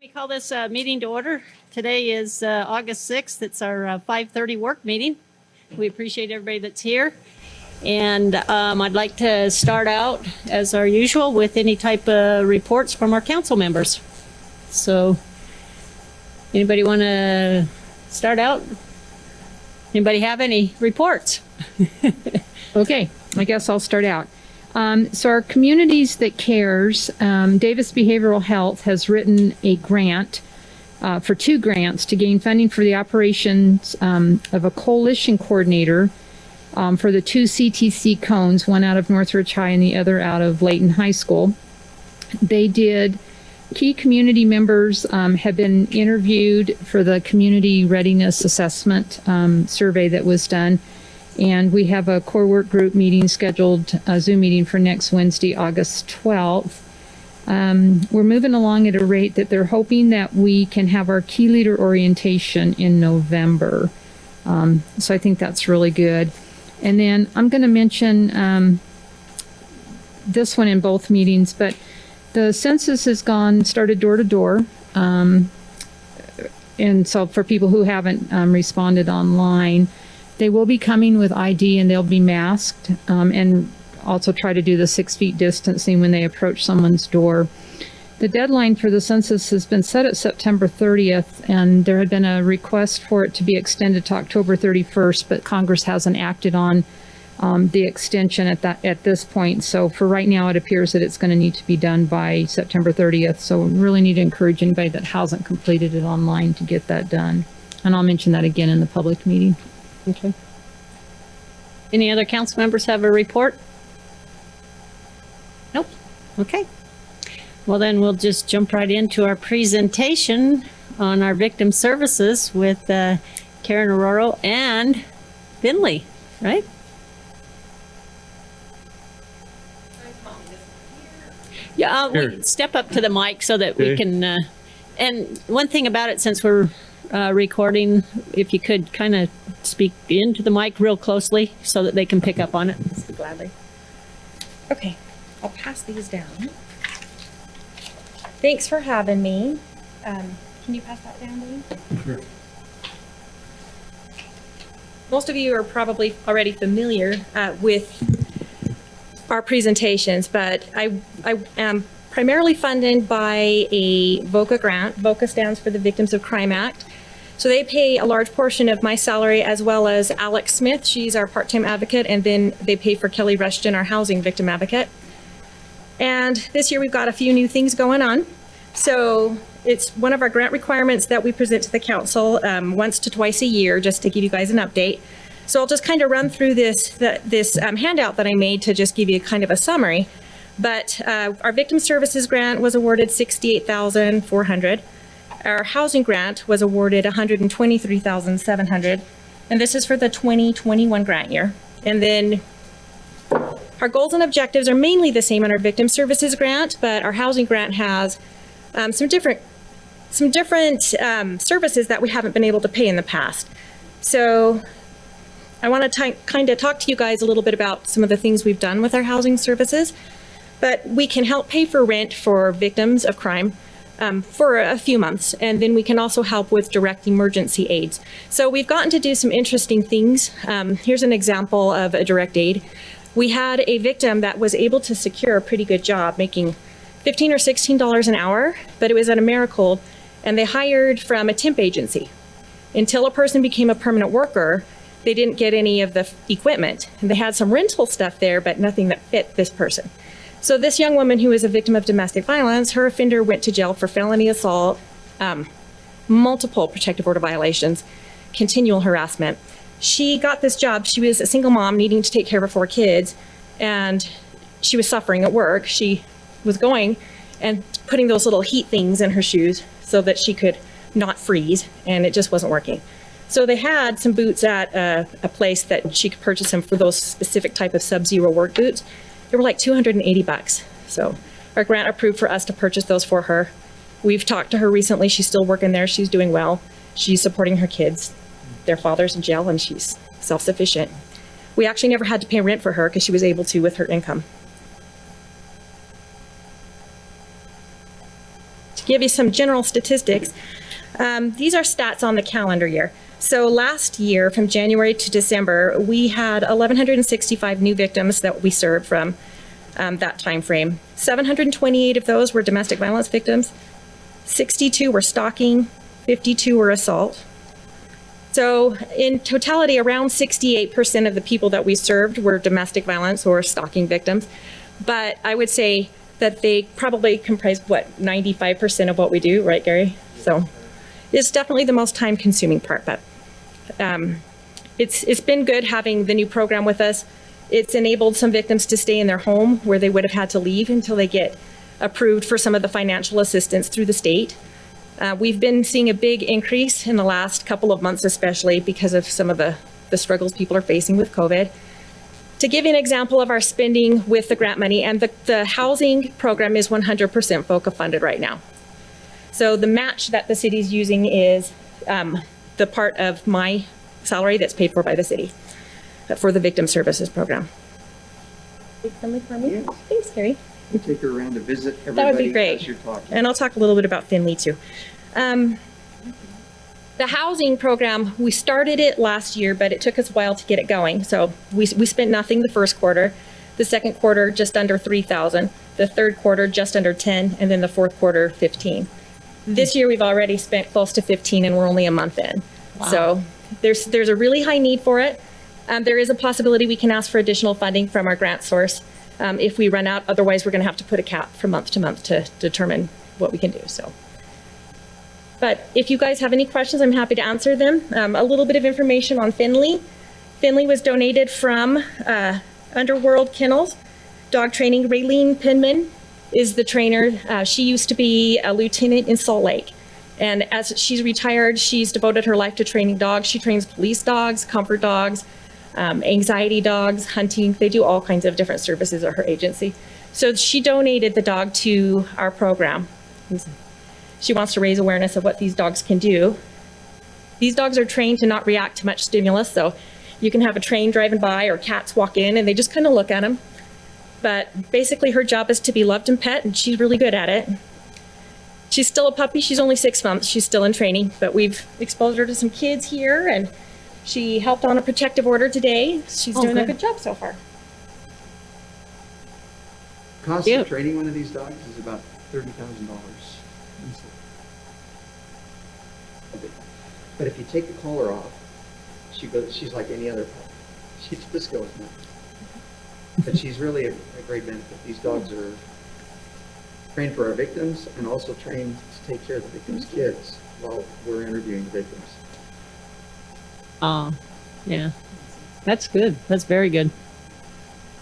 We call this meeting to order. Today is August 6th. It's our 5:30 work meeting. We appreciate everybody that's here. And I'd like to start out, as our usual, with any type of reports from our council members. So, anybody want to start out? Anybody have any reports? Okay, I guess I'll start out. So our Communities That Cares, Davis Behavioral Health has written a grant for 2 grants to gain funding for the operations of a coalition coordinator for the 2 CTC cones, one out of Northridge High and the other out of Leighton High School. They did, key community members have been interviewed for the community readiness assessment survey that was done. And we have a core work group meeting scheduled, a Zoom meeting for next Wednesday, August 12th. We're moving along at a rate that they're hoping that we can have our key leader orientation in November. So I think that's really good. And then I'm going to mention this one in both meetings, but the census has started door to door. And so for people who haven't responded online, they will be coming with ID and they'll be masked and also try to do the 6 feet distancing when they approach someone's door. The deadline for the census has been set at September 30th, and there had been a request for it to be extended to October 31st, but Congress hasn't acted on the extension at this point. So for right now, it appears that it's going to need to be done by September 30th. So we really need to encourage anybody that hasn't completed it online to get that done. And I'll mention that again in the public meeting. Okay. Any other council members have a report? Nope. Okay. Well, then we'll just jump right into our presentation on our victim services with Karen Aurora and Finley, right? Yeah, step up to the mic so that we can, and one thing about it, since we're recording, if you could kind of speak into the mic real closely so that they can pick up on it. Gladly. Okay, I'll pass these down. Thanks for having me. Can you pass that down, Dean? Sure. Most of you are probably already familiar with our presentations, but I am primarily funded by a VOCA grant. VOCA stands for the Victims of Crime Act. So they pay a large portion of my salary, as well as Alex Smith, she's our part-time advocate, and then they pay for Kelly Rushton, our housing victim advocate. And this year we've got a few new things going on. So it's one of our grant requirements that we present to the council once to twice a year, just to give you guys an update. So I'll just kind of run through this handout that I made to just give you kind of a summary. But our victim services grant was awarded $68,400. Our housing grant was awarded $123,700, and this is for the 2021 grant year. And then our goals and objectives are mainly the same on our victim services grant, but our housing grant has some different services that we haven't been able to pay in the past. So I want to kind of talk to you guys a little bit about some of the things we've done with our housing services. But we can help pay for rent for victims of crime for a few months, and then we can also help with direct emergency aids. So we've gotten to do some interesting things. Here's an example of a direct aid. We had a victim that was able to secure a pretty good job, making $15 or $16 an hour, but it was at Americold, and they hired from a temp agency. Until a person became a permanent worker, they didn't get any of the equipment. And they had some rental stuff there, but nothing that fit this person. So this young woman who is a victim of domestic violence, her offender went to jail for felony assault, multiple protective order violations, continual harassment. She got this job. She was a single mom needing to take care of her 4 kids, and she was suffering at work. She was going and putting those little heat things in her shoes so that she could not freeze, and it just wasn't working. So they had some boots at a place that she could purchase them for those specific type of sub-zero work boots. They were like $280. So our grant approved for us to purchase those for her. We've talked to her recently. She's still working there. She's doing well. She's supporting her kids. Their father's in jail, and she's self-sufficient. We actually never had to pay rent for her because she was able to with her income. to give you some general statistics, these are stats on the calendar year. So last year, from January to December, we had 1,165 new victims that we served from that time frame. 728 of those were domestic violence victims, 62 were stalking, 52 were assault. So in totality, around 68% of the people that we served were domestic violence or stalking victims. But I would say that they probably comprise, 95% of what we do, right, Gary? So it's definitely the most time-consuming part, but it's been good having the new program with us. It's enabled some victims to stay in their home where they would have had to leave until they get approved for some of the financial assistance through the state. We've been seeing a big increase in the last couple of months, especially because of some of the struggles people are facing with COVID. To give you an example of our spending with the grant money, and the housing program is 100% FOCA funded right now. So the match that the city's using is the part of my salary that's paid for by the city for the victim services program. Friendly for me? Yes. Thanks, Gary. You take her around to visit everybody. That would be great. As you're talking. And I'll talk a little bit about Finley too. The housing program, we started it last year, but it took us a while to get it going. So we spent nothing the first quarter, the second quarter just under 3,000, the third quarter just under 10, and then the fourth quarter 15. This year we've already spent close to 15 and we're only a month in. Wow. So there's a really high need for it. There is a possibility we can ask for additional funding from our grant source if we run out. Otherwise, we're going to have to put a cap from month to month to determine what we can do. So, but if you guys have any questions, I'm happy to answer them. A little bit of information on Finley. Finley was donated from Underworld Kennels Dog Training. Raylene Pinman is the trainer. She used to be a lieutenant in Salt Lake. And as she's retired, she's devoted her life to training dogs. She trains police dogs, comfort dogs, anxiety dogs, hunting. They do all kinds of different services at her agency. So she donated the dog to our program. She wants to raise awareness of what these dogs can do. These dogs are trained to not react to much stimulus. So you can have a train driving by or cats walk in and they just kind of look at them. But basically her job is to be loved and pet, and she's really good at it. She's still a puppy. She's only 6 months. She's still in training, but we've exposed her to some kids here, and she helped on a protective order today. She's doing a good job so far. Cost of training one of these dogs is about $30,000. But if you take the collar off, she's like any other puppy. She just goes nuts. But she's really a great benefit. These dogs are trained for our victims and also trained to take care of the victims' kids while we're interviewing the victims. Yeah. That's good. That's very good.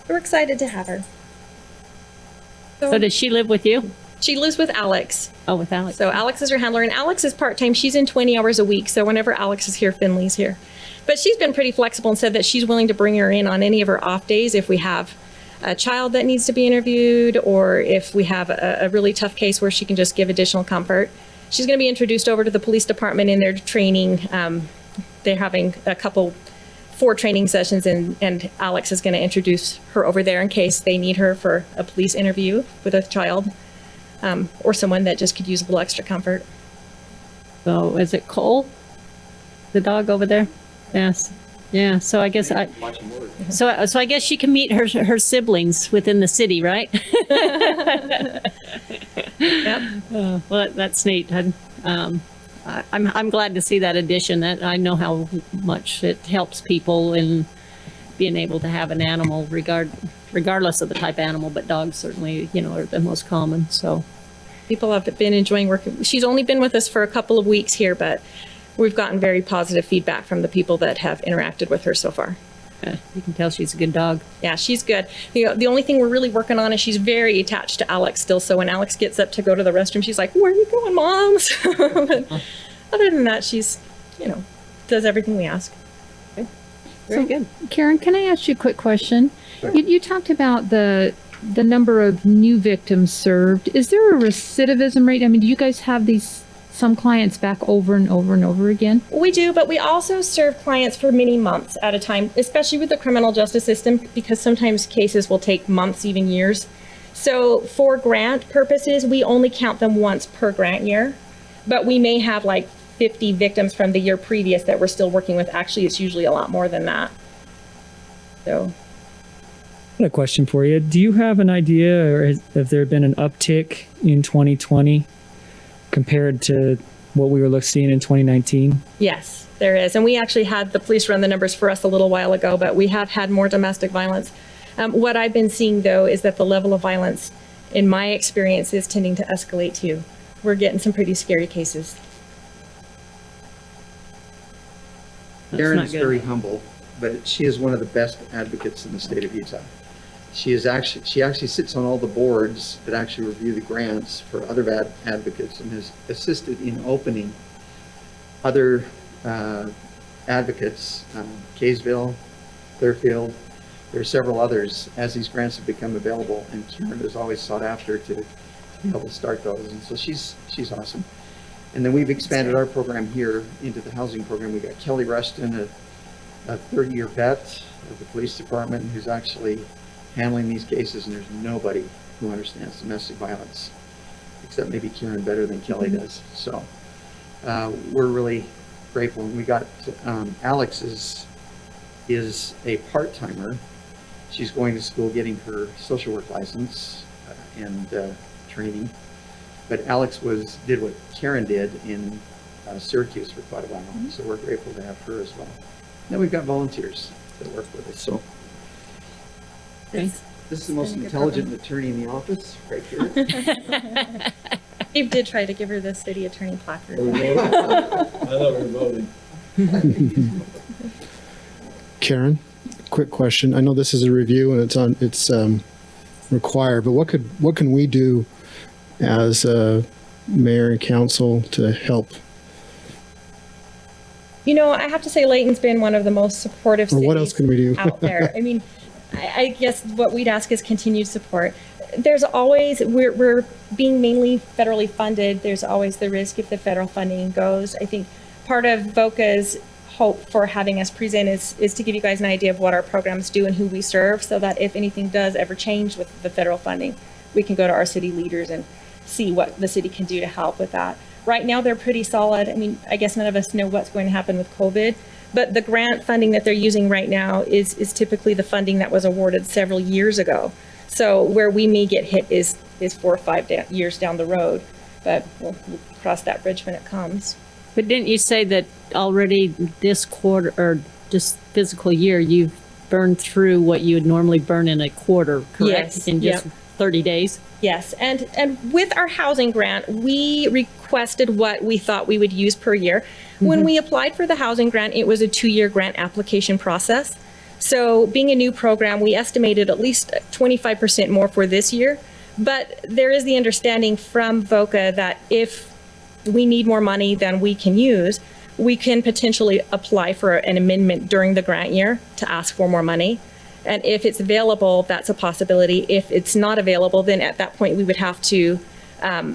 We're excited to have her. So does she live with you? She lives with Alex. Oh, with Alex. So Alex is her handler, and Alex is part-time. She's in 20 hours a week, so whenever Alex is here, Finley's here. But she's been pretty flexible and said that she's willing to bring her in on any of her off days if we have a child that needs to be interviewed, or if we have a really tough case where she can just give additional comfort. She's going to be introduced over to the police department in their training. They're having 4 training sessions, and Alex is going to introduce her over there in case they need her for a police interview with a child, or someone that just could use a little extra comfort. So is it Cole, the dog over there? Yes. Yeah. So I guess Watch him work. So I guess she can meet her siblings within the city, right? Yep. Well, that's neat. I'm glad to see that addition. That I know how much it helps people in being able to have an animal, regardless of the type of animal. But dogs certainly, are the most common. So People have been enjoying working. She's only been with us for a couple of weeks here, but we've gotten very positive feedback from the people that have interacted with her so far. you can tell she's a good dog. Yeah, she's good. The only thing we're really working on is she's very attached to Alex still. So when Alex gets up to go to the restroom, she's like, "Where are you going, Mom?" But other than that, she's, does everything we ask. Very good. Karen, can I ask you a quick question? You talked about the number of new victims served. Is there a recidivism rate? I mean, do you guys have some clients back over and over and over again? We do, but we also serve clients for many months at a time, especially with the criminal justice system, because sometimes cases will take months, even years. So for grant purposes, we only count them once per grant year, but we may have like 50 victims from the year previous that we're still working with. Actually, it's usually a lot more than that. So. I got a question for you. Do you have an idea, or have there been an uptick in 2020 compared to what we were seeing in 2019? Yes, there is. And we actually had the police run the numbers for us a little while ago, but we have had more domestic violence. What I've been seeing, though, is that the level of violence, in my experience, is tending to escalate, too. We're getting some pretty scary cases. Karen not is good. very humble, but she is one of the best advocates in the state of Utah. She actually sits on all the boards that actually review the grants for other advocates and has assisted in opening other advocates, Kaysville, Clearfield. There are several others as these grants have become available, and Karen is always sought after to be able to start those. And so she's awesome. And then we've expanded our program here into the housing program. We got Kelly Rustin, a 30-year vet of the police department, who's actually handling these cases, and there's nobody who understands domestic violence, except maybe Karen better than Kelly does. So we're really grateful. And we got Alex is a part-timer. She's going to school getting her social work license and training. But Alex did what Karen did in Syracuse for quite a while. So we're grateful to have her as well. Then we've got volunteers that work with us. So this is the most intelligent attorney in the office, right here. Dave did try to give her the city attorney placard. I thought we were voting. Karen, quick question. I know this is a review and it's required, but what can we do as mayor and council to help? You know, I have to say Leighton's been one of the most supportive Or cities what else can we do? out there. I mean, I guess what we'd ask is continued support. There's always, we're being mainly federally funded. There's always the risk if the federal funding goes. I think part of VOCA's hope for having us present is to give you guys an idea of what our programs do and who we serve, so that if anything does ever change with the federal funding, we can go to our city leaders and see what the city can do to help with that. Right now, they're pretty solid. I mean, I guess none of us know what's going to happen with COVID, but the grant funding that they're using right now is typically the funding that was awarded several years ago. So where we may get hit is 4 or 5 years down the road, but we'll cross that bridge when it comes. But didn't you say that already this quarter or this fiscal year, you've burned through what you would normally burn in a quarter, correct? Yes, In just yep. 30 days? Yes, and with our housing grant, we requested what we thought we would use per year. When we applied for the housing grant, it was a 2-year grant application process. So being a new program, we estimated at least 25% more for this year. But there is the understanding from VOCA that if we need more money than we can use, we can potentially apply for an amendment during the grant year to ask for more money. And if it's available, that's a possibility. If it's not available, then at that point we would have to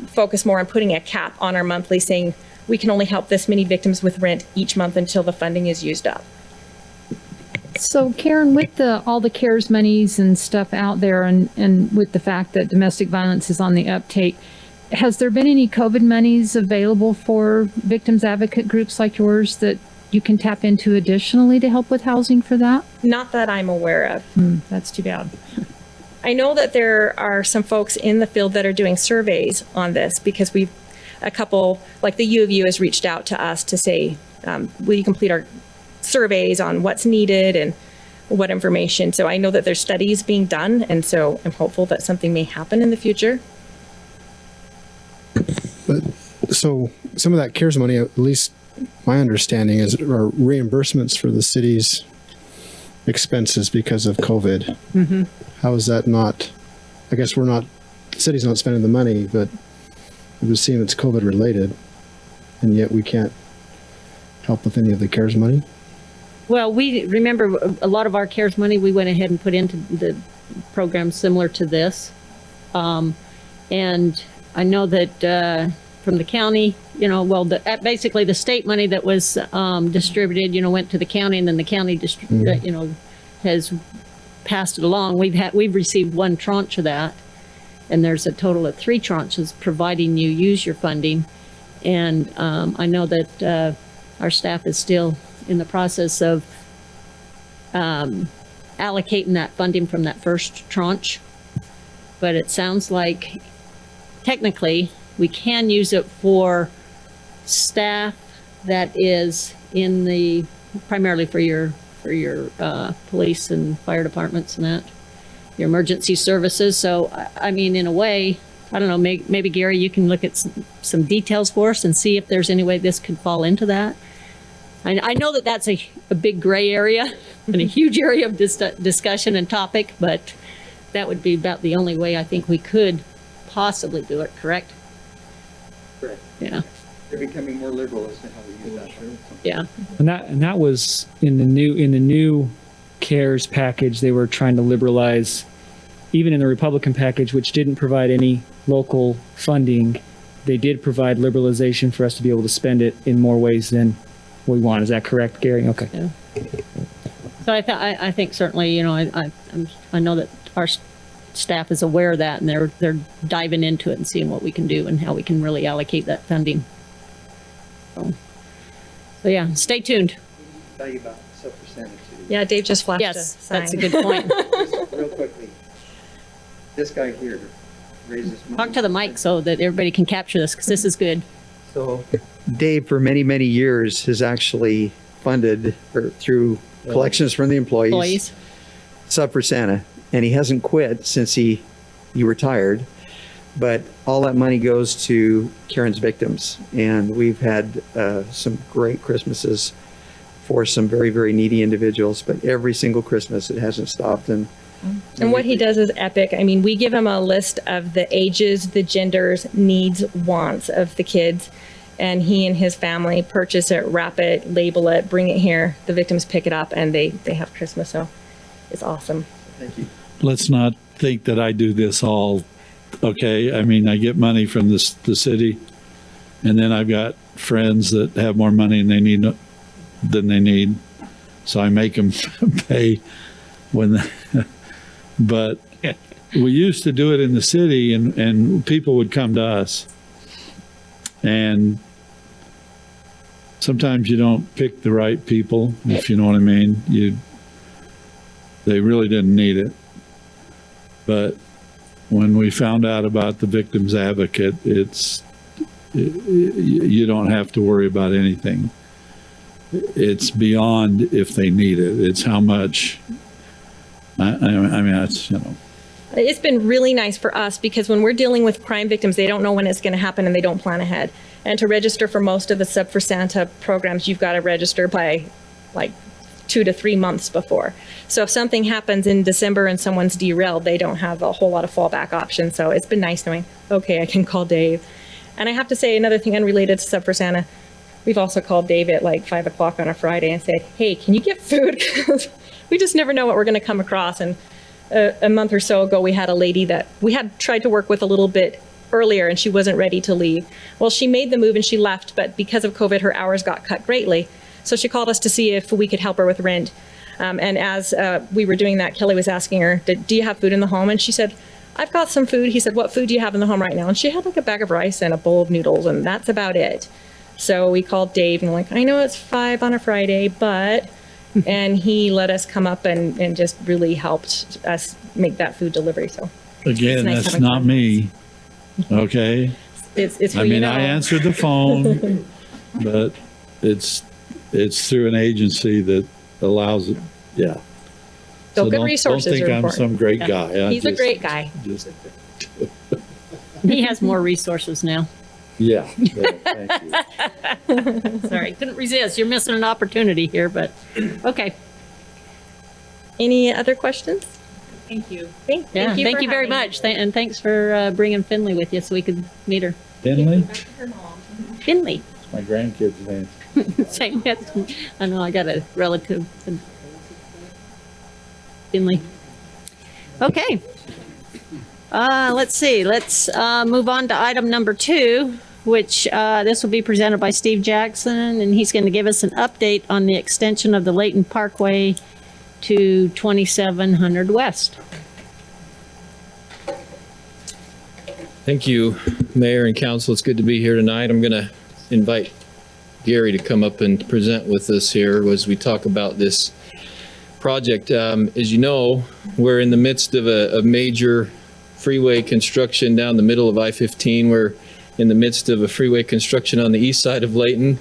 focus more on putting a cap on our monthly, saying we can only help this many victims with rent each month until the funding is used up. So Karen, with all the CARES monies and stuff out there, and with the fact that domestic violence is on the uptake, has there been any COVID monies available for victims advocate groups like yours that you can tap into additionally to help with housing for that? Not that I'm aware of. That's too bad. I know that there are some folks in the field that are doing surveys on this, because a couple, like the U of U has reached out to us to say, will you complete our surveys on what's needed and what information. So I know that there's studies being done, and so I'm hopeful that something may happen in the future. But so some of that CARES money, at least my understanding, are reimbursements for the city's expenses because of COVID. Mm-hmm. How is that not? I guess the city's not spending the money, but it would seem it's COVID related, and yet we can't help with any of the CARES money. Well, we remember a lot of our CARES money we went ahead and put into the programs similar to this. And I know that from the county, basically the state money that was distributed, went to the county, and then the county, has passed it along. We've received one tranche of that. And there's a total of 3 tranches providing you use your funding. And I know that our staff is still in the process of allocating that funding from that first tranche. But it sounds like technically we can use it for staff that is in the, primarily for your police and fire departments and that, your emergency services. So, I mean, in a way, I don't know, maybe Gary, you can look at some details for us and see if there's any way this could fall into that. I know that that's a big gray area and a huge area of discussion and topic, but that would be about the only way I think we could possibly do it, correct? Correct. Yeah, They're becoming more liberal as to how we use that. yeah. And that was in the new CARES package. They were trying to liberalize, even in the Republican package, which didn't provide any local funding. They did provide liberalization for us to be able to spend it in more ways than we want. Is that correct, Gary? Okay. Yeah. So I think certainly, you know, I know that our staff is aware of that, and they're diving into it and seeing what we can do and how we can really allocate that funding. So yeah, stay tuned. Tell you about sub-percentage. Yeah, Dave just flashed a Yes, sign. that's a good point. Real quickly, this guy here raises money. Talk to the mic so that everybody can capture this, because this is good. So Dave, for many, many years, has actually funded or through collections from the Employees. Sub for Santa, and he hasn't quit since he retired. But all that money goes to Karen's victims, and we've had some great Christmases for some very, very needy individuals. But every single Christmas, it hasn't stopped. And what he does is epic. I mean, we give him a list of the ages, the genders, needs, wants of the kids, and he and his family purchase it, wrap it, label it, bring it here. The victims pick it up, and they have Christmas. So it's awesome. Thank you. Let's not think that I do this all, okay? I mean, I get money from the city, and then I've got friends that have more money than they need, so I make them pay when. But we used to do it in the city, and people would come to us, and sometimes you don't pick the right people, if you know what I mean. They really didn't need it. But when we found out about the Victims Advocate, you don't have to worry about anything. It's beyond if they need it. It's how much. I mean, that's, you know. It's been really nice for us because when we're dealing with crime victims, they don't know when it's going to happen and they don't plan ahead. And to register for most of the Sub for Santa programs, you've got to register by like 2 to 3 months before. So if something happens in December and someone's derailed, they don't have a whole lot of fallback options. So it's been nice knowing, okay, I can call Dave. And I have to say another thing unrelated to Sub for Santa. We've also called Dave at like 5 o'clock on a Friday and said, hey, can you get food? Because we just never know what we're going to come across. And a month or so ago, we had a lady that we had tried to work with a little bit earlier, and she wasn't ready to leave. Well, she made the move and she left, but because of COVID, her hours got cut greatly. So she called us to see if we could help her with rent. And as we were doing that, Kelly was asking her, do you have food in the home? And she said, I've got some food. He said, what food do you have in the home right now? And she had like a bag of rice and a bowl of noodles, and that's about it. So we called Dave and we're like, I know it's 5 on a Friday, but, and he let us come up and just really helped us make that food delivery. So Again, nice that's having not fun. me, okay? it's who I you mean, know. I answered the phone, but it's through an agency that allows it, yeah. So good resources Don't think are I'm important. some great Yeah. guy. He's a great guy. Just, He has more resources now. yeah, thank you. Sorry, couldn't resist. You're missing an opportunity here, but okay. Any other questions? Thank you. Thank Yeah, you thank for you very having me. much. And thanks for bringing Finley with you so we could meet her. Finley, Finley. my grandkid's name. Same. I know I got a relative in Finley. Okay. Let's see. Let's move on to item number 2, which this will be presented by Steve Jackson, and he's going to give us an update on the extension of the Leighton Parkway to 2700 West. Thank you, Mayor and Council. It's good to be here tonight. I'm going to invite Gary to come up and present with us here as we talk about this project. As you know, we're in the midst of a major freeway construction down the middle of I-15. We're in the midst of a freeway construction on the east side of Leighton,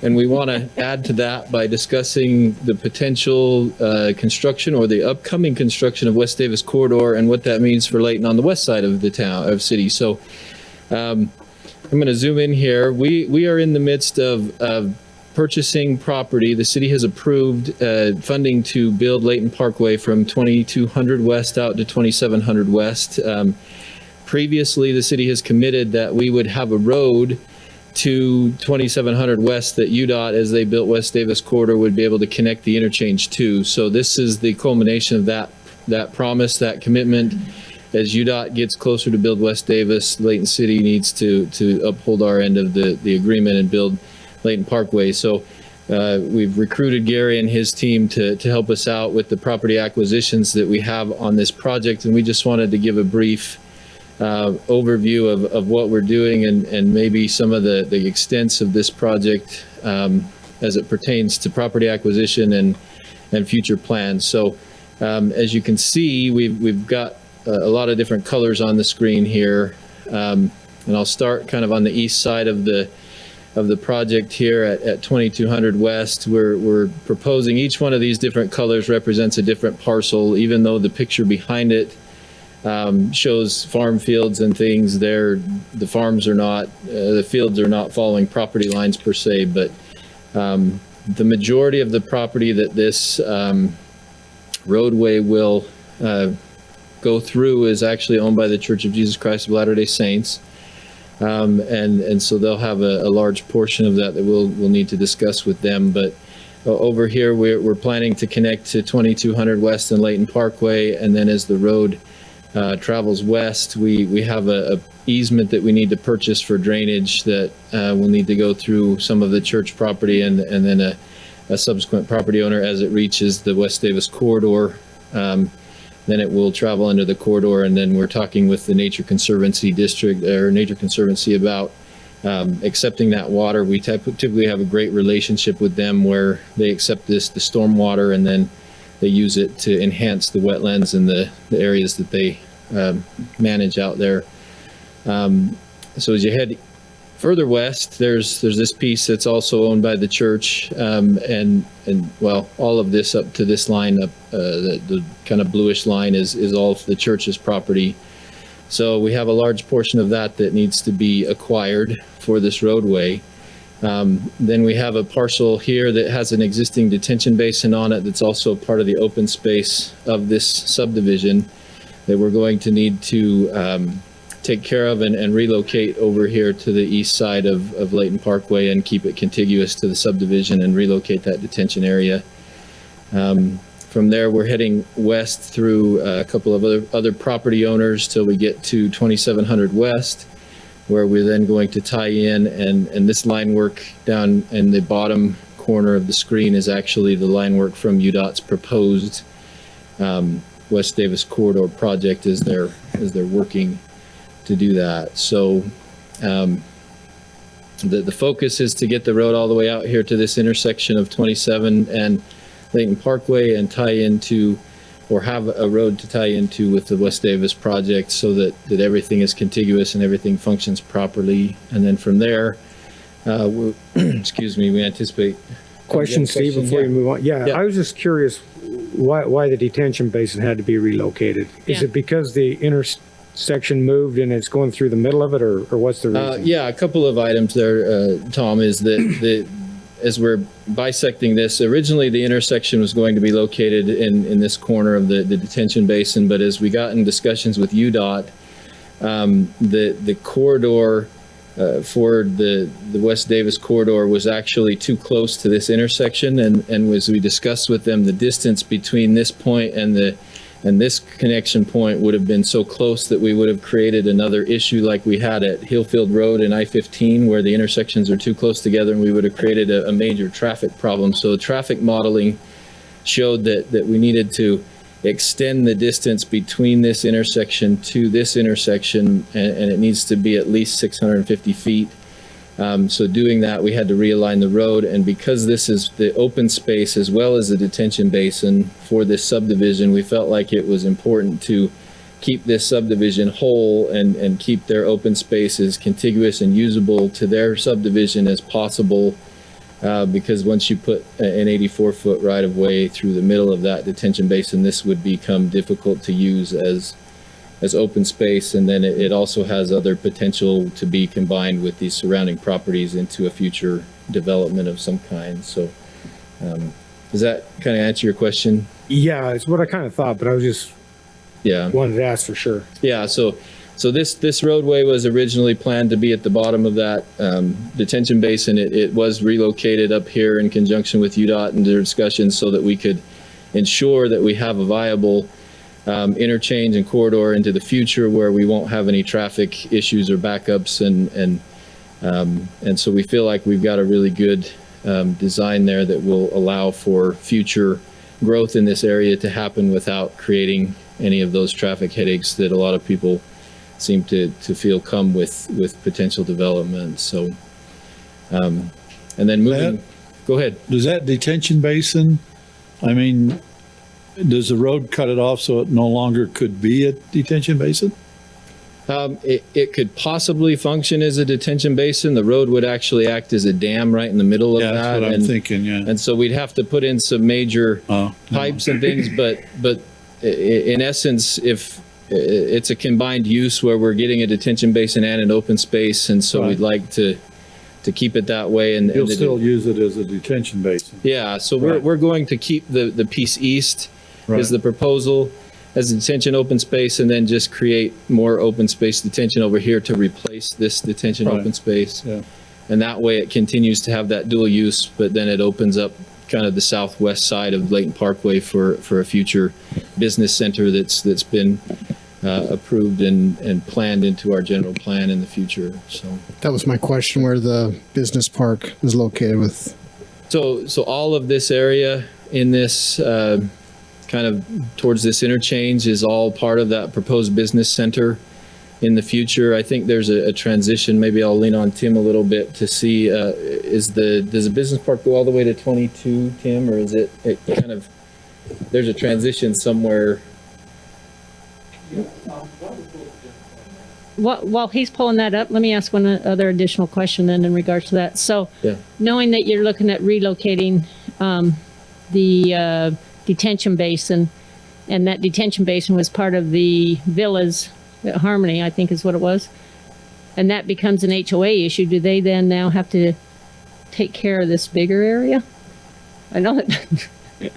and we want to add to that by discussing the potential construction or the upcoming construction of West Davis Corridor and what that means for Leighton on the west side of the town of city. So I'm going to zoom in here. We are in the midst of purchasing property. The city has approved funding to build Leighton Parkway from 2200 west out to 2700 west. Previously, the city has committed that we would have a road to 2700 west that UDOT, as they built West Davis Corridor, would be able to connect the interchange to. So this is the culmination of that promise, that commitment. As UDOT gets closer to build West Davis, Layton City needs to uphold our end of the agreement and build Leighton Parkway. So we've recruited Gary and his team to help us out with the property acquisitions that we have on this project. And we just wanted to give a brief overview of what we're doing and maybe some of the extents of this project as it pertains to property acquisition and future plans. So as you can see, we've got a lot of different colors on the screen here. And I'll start kind of on the east side of the project here at 2200 West. We're proposing each one of these different colors represents a different parcel, even though the picture behind it shows farm fields and things there. The farms are not, the fields are not following property lines per se, but the majority of the property that this roadway will go through is actually owned by the Church of Jesus Christ of Latter-day Saints. And so they'll have a large portion of that we'll need to discuss with them. But over here, we're planning to connect to 2200 West and Leighton Parkway, and then as the road travels west, we have a easement that we need to purchase for drainage that will need to go through some of the church property and then a subsequent property owner as it reaches the West Davis corridor. Then it will travel under the corridor, and then we're talking with the Nature Conservancy District or Nature Conservancy about accepting that water. We typically have a great relationship with them where they accept the storm water, and then they use it to enhance the wetlands and the areas that they manage out there. So as you head further west, there's this piece that's also owned by the church, and well, all of this up to this line up, the kind of bluish line is all of the church's property. So we have a large portion of that needs to be acquired for this roadway. Then we have a parcel here that has an existing detention basin on it that's also part of the open space of this subdivision that we're going to need to take care of and relocate over here to the east side of Leighton Parkway and keep it contiguous to the subdivision and relocate that detention area. From there, we're heading west through a couple of other property owners till we get to 2700 West, where we're then going to tie in, and this line work down in the bottom corner of the screen is actually the line work from UDOT's proposed West Davis Corridor project as they're working to do that. So the focus is to get the road all the way out here to this intersection of 27 and Leighton Parkway and tie into, or have a road to tie into with the West Davis project so that everything is contiguous and everything functions properly. And then from there, excuse me, we anticipate. Question, Steve, before yeah. you move on. Yeah, I was just curious why the detention basin had to be relocated. Is Yeah. it because the intersection moved and it's going through the middle of it, or what's the reason? Yeah, a couple of items there, Tom, is that as we're bisecting this, originally the intersection was going to be located in this corner of the detention basin, but as we got in discussions with UDOT, the corridor for the West Davis corridor was actually too close to this intersection, and as we discussed with them, the distance between this point and this connection point would have been so close that we would have created another issue like we had at Hillfield Road and I-15, where the intersections are too close together, and we would have created a major traffic problem. So traffic modeling showed that we needed to extend the distance between this intersection to this intersection, and it needs to be at least 650 feet. So doing that, we had to realign the road, and because this is the open space as well as the detention basin for this subdivision, we felt like it was important to keep this subdivision whole and keep their open space as contiguous and usable to their subdivision as possible, because once you put an 84-foot right-of-way through the middle of that detention basin, this would become difficult to use as open space, and then it also has other potential to be combined with these surrounding properties into a future development of some kind. So does that kind of answer your question? Yeah, it's what I kind of thought, but I was just Yeah. wanted to ask for sure. Yeah, so this roadway was originally planned to be at the bottom of that detention basin. It was relocated up here in conjunction with UDOT and their discussions so that we could ensure that we have a viable interchange and corridor into the future where we won't have any traffic issues or backups, and so we feel like we've got a really good design there that will allow for future growth in this area to happen without creating any of those traffic headaches that a lot of people seem to feel come with potential development. So and then moving, go ahead. Does that detention basin, I mean, does the road cut it off so it no longer could be a detention basin? It could possibly function as a detention basin. The road would actually act as a dam right in the middle of Yeah, that. that's what I'm thinking, yeah. And so we'd have to put in some major Oh, pipes and things, but in essence, if it's a combined use where we're getting a detention basin and an open space, and so Right. we'd like to keep it that way. And You'll the- still use it as a detention basin. yeah, so Right. we're going to keep the piece east Right. is the proposal as a detention open space, and then just create more open space detention over here to replace this detention Right. open space. Yeah. And that way it continues to have that dual use, but then it opens up kind of the southwest side of Leighton Parkway for a future business center that's been approved and planned into our general plan in the future. So That was my question, where the business park is located with. So all of this area in this kind of towards this interchange is all part of that proposed business center in the future. I think there's a transition. Maybe I'll lean on Tim a little bit to see, does the business park go all the way to 22, Tim, or is it kind of, there's a transition somewhere? While he's pulling that up, let me ask one other additional question then in regards to that. So Yeah. knowing that you're looking at relocating the detention basin, and that detention basin was part of the villas at Harmony, I think is what it was, and that becomes an HOA issue, do they then now have to take care of this bigger area? I know that,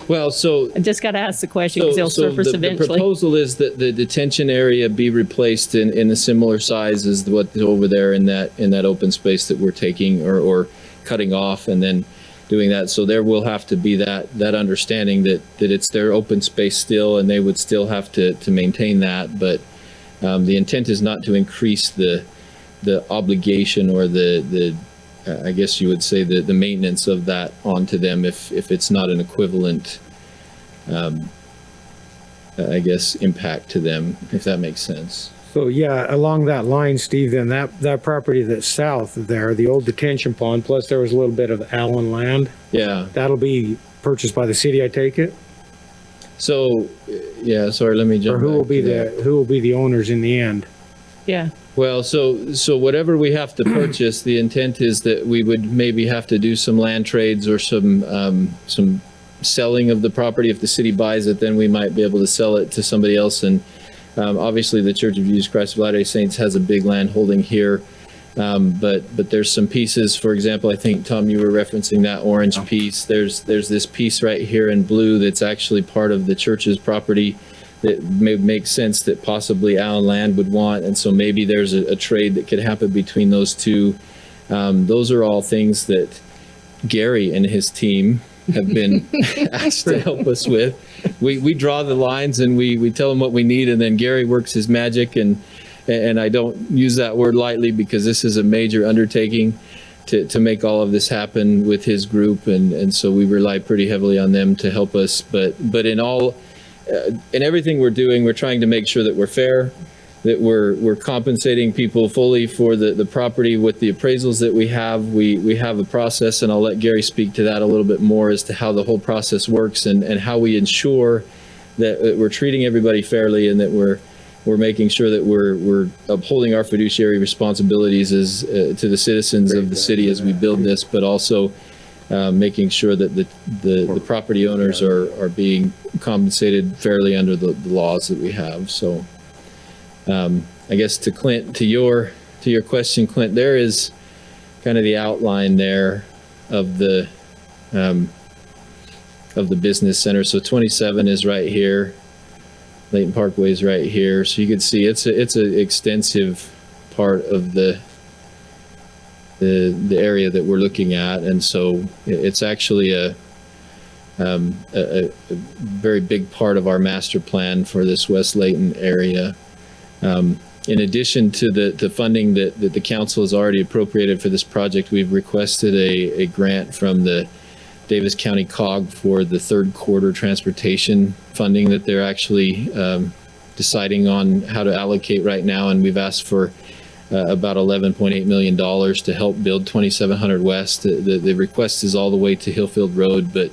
Well, so I just got to ask the question because it'll surface the eventually. proposal is that the detention area be replaced in a similar size as what's over there in that open space that we're taking or cutting off and then doing that. So there will have to be that understanding that it's their open space still, and they would still have to maintain that. But the intent is not to increase the obligation or the I guess you would say the maintenance of that onto them if it's not an equivalent, I guess, impact to them, if that makes sense. So yeah, along that line, Steve, then that property that's south of there, the old detention pond, plus there was a little bit of Allen land, Yeah. that'll be purchased by the city, I take it? So, yeah, sorry, let me jump Or who back will be to that. who will be the owners in the end? Yeah. Well, so whatever we have to purchase, the intent is that we would maybe have to do some land trades or some selling of the property. If the city buys it, then we might be able to sell it to somebody else. And obviously, the Church of Jesus Christ of Latter-day Saints has a big land holding here. But there's some pieces, for example, I think, Tom, you were referencing that orange piece. There's this piece right here in blue that's actually part of the church's property that may make sense that possibly Allen Land would want. And so maybe there's a trade that could happen between those two. Those are all things that Gary and his team have been asked to help us with. We draw the lines and we tell them what we need, and then Gary works his magic, and I don't use that word lightly because this is a major undertaking. to make all of this happen with his group, and so we rely pretty heavily on them to help us. But in everything we're doing, we're trying to make sure that we're fair, that we're compensating people fully for the property with the appraisals that we have. We have a process, and I'll let Gary speak to that a little bit more as to how the whole process works and how we ensure that we're treating everybody fairly, and that we're making sure that we're upholding our fiduciary responsibilities as to the citizens of the city as we build this, but also making sure that the property owners are being compensated fairly under the laws that we have. So I guess to Clint, to your question, Clint, there is kind of the outline there of the business center. So 27 is right here. Leighton Parkway is right here. So you can see it's an extensive part of the area that we're looking at. And so it's actually a very big part of our master plan for this West Leighton area. In addition to the funding that the council has already appropriated for this project, we've requested a grant from the Davis County COG for the third quarter transportation funding that they're actually deciding on how to allocate right now. And we've asked for about $11.8 million to help build 2700 West. The request is all the way to Hillfield Road, but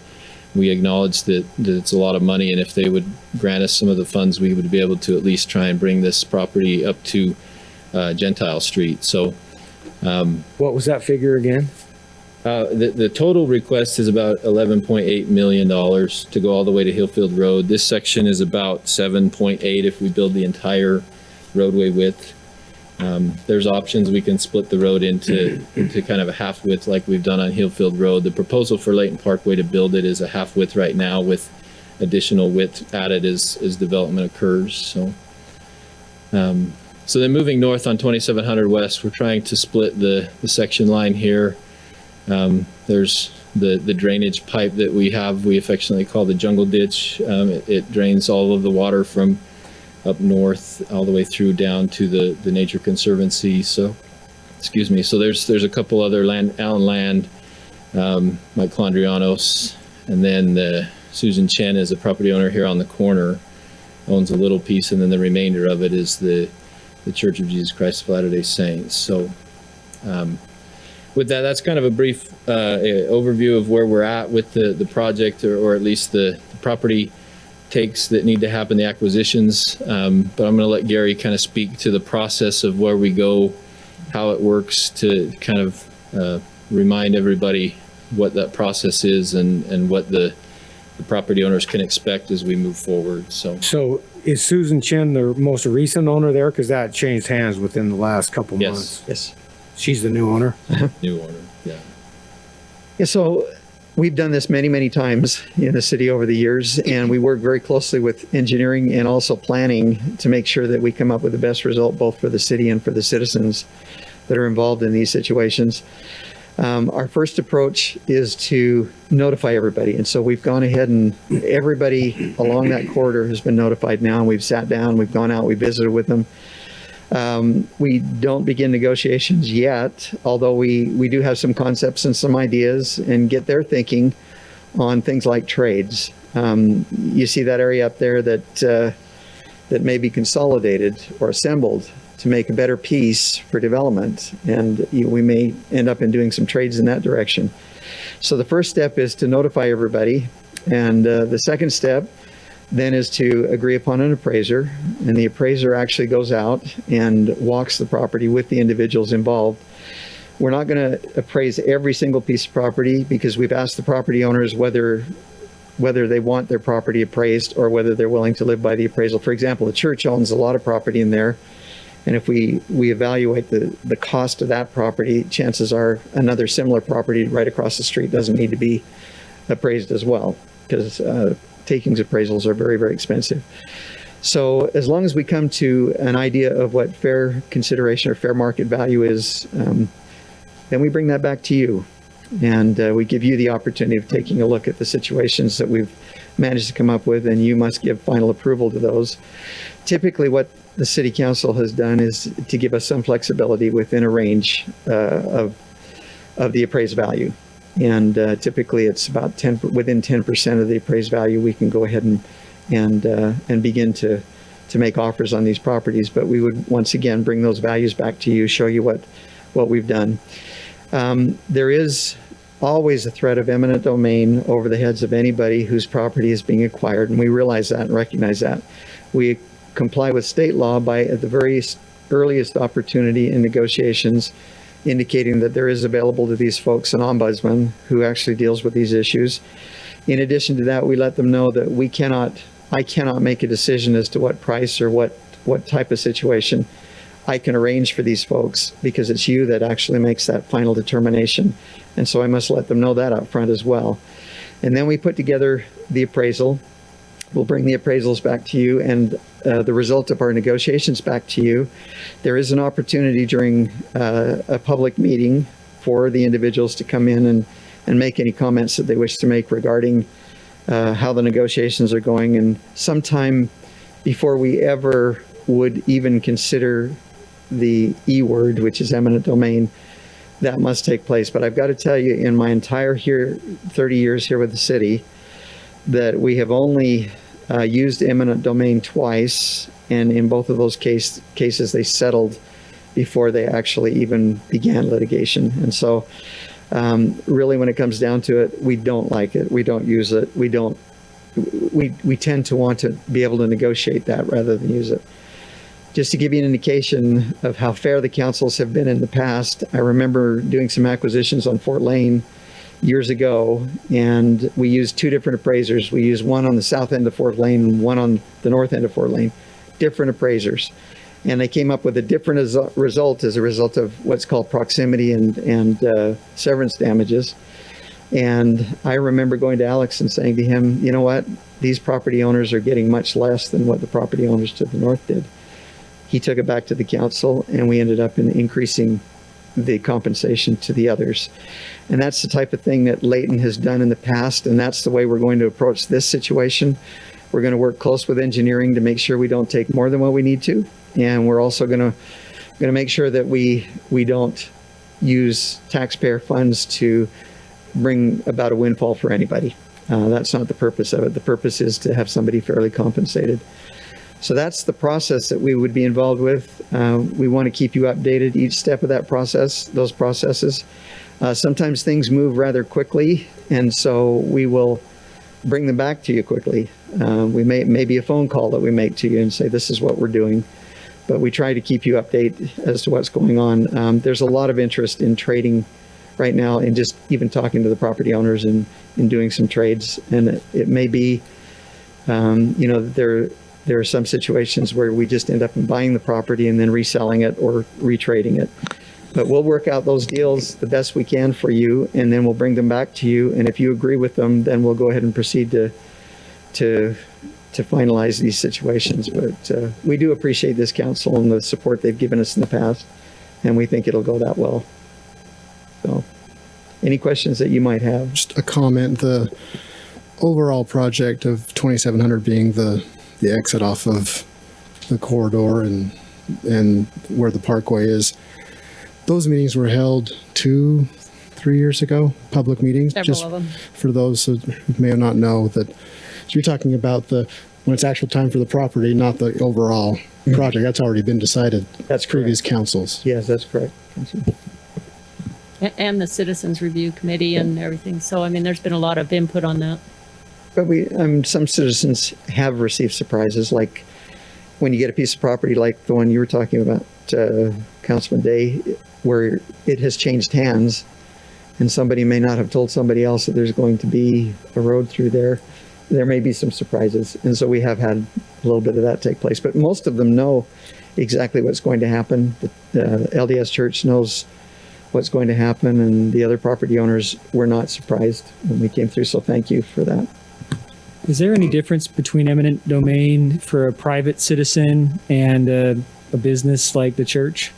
we acknowledge that it's a lot of money, and if they would grant us some of the funds, we would be able to at least try and bring this property up to Gentile Street. So What was that figure again? the total request is about $11.8 million to go all the way to Hillfield Road. This section is about 7.8 if we build the entire roadway width. There's options. We can split the road into kind of a half width like we've done on Hillfield Road. The proposal for Layton Parkway to build it is a half width right now with additional width added as development occurs. So then moving north on 2700 West, we're trying to split the section line here. There's the drainage pipe that we affectionately call the jungle ditch. It drains all of the water from up north all the way through down to the Nature Conservancy. So, excuse me. So there's a couple other Allen Land, Mike Clondrianos, and then Susan Chen is a property owner here on the corner, owns a little piece, and then the remainder of it is the Church of Jesus Christ of Latter-day Saints. So with that, that's kind of a brief overview of where we're at with the project, or at least the property takes that need to happen, the acquisitions. But I'm going to let Gary kind of speak to the process of where we go, how it works, to kind of remind everybody what that process is and what the property owners can expect as we move forward. So is Susan Chen the most recent owner there? Because that changed hands within the last couple months. Yes. She's the new owner? New owner, yeah. Yeah, so we've done this many, many times in the city over the years, and we work very closely with engineering and also planning to make sure that we come up with the best result both for the city and for the citizens that are involved in these situations. Our first approach is to notify everybody. And so we've gone ahead and everybody along that corridor has been notified now. And we've sat down, we've gone out, we visited with them. We don't begin negotiations yet, although we do have some concepts and some ideas and get their thinking on things like trades. You see that area up there that may be consolidated or assembled to make a better piece for development, and we may end up in doing some trades in that direction. So the first step is to notify everybody, and the second step then is to agree upon an appraiser, and the appraiser actually goes out and walks the property with the individuals involved. We're not going to appraise every single piece of property because we've asked the property owners whether they want their property appraised or whether they're willing to live by the appraisal. For example, the church owns a lot of property in there, and if we evaluate the cost of that property, chances are another similar property right across the street doesn't need to be appraised as well, because takings appraisals are very, very expensive. So as long as we come to an idea of what fair consideration or fair market value is, then we bring that back to you. And we give you the opportunity of taking a look at the situations that we've managed to come up with, and you must give final approval to those. Typically what the city council has done is to give us some flexibility within a range of of the appraised value. And typically it's about within 10% of the appraised value, we can go ahead and begin to make offers on these properties. But we would once again bring those values back to you, show you what we've done. There is always a threat of eminent domain over the heads of anybody whose property is being acquired, and we realize that and recognize that. We comply with state law by, at the very earliest opportunity in negotiations, indicating that there is available to these folks an ombudsman who actually deals with these issues. In addition to that, we let them know that I cannot make a decision as to what price or what type of situation I can arrange for these folks, because it's you that actually makes that final determination. And so I must let them know that up front as well. And then we put together the appraisal. We'll bring the appraisals back to you and the result of our negotiations back to you. There is an opportunity during a public meeting for the individuals to come in and make any comments that they wish to make regarding how the negotiations are going. And sometime before we ever would even consider the E word, which is eminent domain, that must take place. But I've got to tell you, in my entire 30 years here with the city, that we have only used eminent domain twice, and in both of those cases they settled before they actually even began litigation. And so really, when it comes down to it, we don't like it, we don't use it, we tend to want to be able to negotiate that rather than use it. Just to give you an indication of how fair the councils have been in the past, I remember doing some acquisitions on Fort Lane years ago, and we used two different appraisers. We used one on the south end of Fort Lane and one on the north end of Fort Lane, different appraisers. And they came up with a different result as a result of what's called proximity and severance damages. And I remember going to Alex and saying to him, you know what, these property owners are getting much less than what the property owners to the north did. He took it back to the council, and we ended up in increasing the compensation to the others. And that's the type of thing that Leighton has done in the past, and that's the way we're going to approach this situation. We're going to work close with engineering to make sure we don't take more than what we need to, and we're also going to make sure that we don't use taxpayer funds to bring about a windfall for anybody. That's not the purpose of it. The purpose is to have somebody fairly compensated. So that's the process that we would be involved with. We want to keep you updated each step of that process, those processes. Sometimes things move rather quickly, and so we will bring them back to you quickly. We may be a phone call that we make to you and say, this is what we're doing. But we try to keep you updated as to what's going on. There's a lot of interest in trading right now, and just even talking to the property owners and doing some trades. And it may be, there are some situations where we just end up buying the property and then reselling it or retrading it. But we'll work out those deals the best we can for you, and then we'll bring them back to you. And if you agree with them, then we'll go ahead and proceed to finalize these situations. But we do appreciate this council and the support they've given us in the past, and we think it'll go that well. So, any questions that you might have? Just a comment, the overall project of 2700 being the exit off of the corridor and where the Parkway is, those meetings were held 2-3 years ago, public meetings. Several just of them. for those who may not know that, so you're talking about when it's actual time for the property, not the overall project. That's already been decided. That's previous correct. councils. Yes, that's correct. And the Citizens Review Committee and everything. So, I mean, there's been a lot of input on that. But some citizens have received surprises, like when you get a piece of property like the one you were talking about, Councilman Day, where it has changed hands, and somebody may not have told somebody else that there's going to be a road through there. There may be some surprises, and so we have had a little bit of that take place. But most of them know exactly what's going to happen. The LDS Church knows what's going to happen, and the other property owners were not surprised when we came through, so thank you for that. Is there any difference between eminent domain for a private citizen and a business like the church?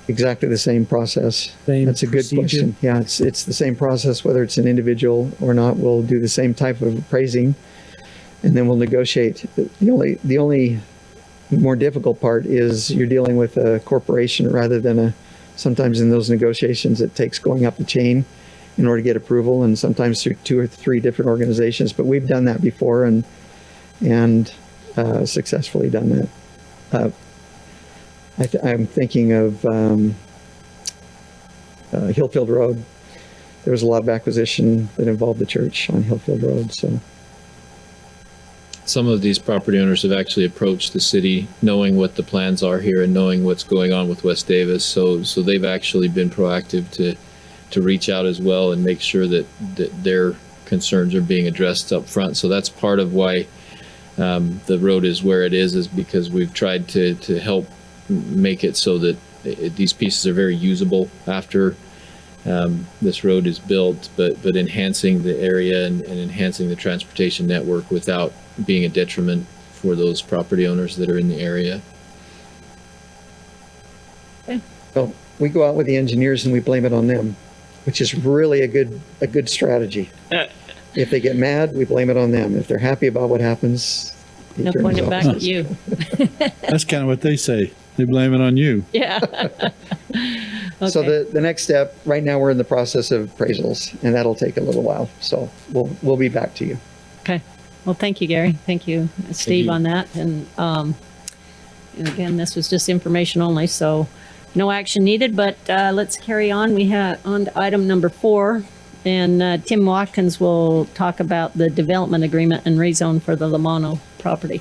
Exactly the same process. Same That's a good procedure? question. Yeah, it's the same process, whether it's an individual or not. We'll do the same type of appraising, and then we'll negotiate. The only more difficult part is you're dealing with a corporation rather than sometimes in those negotiations, it takes going up the chain in order to get approval, and sometimes through 2 or 3 different organizations. But we've done that before and successfully done that. I'm thinking of Hillfield Road. There was a lot of acquisition that involved the church on Hillfield Road, so. Some of these property owners have actually approached the city knowing what the plans are here and knowing what's going on with West Davis. So they've actually been proactive to reach out as well and make sure that their concerns are being addressed up front. So that's part of why the road is where it is because we've tried to help make it so that these pieces are very usable after this road is built, but enhancing the area and enhancing the transportation network without being a detriment for those property owners that are in the area. Well, we go out with the engineers and we blame it on them, which is really a good strategy. If they get mad, we blame it on them. If they're happy about what happens, No point it back at you. That's kind of what they say. They blame it on you. Yeah. So Okay. the next step, right now we're in the process of appraisals, and that'll take a little while. So we'll be back to you. Okay. Well, thank you, Gary. Thank you, Steve, on that. And again, this was just information only, so no action needed, but let's carry on. We have on to item number 4, and Tim Watkins will talk about the development agreement and rezone for the Lamano property.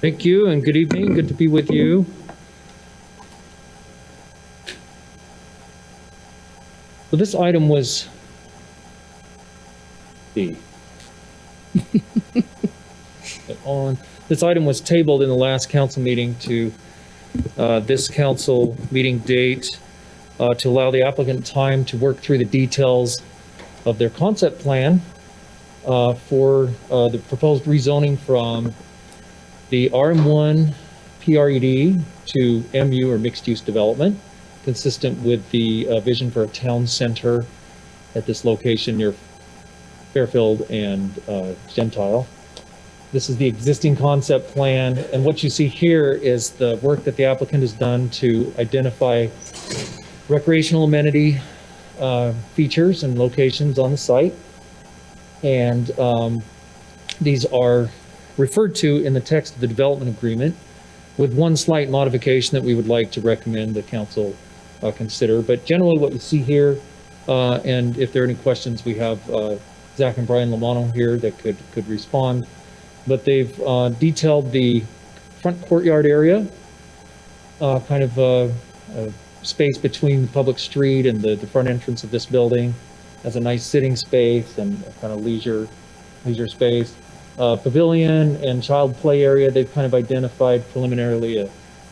Thank you and good evening. Good to be with you. So this item was this item was tabled in the last council meeting to this council meeting date to allow the applicant time to work through the details of their concept plan for the proposed rezoning from the RM1 PRED to MU or mixed use development, consistent with the vision for a town center at this location near Fairfield and Gentile. This is the existing concept plan, and what you see here is the work that the applicant has done to identify recreational amenity features and locations on the site. And these are referred to in the text of the development agreement, with one slight modification that we would like to recommend the council consider. But generally what you see here, and if there are any questions, we have Zach and Brian Lamano here that could respond. But they've detailed the front courtyard area, kind of a space between the public street and the front entrance of this building as a nice sitting space and a kind of leisure space. Pavilion and child play area, they've kind of identified preliminarily a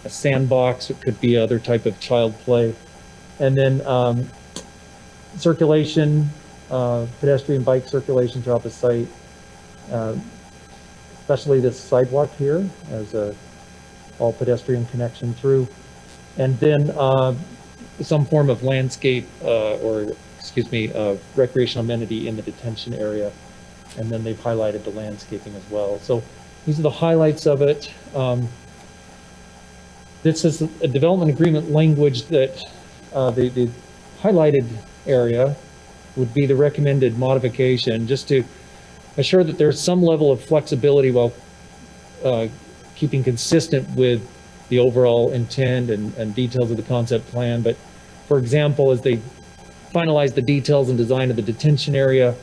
sandbox. It could be other type of child play. And then circulation, pedestrian bike circulation throughout the site, especially this sidewalk here as a all pedestrian connection through. And then some form of landscape recreational amenity in the detention area. And then they've highlighted the landscaping as well. So these are the highlights of it. This is a development agreement language that the highlighted area would be the recommended modification, just to assure that there's some level of flexibility while keeping consistent with the overall intent and details of the concept plan. But for example, as they finalize the details and design of the detention area,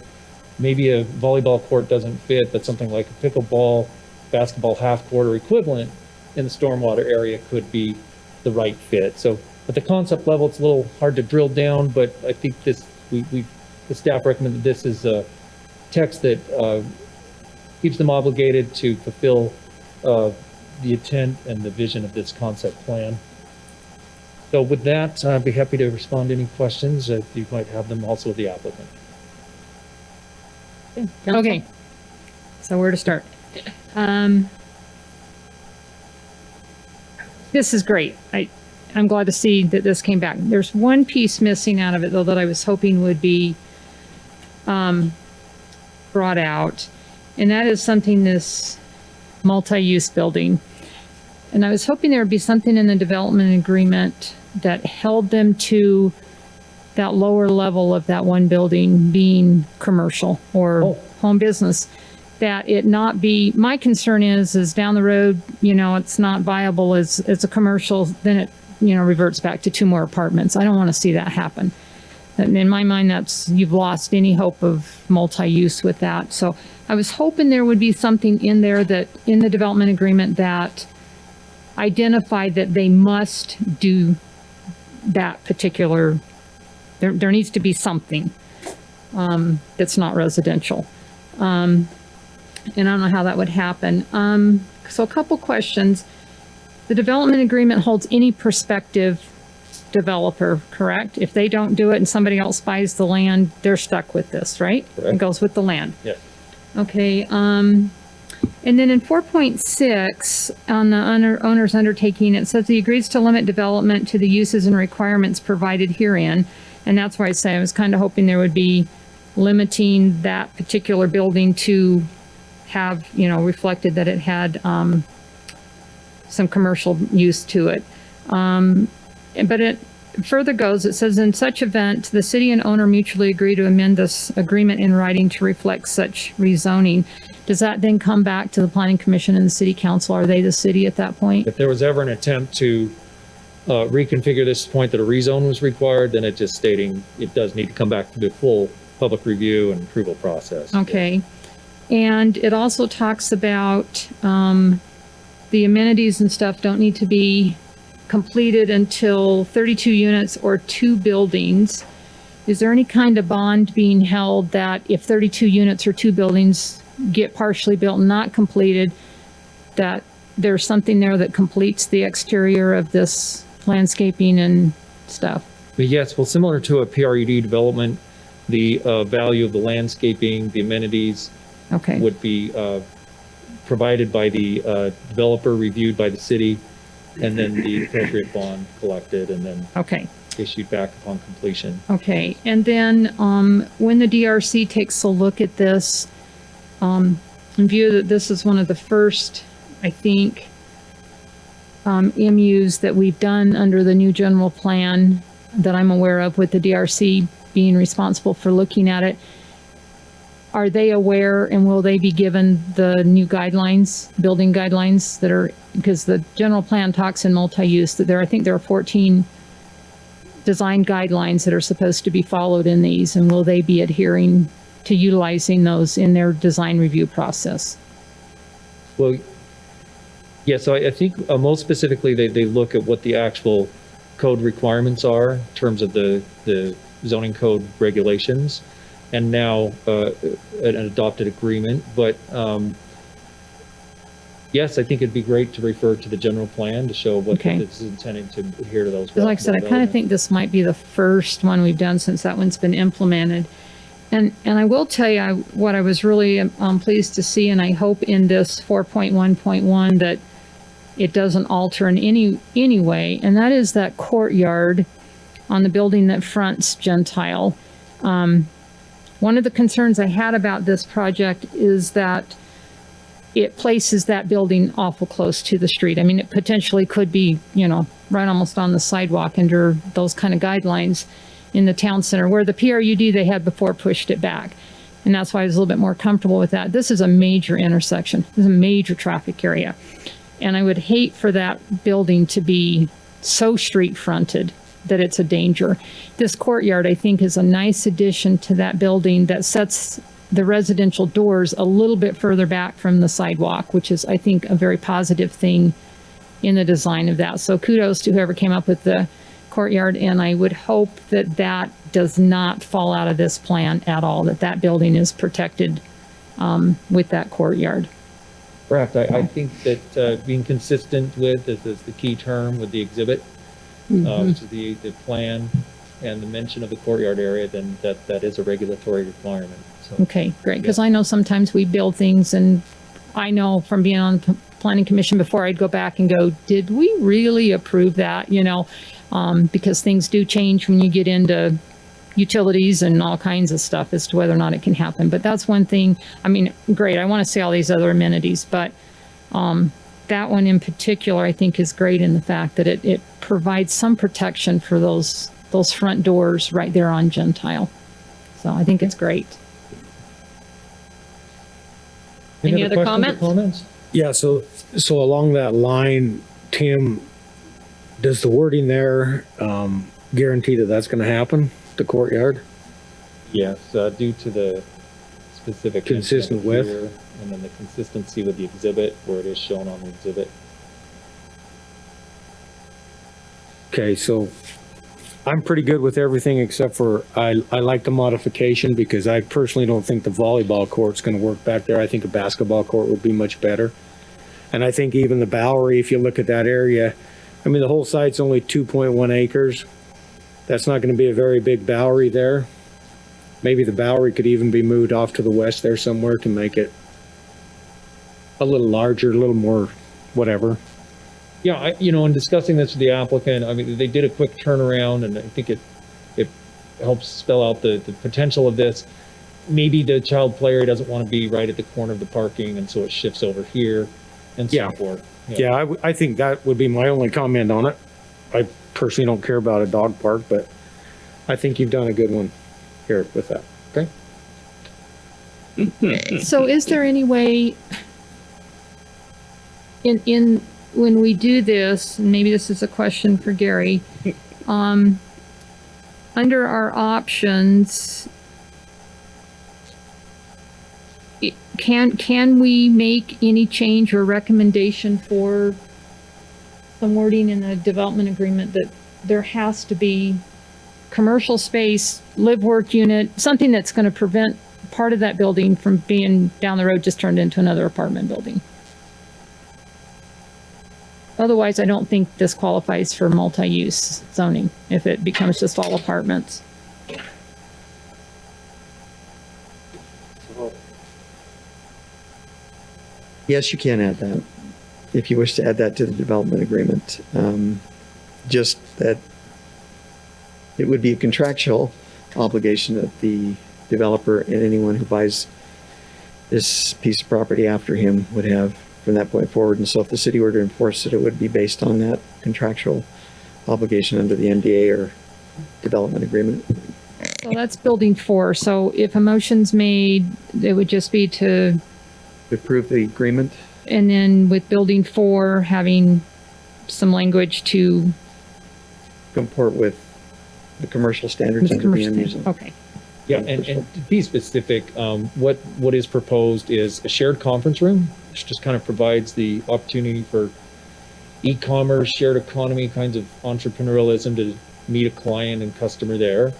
maybe a volleyball court doesn't fit, but something like a pickleball, basketball half court or equivalent in the stormwater area could be the right fit. So at the concept level, it's a little hard to drill down, but I think the staff recommend that this is a text that keeps them obligated to fulfill the intent and the vision of this concept plan. So with that, I'd be happy to respond to any questions if you might have them, also with the applicant. Okay. So where to start? This is great. I'm glad to see that this came back. There's one piece missing out of it, though, that I was hoping would be brought out. and that is something, this multi-use building. And I was hoping there would be something in the development agreement that held them to that lower level of that one building being commercial or home business. That it not be, my concern is down the road, it's not viable as a commercial, then it, reverts back to 2 more apartments. I don't want to see that happen. And in my mind, you've lost any hope of multi-use with that. So I was hoping there would be something in there that, in the development agreement, that identified that they must do that particular, there needs to be something that's not residential. And I don't know how that would happen. So a couple questions. The development agreement holds any prospective developer, correct? If they don't do it and somebody else buys the land, they're stuck with this, right? Correct. It goes with the land. Yes. Okay. And then in 4.6 on the owner's undertaking, it says he agrees to limit development to the uses and requirements provided herein. And that's why I say I was kind of hoping there would be limiting that particular building to have, reflected that it had some commercial use to it. But it further goes, it says, in such event, the city and owner mutually agree to amend this agreement in writing to reflect such rezoning. Does that then come back to the planning commission and the city council? Are they the city at that point? If there was ever an attempt to reconfigure this point that a rezone was required, then it's just stating it does need to come back to the full public review and approval process. Okay. And it also talks about the amenities and stuff don't need to be completed until 32 units or 2 buildings. Is there any kind of bond being held that if 32 units or 2 buildings get partially built and not completed, that there's something there that completes the exterior of this landscaping and stuff? But yes, well, similar to a PRUD development, the value of the landscaping, the amenities Okay. would be provided by the developer, reviewed by the city, and then the appropriate bond collected and then Okay. issued back upon completion. Okay. And then when the DRC takes a look at this, in view that this is one of the first, I think, MUs that we've done under the new general plan that I'm aware of, with the DRC being responsible for looking at it, are they aware and will they be given the new guidelines, building guidelines that are, because the general plan talks in multi-use that I think there are 14 design guidelines that are supposed to be followed in these, and will they be adhering to utilizing those in their design review process? Well, yeah, so I think most specifically, they look at what the actual code requirements are in terms of the zoning code regulations, and now an adopted agreement. But yes, I think it'd be great to refer to the general plan to show what Okay. this is intending to adhere to those. Like I said, I kind of think this might be the first one we've done since that one's been implemented. And I will tell you what I was really pleased to see, and I hope in this 4.1.1 that it doesn't alter in any way, and that is that courtyard on the building that fronts Gentile. One of the concerns I had about this project is that it places that building awful close to the street. I mean, it potentially could be, right almost on the sidewalk under those kind of guidelines in the town center, where the PRUD they had before pushed it back. And that's why I was a little bit more comfortable with that. This is a major intersection. This is a major traffic area. And I would hate for that building to be so street fronted that it's a danger. This courtyard, I think, is a nice addition to that building that sets the residential doors a little bit further back from the sidewalk, which is, I think, a very positive thing in the design of that. So kudos to whoever came up with the courtyard, and I would hope that that does not fall out of this plan at all, that building is protected with that courtyard. Correct. I think that being consistent with is the key term with the exhibit, which is the plan and the mention of the courtyard area, then that is a regulatory requirement. So, Okay, great, because I know sometimes we build things, and I know from being on the planning commission before, I'd go back and go, did we really approve that? Because things do change when you get into utilities and all kinds of stuff as to whether or not it can happen. But that's one thing. I mean, great. I want to see all these other amenities, but that one in particular, I think, is great in the fact that it provides some protection for those front doors right there on Gentile. So I think it's great. Any other questions or comments? Yeah, so along that line, Tim, does the wording there guarantee that that's going to happen, the courtyard? Yes, due to the specific. Consistent intent with? here, and then the consistency with the exhibit, where it is shown on the exhibit. Okay, so I'm pretty good with everything except for I like the modification because I personally don't think the volleyball court's going to work back there. I think a basketball court would be much better. And I think even the Bowery, if you look at that area, I mean, the whole site's only 2.1 acres. That's not going to be a very big Bowery there. Maybe the Bowery could even be moved off to the west there somewhere to make it a little larger, a little more whatever. Yeah, in discussing this with the applicant, I mean, they did a quick turnaround, and I think it helps spell out the potential of this. Maybe the child play area doesn't want to be right at the corner of the parking, and so it shifts over here, and so forth. Yeah, I think that would be my only comment on it. I personally don't care about a dog park, but I think you've done a good one here with that. Okay. So is there any way in when we do this, and maybe this is a question for Gary, under our options, can we make any change or recommendation for some wording in the development agreement that there has to be commercial space, live work unit, something that's going to prevent part of that building from being down the road just turned into another apartment building? Otherwise, I don't think this qualifies for multi-use zoning if it becomes just all apartments. Yes, you can add that, if you wish to add that to the development agreement. Just that it would be a contractual obligation that the developer and anyone who buys this piece of property after him would have from that point forward. And so if the city were to enforce it, it would be based on that contractual obligation under the NDA or development agreement. So that's building 4. So if a motion's made, it would just be to, Approve the agreement. and then with building 4, having some language to Comport with the commercial standards the under the commercial. end user. Okay. Yeah, and to be specific, what is proposed is a shared conference room, which just kind of provides the opportunity for e-commerce, shared economy kinds of entrepreneurialism to meet a client and customer there.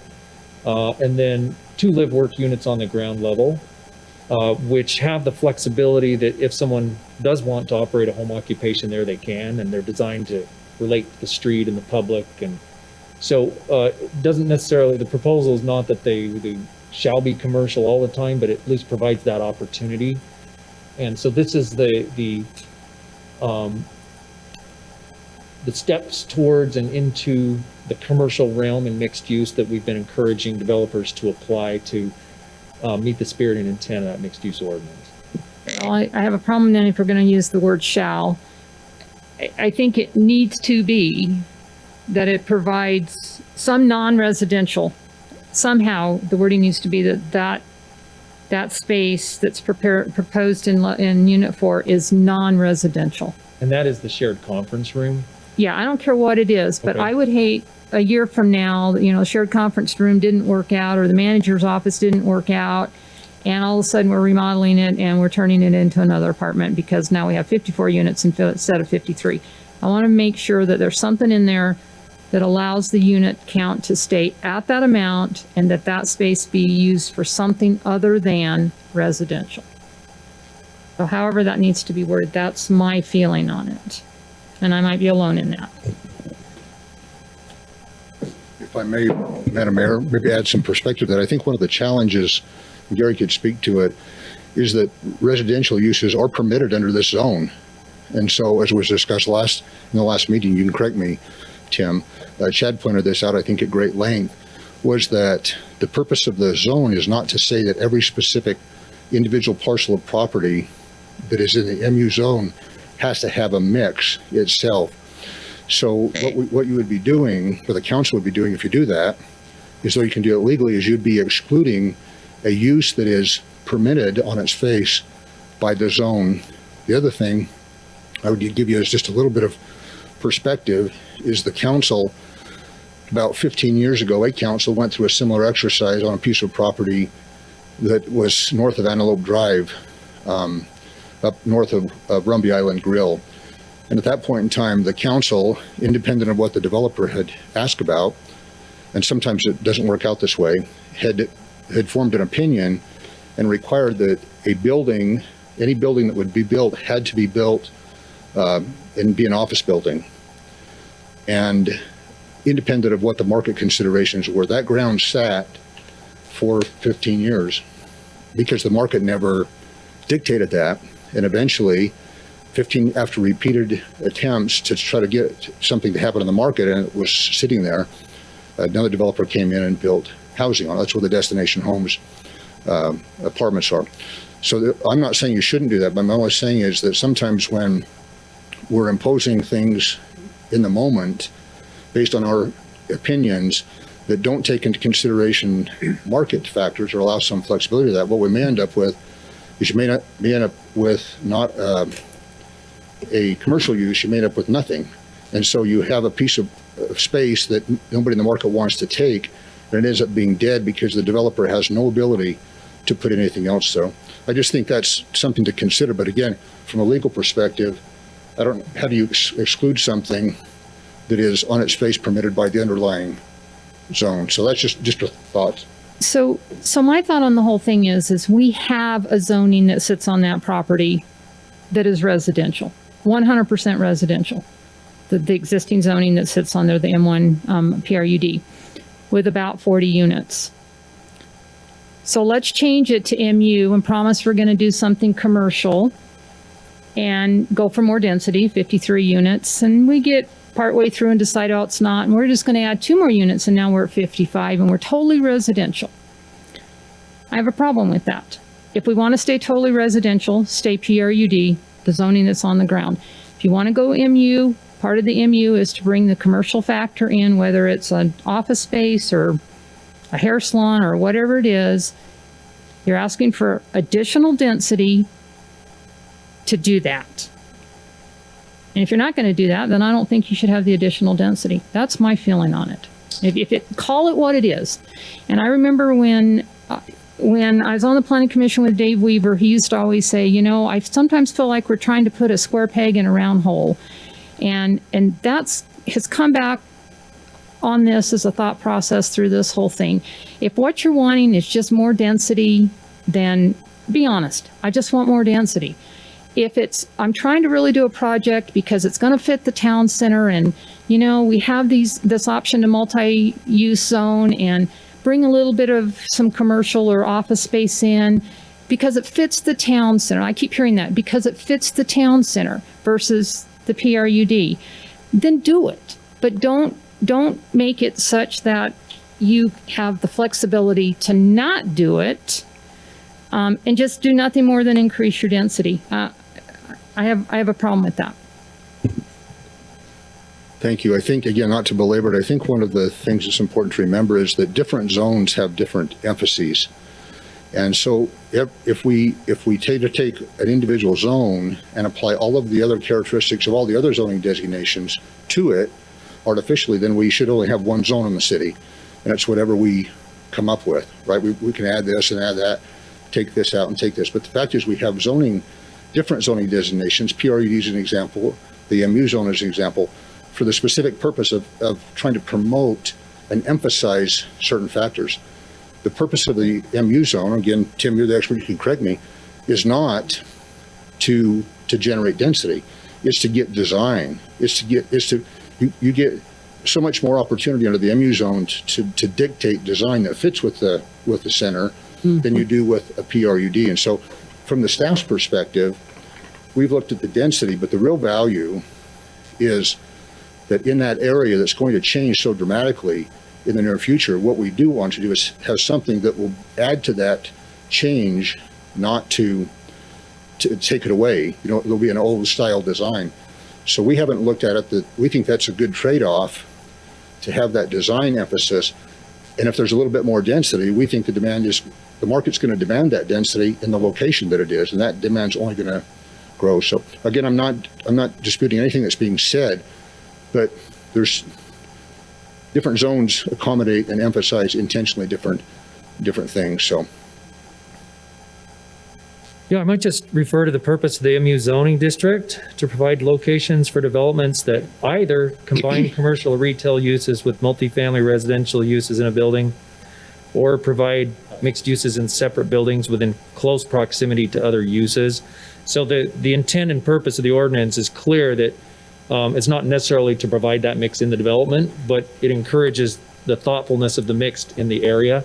And then 2 live work units on the ground level, which have the flexibility that if someone does want to operate a home occupation there, they can, and they're designed to relate to the street and the public. And so it doesn't necessarily, the proposal is not that they shall be commercial all the time, but it at least provides that opportunity. And so this is the steps towards and into the commercial realm and mixed use that we've been encouraging developers to apply to meet the spirit and intent of that mixed use ordinance. Well, I have a problem then if we're going to use the word shall. I think it needs to be that it provides some non-residential. Somehow the wording needs to be that space that's proposed in Unit 4 is non-residential. And that is the shared conference room. Yeah, I don't care what it is, but Okay. I would hate a year from now, the shared conference room didn't work out or the manager's office didn't work out. And all of a sudden we're remodeling it and we're turning it into another apartment because now we have 54 units instead of 53. I want to make sure that there's something in there that allows the unit count to stay at that amount and that space be used for something other than residential. So however that needs to be worded, that's my feeling on it. And I might be alone in that. If I may, Madam Mayor, maybe add some perspective that I think one of the challenges, Gary could speak to it, is that residential uses are permitted under this zone. And so as was discussed in the last meeting, you can correct me, Tim, Chad pointed this out, I think at great length. was that the purpose of the zone is not to say that every specific individual parcel of property that is in the MU zone has to have a mix itself. So what you would be doing, or the council would be doing if you do that, is though you can do it legally, is you'd be excluding a use that is permitted on its face by the zone. The other thing I would give you as just a little bit of perspective is the council, about 15 years ago, a council went through a similar exercise on a piece of property that was north of Antelope Drive, up north of Rumby Island Grill. And at that point in time, the council, independent of what the developer had asked about, and sometimes it doesn't work out this way, had formed an opinion and required that a building, any building that would be built had to be built and be an office building. And independent of what the market considerations were, that ground sat for 15 years because the market never dictated that. And eventually, after repeated attempts to try to get something to happen in the market, and it was sitting there, another developer came in and built housing on it. That's where the Destination Homes apartments are. So I'm not saying you shouldn't do that, but what I'm saying is that sometimes when we're imposing things in the moment based on our opinions that don't take into consideration market factors or allow some flexibility to that, what we may end up with is you may end up with not a commercial use, you may end up with nothing. And so you have a piece of space that nobody in the market wants to take, and it ends up being dead because the developer has no ability to put anything else. So I just think that's something to consider. But again, from a legal perspective, how do you exclude something that is on its face permitted by the underlying zone? So that's just a thought. So my thought on the whole thing is we have a zoning that sits on that property that is residential, 100% residential. The existing zoning that sits on there, the M1 PRUD, with about 40 units. So let's change it to MU and promise we're going to do something commercial and go for more density, 53 units, and we get partway through and decide, oh, it's not, and we're just going to add 2 more units, and now we're at 55, and we're totally residential. I have a problem with that. If we want to stay totally residential, stay PRUD, the zoning that's on the ground. If you want to go MU, part of the MU is to bring the commercial factor in, whether it's an office space or a hair salon or whatever it is. You're asking for additional density to do that. And if you're not going to do that, then I don't think you should have the additional density. That's my feeling on it. Call it what it is. And I remember when I was on the planning commission with Dave Weaver, he used to always say, I sometimes feel like we're trying to put a square peg in a round hole. And has come back on this as a thought process through this whole thing. If what you're wanting is just more density, then be honest. I just want more density. If I'm trying to really do a project because it's going to fit the town center, and we have this option to multi-use zone and bring a little bit of some commercial or office space in because it fits the town center. I keep hearing that, because it fits the town center versus the PRUD, then do it. But don't make it such that you have the flexibility to not do it, and just do nothing more than increase your density. I have a problem with that. Thank you. I think, again, not to belabor it, I think one of the things that's important to remember is that different zones have different emphases. And so if we take an individual zone and apply all of the other characteristics of all the other zoning designations to it artificially, then we should only have one zone in the city. And it's whatever we come up with, right? We can add this and add that, take this out and take this. But the fact is we have different zoning designations. PRUD is an example. The MU zone is an example, for the specific purpose of trying to promote and emphasize certain factors. The purpose of the MU zone, again, Tim, you're the expert, you can correct me, is not to generate density. It's to get design. You get so much more opportunity under the MU zone to dictate design that fits with the center than you do with a PRUD. And so from the staff's perspective, we've looked at the density, but the real value is that in that area that's going to change so dramatically, in the near future. What we do want to do is have something that will add to that change, not to take it away. You know, it'll be an old style design. So we haven't looked at it. That we think that's a good trade-off to have that design emphasis. And if there's a little bit more density, we think the market's going to demand that density in the location that it is, and that demand's only going to grow. So again, I'm not disputing anything that's being said, but there's different zones accommodate and emphasize intentionally different things. So. Yeah, I might just refer to the purpose of the MU zoning district to provide locations for developments that either combine commercial or retail uses with multifamily residential uses in a building, or provide mixed uses in separate buildings within close proximity to other uses. So the intent and purpose of the ordinance is clear that it's not necessarily to provide that mix in the development, but it encourages the thoughtfulness of the mixed in the area.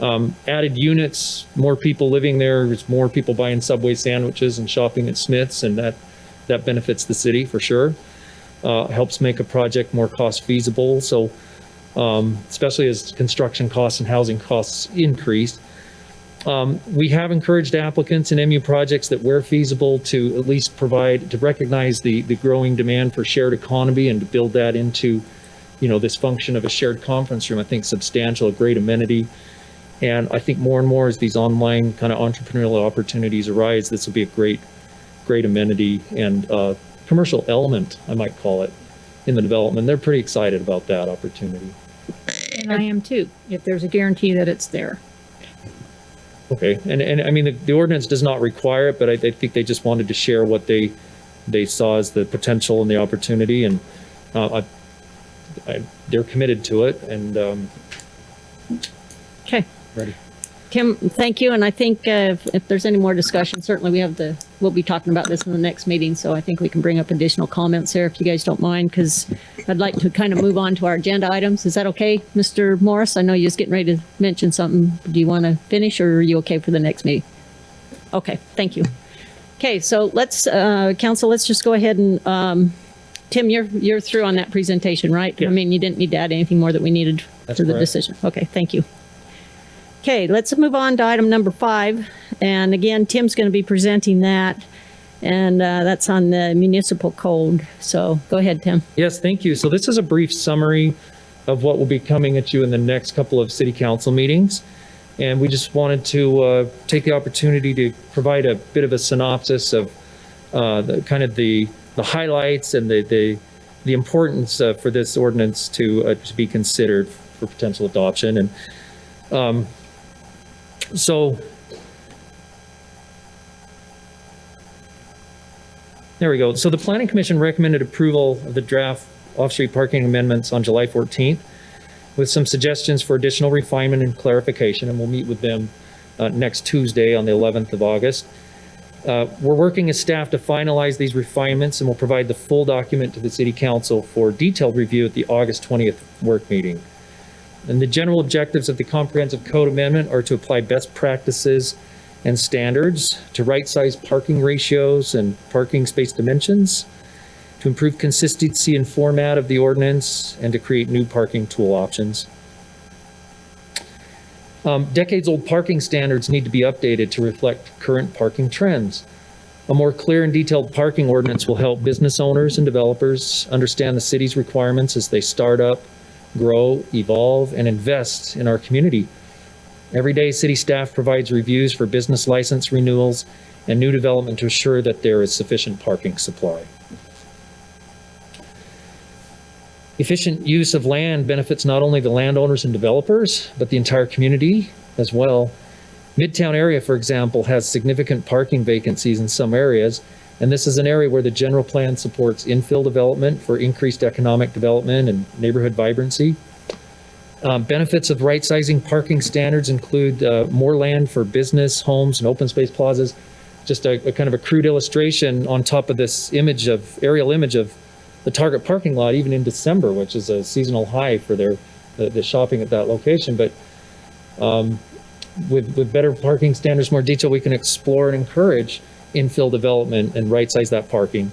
Added units, more people living there, there's more people buying Subway sandwiches and shopping at Smith's, and that benefits the city for sure. Helps make a project more cost feasible. So especially as construction costs and housing costs increase. We have encouraged applicants in MU projects that where feasible to at least recognize the growing demand for shared economy and to build that into, this function of a shared conference room. I think substantial, a great amenity. And I think more and more as these online kind of entrepreneurial opportunities arise, this will be a great amenity and commercial element, I might call it, in the development. They're pretty excited about that opportunity. And I am too, if there's a guarantee that it's there. Okay, and I mean, the ordinance does not require it, but I think they just wanted to share what they saw as the potential and the opportunity, and they're committed to it, and Okay. ready. Kim, thank you. And I think if there's any more discussion, certainly we'll be talking about this in the next meeting. So I think we can bring up additional comments there if you guys don't mind, because I'd like to kind of move on to our agenda items. Is that okay, Mr. Morris? I know you're just getting ready to mention something. Do you want to finish, or are you okay for the next meeting? Okay, thank you. Okay, so council, let's just go ahead and, Tim, you're through on that presentation, right? Yeah. I mean, you didn't need to add anything more that we needed That's for the correct. decision. Okay, thank you. Okay, let's move on to item number 5. And again, Tim's going to be presenting that. And that's on the municipal code. So go ahead, Tim. Yes, thank you. So this is a brief summary of what will be coming at you in the next couple of city council meetings. And we just wanted to take the opportunity to provide a bit of a synopsis of the highlights and the importance for this ordinance to be considered for potential adoption. And so there we go. So the Planning Commission recommended approval of the draft off-street parking amendments on July 14th with some suggestions for additional refinement and clarification, and we'll meet with them next Tuesday on the 11th of August. We're working as staff to finalize these refinements, and we'll provide the full document to the City Council for detailed review at the August 20th work meeting. And the general objectives of the comprehensive code amendment are to apply best practices and standards to right-size parking ratios and parking space dimensions, to improve consistency and format of the ordinance, and to create new parking tool options. Decades-old parking standards need to be updated to reflect current parking trends. A more clear and detailed parking ordinance will help business owners and developers understand the city's requirements as they start up, grow, evolve, and invest in our community. Every day, city staff provides reviews for business license renewals and new development to assure that there is sufficient parking supply. Efficient use of land benefits not only the landowners and developers, but the entire community as well. Midtown area, for example, has significant parking vacancies in some areas, and this is an area where the general plan supports infill development for increased economic development and neighborhood vibrancy. Benefits of right-sizing parking standards include more land for business, homes, and open space plazas. Just a kind of a crude illustration on top of this aerial image of the Target parking lot, even in December, which is a seasonal high for the shopping at that location. But with better parking standards, more detail, we can explore and encourage infill development and right-size that parking.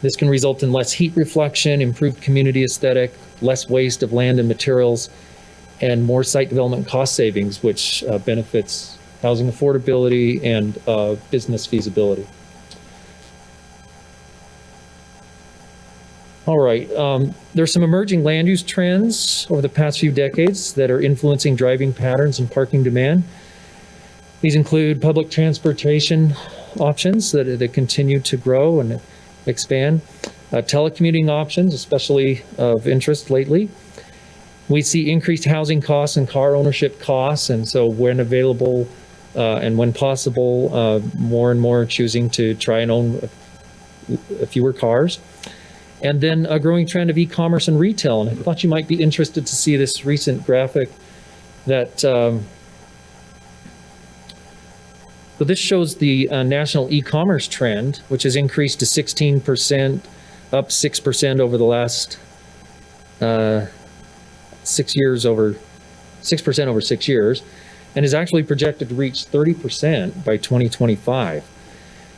This can result in less heat reflection, improved community aesthetic, less waste of land and materials, and more site development cost savings, which benefits housing affordability and business feasibility. All right, there's some emerging land use trends over the past few decades that are influencing driving patterns and parking demand. These include public transportation options that continue to grow and expand, telecommuting options, especially of interest lately. We see increased housing costs and car ownership costs, and so when available and when possible, more and more choosing to try and own fewer cars. And then a growing trend of e-commerce and retail. And I thought you might be interested to see this recent graphic that, so this shows the national e-commerce trend, which has increased to 16%, up 6% over the last 6 years, over 6% over 6 years, and is actually projected to reach 30% by 2025.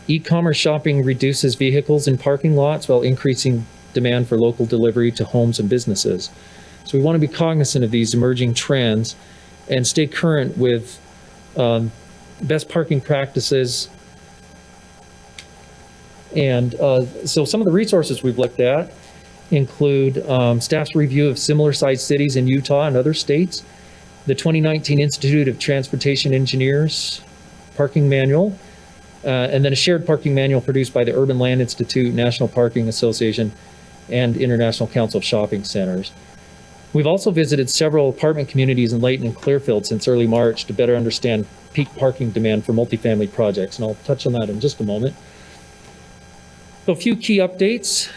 E-commerce shopping reduces vehicles in parking lots while increasing demand for local delivery to homes and businesses. So we want to be cognizant of these emerging trends and stay current with best parking practices. And so some of the resources we've looked at include staff's review of similar sized cities in Utah and other states, the 2019 Institute of Transportation Engineers Parking Manual, and then a shared parking manual produced by the Urban Land Institute, National Parking Association, and International Council of Shopping Centers. We've also visited several apartment communities in Leighton and Clearfield since early March to better understand peak parking demand for multifamily projects, and I'll touch on that in just a moment. So a few key updates.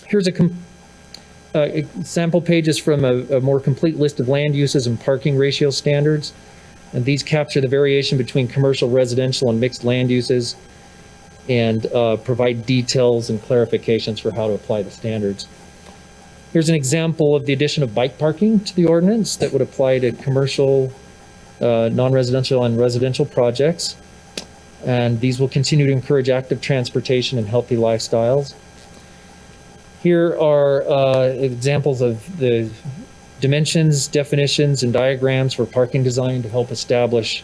Here's sample pages from a more complete list of land uses and parking ratio standards. And these capture the variation between commercial, residential, and mixed land uses and provide details and clarifications for how to apply the standards. Here's an example of the addition of bike parking to the ordinance that would apply to commercial, non-residential, and residential projects. And these will continue to encourage active transportation and healthy lifestyles. Here are examples of the dimensions, definitions, and diagrams for parking design to help establish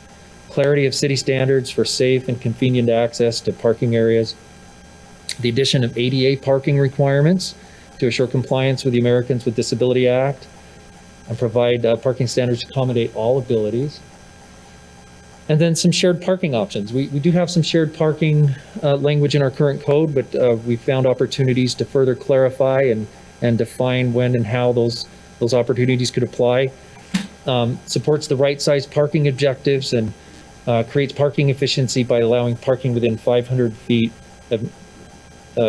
clarity of city standards for safe and convenient access to parking areas. The addition of ADA parking requirements to assure compliance with the Americans with Disability Act and provide parking standards to accommodate all abilities. And then some shared parking options. We do have some shared parking language in our current code, but we found opportunities to further clarify and define when and how those opportunities could apply. Supports the right size parking objectives and creates parking efficiency by allowing parking within 500 feet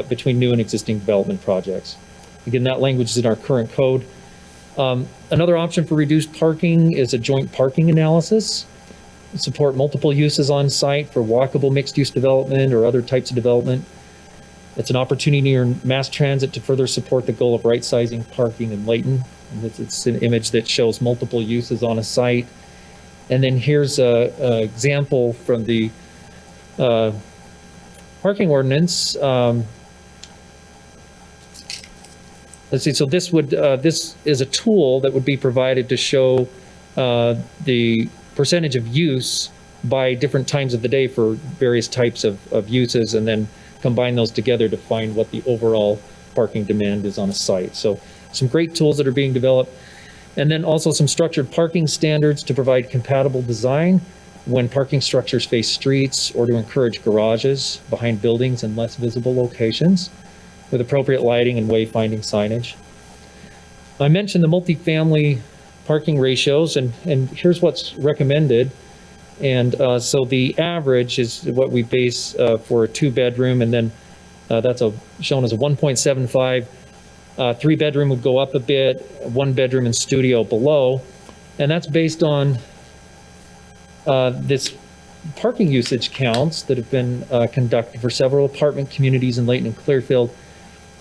between new and existing development projects. Again, that language is in our current code. Another option for reduced parking is a joint parking analysis. Support multiple uses on site for walkable mixed-use development or other types of development. It's an opportunity near mass transit to further support the goal of right-sizing parking in Leighton. And it's an image that shows multiple uses on a site. And then here's an example from the parking ordinance. Let's see. So this is a tool that would be provided to show the percentage of use by different times of the day for various types of uses, and then combine those together to find what the overall parking demand is on a site. So some great tools that are being developed. And then also some structured parking standards to provide compatible design when parking structures face streets, or to encourage garages behind buildings in less visible locations with appropriate lighting and wayfinding signage. I mentioned the multifamily parking ratios, and here's what's recommended. And so the average is what we base for a 2-bedroom, and then that's shown as a 1.75. 3-bedroom would go up a bit, 1-bedroom and studio below. And that's based on this parking usage counts that have been conducted for several apartment communities in Leighton and Clearfield.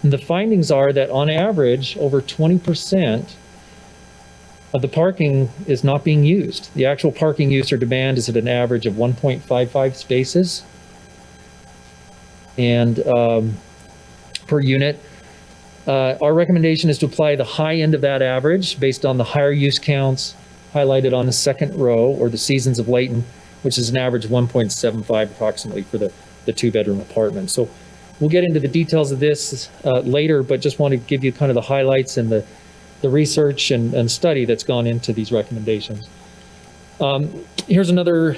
And the findings are that on average, over 20% of the parking is not being used. The actual parking use or demand is at an average of 1.55 spaces and per unit. Our recommendation is to apply the high end of that average based on the higher use counts highlighted on the second row, or the seasons of Leighton, which is an average of 1.75 approximately for the 2-bedroom apartment. So we'll get into the details of this later, but just want to give you kind of the highlights and the research and study that's gone into these recommendations. Here's another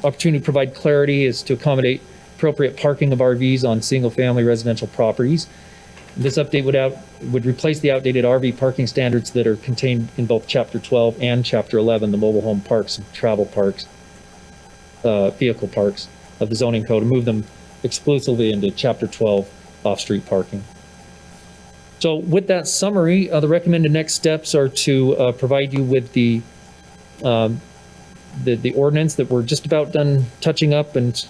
opportunity to provide clarity, is to accommodate appropriate parking of RVs on single-family residential properties. This update would replace the outdated RV parking standards that are contained in both Chapter 12 and Chapter 11, the mobile home parks and travel parks, vehicle parks of the zoning code, and move them exclusively into Chapter 12 off-street parking. So with that summary, the recommended next steps are to provide you with the ordinance that we're just about done touching up and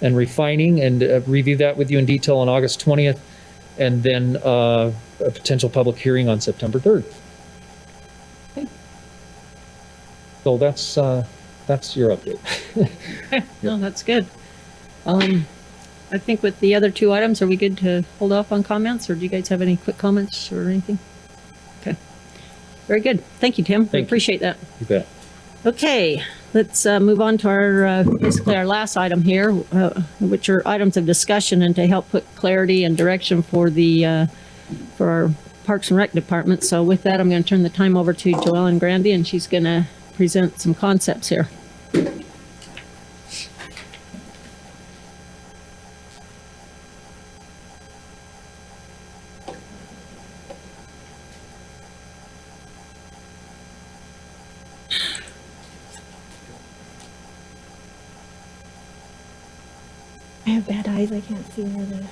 refining, and review that with you in detail on August 20th, and then a potential public hearing on September 3rd. Okay. So that's your update. No, that's good. I think with the other 2 items, are we good to hold off on comments, or do you guys have any quick comments or anything? Okay. Very good. Thank you, Tim. We appreciate that. You bet. Okay, let's move on to our basically our last item here, which are items of discussion, and to help put clarity and direction for our Parks and Rec department. So with that, I'm going to turn the time over to Joellen Grandy, and she's going to present some concepts here. I have bad eyes. I can't see where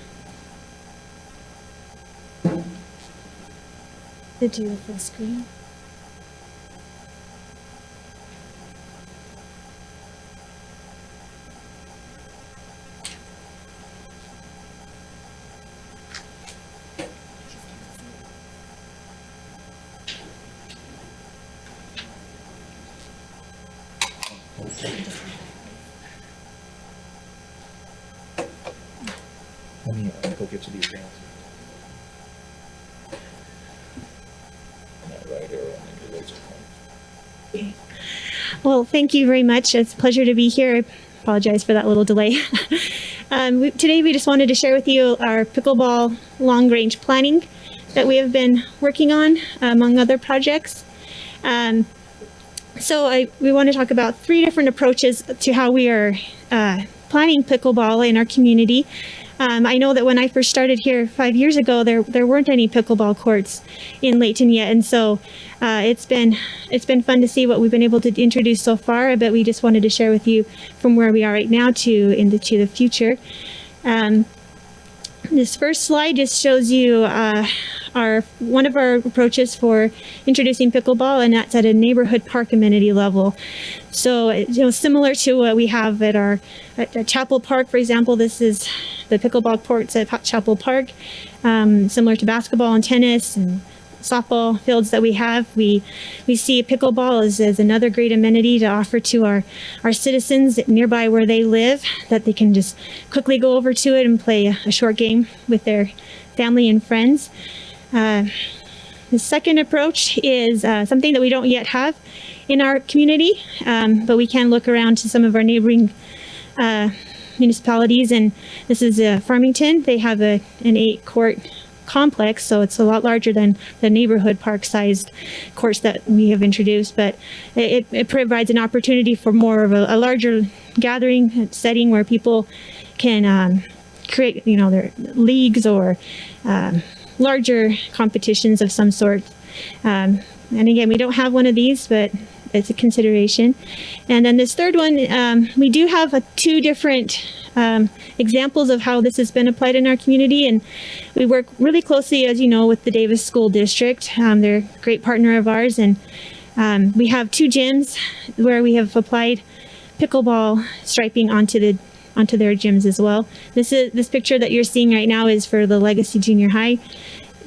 to do the full screen. Let me go get you the advance. Right here, and then your laser point. Well, thank you very much. It's a pleasure to be here. I apologize for that little delay. Today we just wanted to share with you our pickleball long-range planning that we have been working on, among other projects. So we want to talk about 3 different approaches to how we are planning pickleball in our community. I know that when I first started here 5 years ago, there weren't any pickleball courts in Leighton yet, and so it's been fun to see what we've been able to introduce so far. But we just wanted to share with you from where we are right now to the future. This first slide just shows you one of our approaches for introducing pickleball, and that's at a neighborhood park amenity level. So, similar to what we have at Chapel Park, for example. This is the pickleball courts at Chapel Park, similar to basketball and tennis and softball fields that we have. We see pickleball as another great amenity to offer to our citizens nearby where they live, that they can just quickly go over to it and play a short game with their family and friends. The second approach is something that we don't yet have in our community, but we can look around to some of our neighboring municipalities, and this is Farmington. They have an 8-court complex, so it's a lot larger than the neighborhood park-sized courts that we have introduced, but it provides an opportunity for more of a larger gathering setting where people can create, their leagues or larger competitions of some sort. And again, we don't have one of these, but it's a consideration. And then this third one, we do have 2 different examples of how this has been applied in our community, and we work really closely, as you know, with the Davis School District. They're a great partner of ours, and we have 2 gyms where we have applied pickleball striping onto their gyms as well. This picture that you're seeing right now is for the Legacy Junior High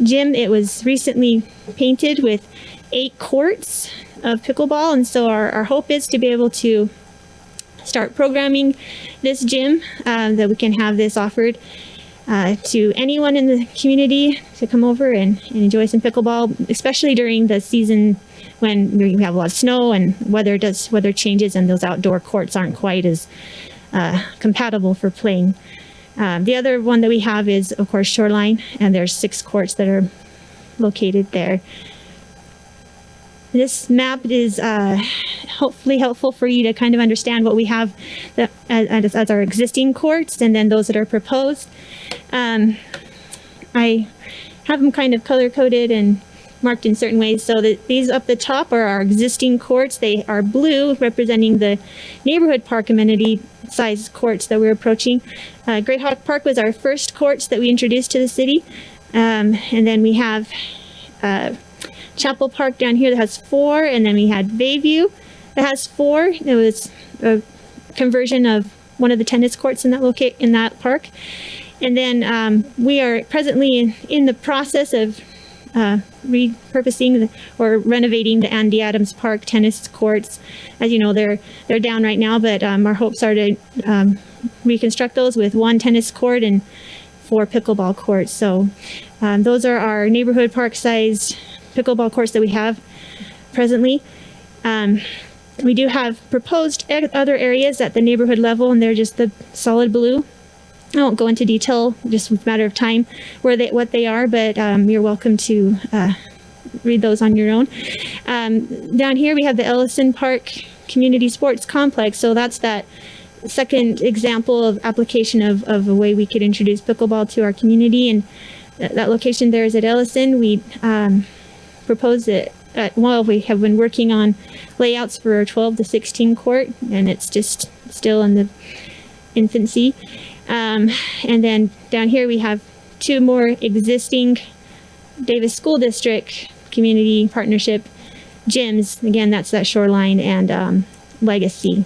gym. It was recently painted with 8 courts of pickleball, and so our hope is to be able to start programming this gym, that we can have this offered to anyone in the community to come over and enjoy some pickleball, especially during the season when we have a lot of snow and weather changes and those outdoor courts aren't quite as compatible for playing. The other one that we have is, of course, Shoreline, and there's 6 courts that are located there. This map is hopefully helpful for you to kind of understand what we have as our existing courts and then those that are proposed. I have them kind of color-coded and marked in certain ways. So that these up the top are our existing courts. They are blue, representing the neighborhood park amenity size courts that we're approaching. Great Hawk Park was our first courts that we introduced to the city. And then we have Chapel Park down here that has 4, and then we had Bayview that has 4. It was a conversion of one of the tennis courts in that park. And then we are presently in the process of repurposing or renovating the Andy Adams Park tennis courts. As you know, they're down right now, but our hopes are to reconstruct those with 1 tennis court and 4 pickleball courts. So those are our neighborhood park-sized pickleball courts that we have presently. We do have proposed other areas at the neighborhood level, and they're just the solid blue. I won't go into detail, just with a matter of time, what they are, but you're welcome to read those on your own. Down here we have the Ellison Park Community Sports Complex, so that's that second example of application of a way we could introduce pickleball to our community, and that location there is at Ellison. We proposed it. We have been working on layouts for our 12 to 16 court, and it's just still in the infancy. And then down here we have 2 more existing Davis School District community partnership gyms. Again, that's that Shoreline and Legacy.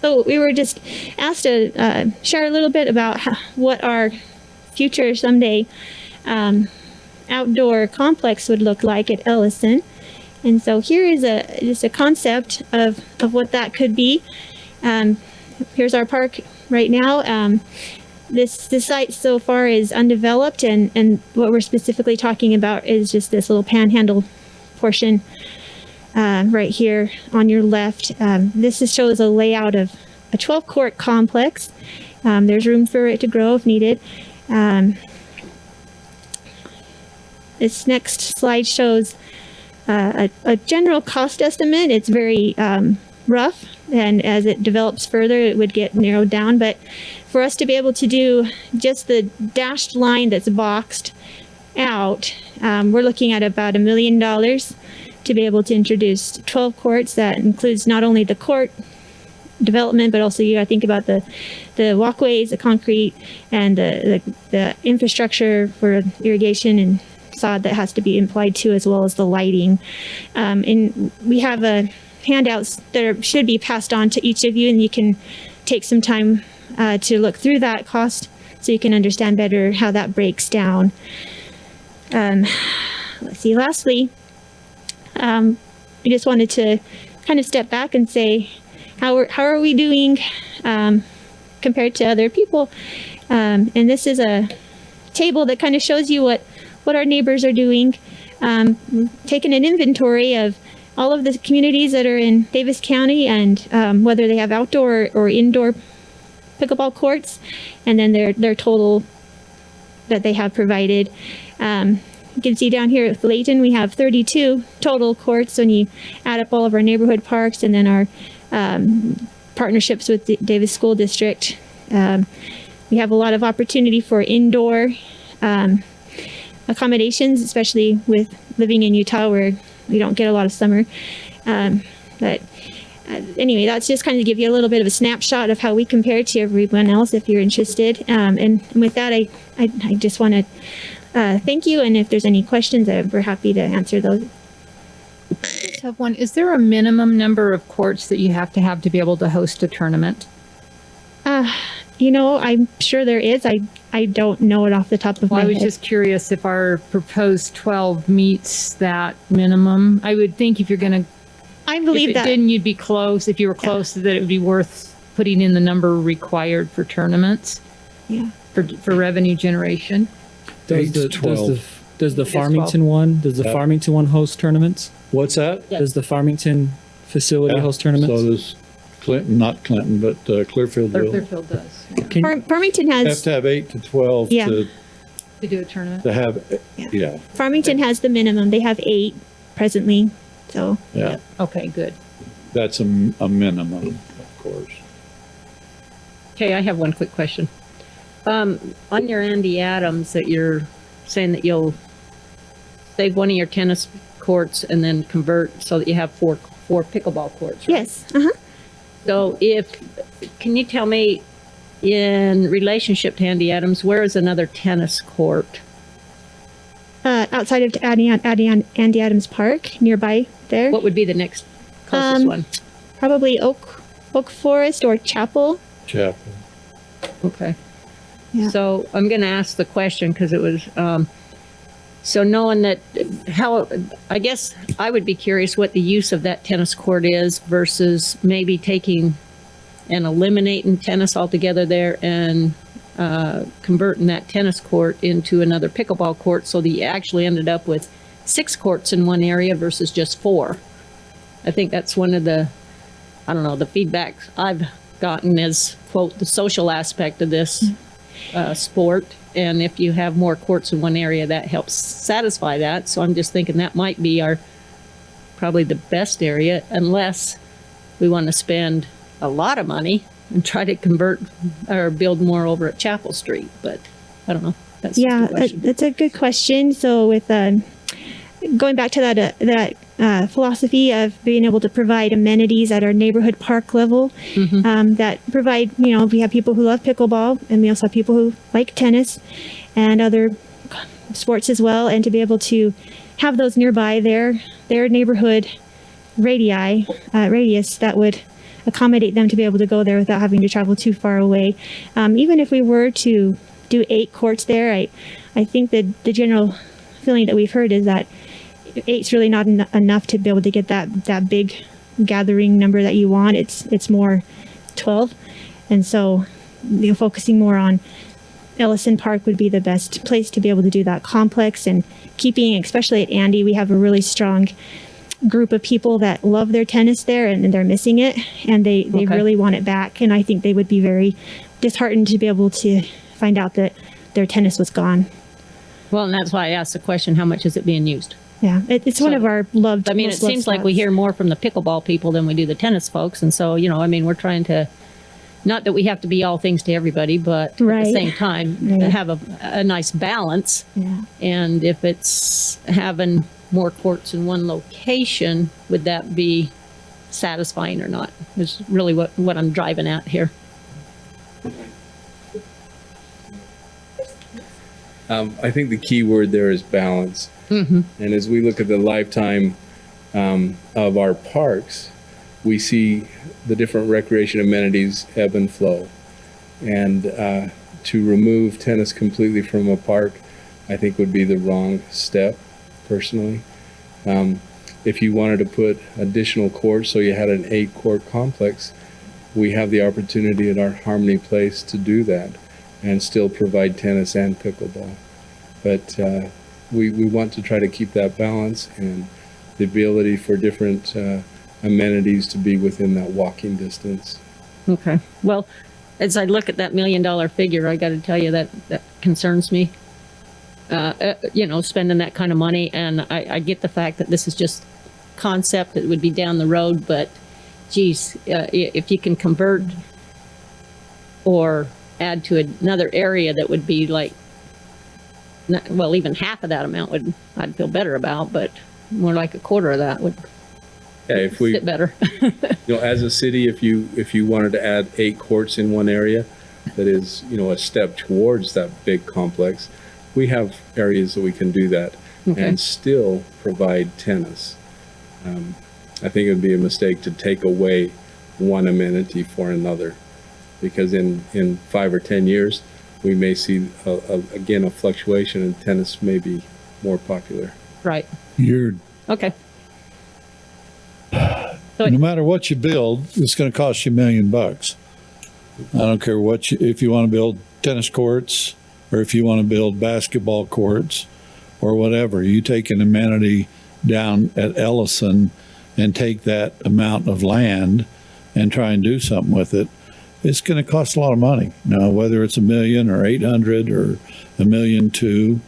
So we were just asked to share a little bit about what our future someday outdoor complex would look like at Ellison. And so here is just a concept of what that could be. Here's our park right now. This site so far is undeveloped, and what we're specifically talking about is just this little panhandle portion right here on your left. This shows a layout of a 12-court complex. There's room for it to grow if needed. This next slide shows a general cost estimate. It's very rough, and as it develops further it would get narrowed down, but for us to be able to do just the dashed line that's boxed out, we're looking at about $1 million to be able to introduce 12 courts. That includes not only the court development, but also you gotta think about the walkways, the concrete, and the infrastructure for irrigation and sod that has to be applied to, as well as the lighting. And we have handouts that should be passed on to each of you, and you can take some time to look through that cost so you can understand better how that breaks down. Let's see, lastly, I just wanted to kind of step back and say, how are we doing compared to other people? And this is a table that kind of shows you what our neighbors are doing. Taking an inventory of all of the communities that are in Davis County, and whether they have outdoor or indoor pickleball courts, and then their total that they have provided. You can see down here with Leighton, we have 32 total courts when you add up all of our neighborhood parks and then our partnerships with the Davis School District. We have a lot of opportunity for indoor accommodations, especially with living in Utah where we don't get a lot of summer. But anyway, that's just kind of give you a little bit of a snapshot of how we compare to everyone else if you're interested. And with that, I just want to thank you. And if there's any questions, we're happy to answer those. I just have one. Is there a minimum number of courts that you have to be able to host a tournament? I'm sure there is. I don't know it off the top of my head. I was just curious if our proposed 12 meets that minimum. I would think if you're going to, I believe if it that didn't, you'd be close. If you were close, that it would be worth putting in the number required for tournaments, Yeah. for revenue generation. Does 8 the, to 12. does the It is Farmington one, does the Yeah. Farmington one host tournaments? What's that? Yeah. Does the Farmington facility host tournaments? So does Clinton, not Clinton, but Clearfield will. Clearfield does, Can, Farmington Have has to have 8 to 12 Yeah. to to do a tournament. have, yeah, Farmington has the minimum. They have 8 presently. So yeah. Okay, good. That's a minimum, of course. Okay, I have one quick question. On your Andy Adams, that you're saying that you'll save one of your tennis courts and then convert so that you have four pickleball courts, right? yes. Uh-huh. So can you tell me, in relationship to Andy Adams, where is another tennis court? Outside of Andy Adams Park, nearby there. What would be the next closest one? Probably Oak Forest or Chapel. Chapel. Okay. Yeah. So I'm going to ask the question because it was, so knowing that, I guess I would be curious what the use of that tennis court is versus maybe taking and eliminating tennis altogether there and converting that tennis court into another pickleball court so that you actually ended up with 6 courts in one area versus just 4. I think that's one of the, I don't know, the feedback I've gotten is, quote, the social aspect of this sport. And if you have more courts in one area, that helps satisfy that. So I'm just thinking that might be probably the best area, unless we want to spend a lot of money and try to convert or build more over at Chapel Street. But I don't know. That's just Yeah, a question. that's a good question. So with going back to that philosophy of being able to provide amenities at our neighborhood park level, that provide, we have people who love pickleball, and we also have people who like tennis and other sports as well, and to be able to have those nearby their neighborhood radius that would accommodate them to be able to go there without having to travel too far away. Even if we were to do 8 courts there, I think that the general feeling that we've heard is that 8's really not enough to be able to get that big gathering number that you want. It's more 12, and so focusing more on Ellison Park would be the best place to be able to do that complex, and keeping, especially at Andy, we have a really strong group of people that love their tennis there, and they're missing it, and they Okay. really want it back, and I think they would be very disheartened to be able to find out that their tennis was gone. Well, and that's why I asked the question, how much is it being used? Yeah, it's one of our loved. I mean, it most loved seems like we spots. hear more from the pickleball people than we do the tennis folks. And so, I mean, we're trying to, not that we have to be all things to everybody, but at Right. the same time, to Right. have a nice balance. Yeah. And if it's having more courts in one location, would that be satisfying or not? Is really what I'm driving at here. I think the key word there is balance. And as we look at the lifetime of our parks, we see the different recreation amenities ebb and flow. And to remove tennis completely from a park, I think would be the wrong step, personally. If you wanted to put additional courts, so you had an 8-court complex, we have the opportunity at our Harmony Place to do that and still provide tennis and pickleball. But we want to try to keep that balance and the ability for different amenities to be within that walking distance. Okay. Well, as I look at that $1 million figure, I got to tell you that concerns me. Spending that kind of money, and I get the fact that this is just concept. It would be down the road, but geez, if you can convert or add to another area that would be like, well, even half of that amount I'd feel better about, but more like a quarter of that would Yeah, if we, sit better. as a city, if you wanted to add 8 courts in one area, that is, a step towards that big complex, we have areas that we can do that Okay. and still provide tennis. I think it would be a mistake to take away one amenity for another, because in 5 or 10 years, we may see again a fluctuation, and tennis may be more popular. Right. You're, Okay. no matter what you build, it's going to cost you $1 million. I don't care if you want to build tennis courts or if you want to build basketball courts or whatever. You take an amenity down at Ellison and take that amount of land and try and do something with it. It's going to cost a lot of money. Now, whether it's $1 million or 800 or $1.2 million.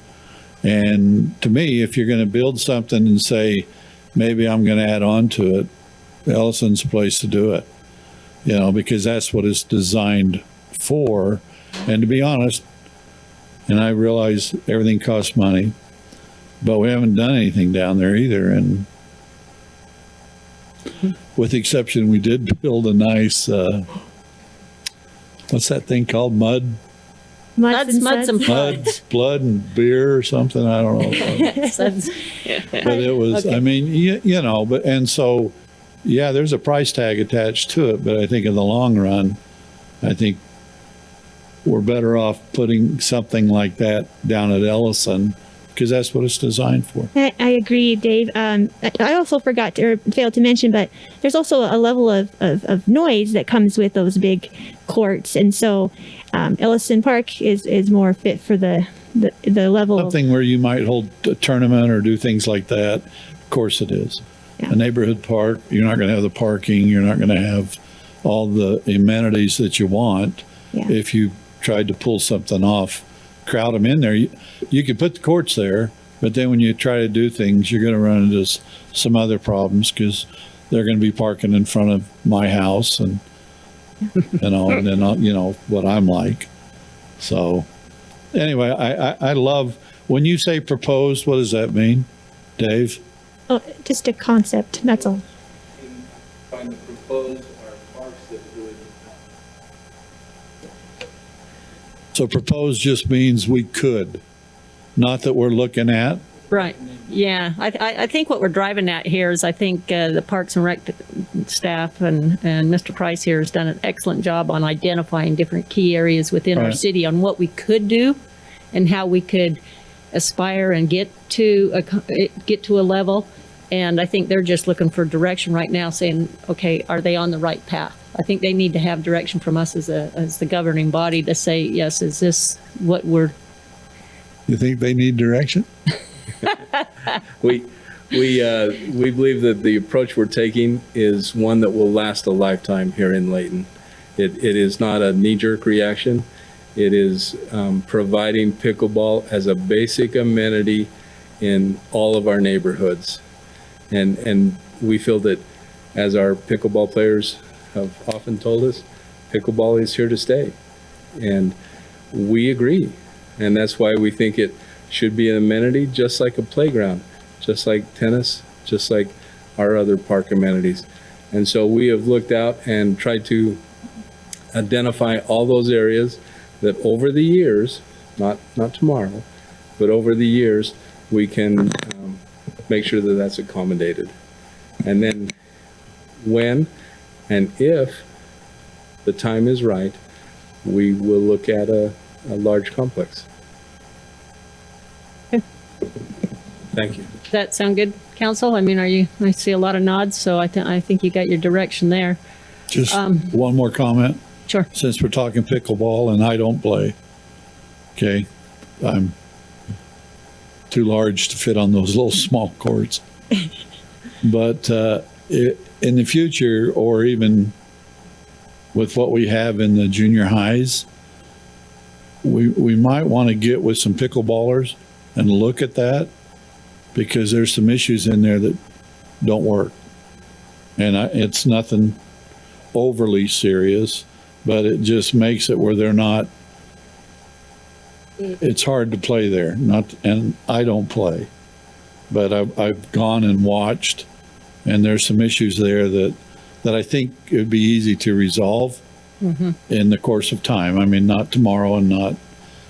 And to me, if you're going to build something and say, maybe I'm going to add on to it, Ellison's the place to do it, because that's what it's designed for. And to be honest, and I realize everything costs money, but we haven't done anything down there either. And with the exception, we did build a nice, what's that thing called? Muds, blood and beer or something. I don't know. But it was, Okay. I mean, and so, yeah, there's a price tag attached to it, but I think in the long run, I think we're better off putting something like that down at Ellison because that's what it's designed for. I agree, Dave. I also forgot or failed to mention, but there's also a level of noise that comes with those big courts. And so Ellison Park is more fit for the level. Something where you might hold a tournament or do things like that. Of course it is. Yeah. A neighborhood park, you're not going to have the parking. You're not going to have all the amenities that you want. Yeah. If you tried to pull something off, crowd them in there. You could put the courts there, but then when you try to do things, you're going to run into some other problems because they're going to be parking in front of my house and, and then, what I'm like. So anyway, I love, when you say proposed, what does that mean, Dave? Oh, just a concept. That's all. Trying to propose our parks that would So proposed just means we could, not that we're looking at. Right. Yeah. I think what we're driving at here is I think the Parks and Rec staff and Mr. Price here has done an excellent job on identifying different key areas within our Right. city on what we could do and how we could aspire and get to a level. And I think they're just looking for direction right now, saying, okay, are they on the right path? I think they need to have direction from us as the governing body to say, yes, is this what we're You think they need direction? We believe that the approach we're taking is one that will last a lifetime here in Leighton. It is not a knee-jerk reaction. It is providing pickleball as a basic amenity in all of our neighborhoods. And we feel that, as our pickleball players have often told us, pickleball is here to stay. And we agree. And that's why we think it should be an amenity, just like a playground, just like tennis, just like our other park amenities. And so we have looked out and tried to identify all those areas that over the years, not tomorrow, but over the years, we can make sure that that's accommodated. And then when and if the time is right, we will look at a large complex. Thank you. Does that sound good, council? I mean, I see a lot of nods, so I think you got your direction there. Just one more comment. Sure. Since we're talking pickleball and I don't play, okay, I'm too large to fit on those little small courts. But in the future, or even with what we have in the junior highs, we might want to get with some pickleballers and look at that, because there's some issues in there that don't work. And it's nothing overly serious, but it just makes it where they're not, it's hard to play there. And I don't play, but I've gone and watched, and there's some issues there that I think it would be easy to resolve in the course of time. I mean, not tomorrow and not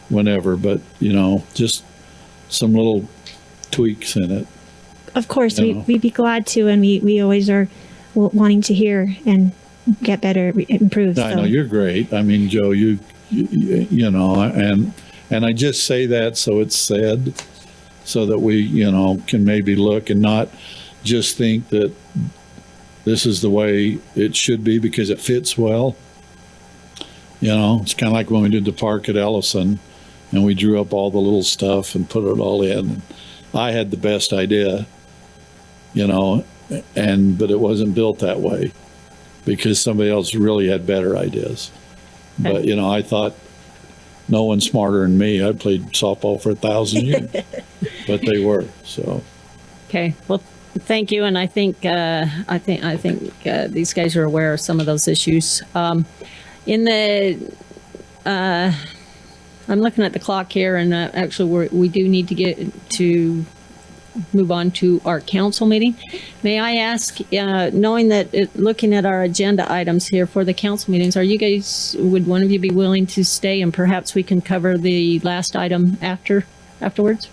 whenever, but just some little tweaks in it. Of course, No. we'd be glad to, and we always are wanting to hear and get better, improve. I know you're great. I mean, Joe, you know, and I just say that so it's said, so that we, can maybe look and not just think that this is the way it should be because it fits well. You know, it's kind of like when we did the park at Ellison and we drew up all the little stuff and put it all in. I had the best idea, you know, but it wasn't built that way because somebody else really had better ideas. But, you know, I thought no one's smarter than me. I played softball for 1,000 years, but they were, so. Okay, well, thank you, and I think these guys are aware of some of those issues. I'm looking at the clock here, and actually we do need to get to move on to our council meeting. May I ask, knowing that looking at our agenda items here for the council meetings, would one of you be willing to stay and perhaps we can cover the last item afterwards?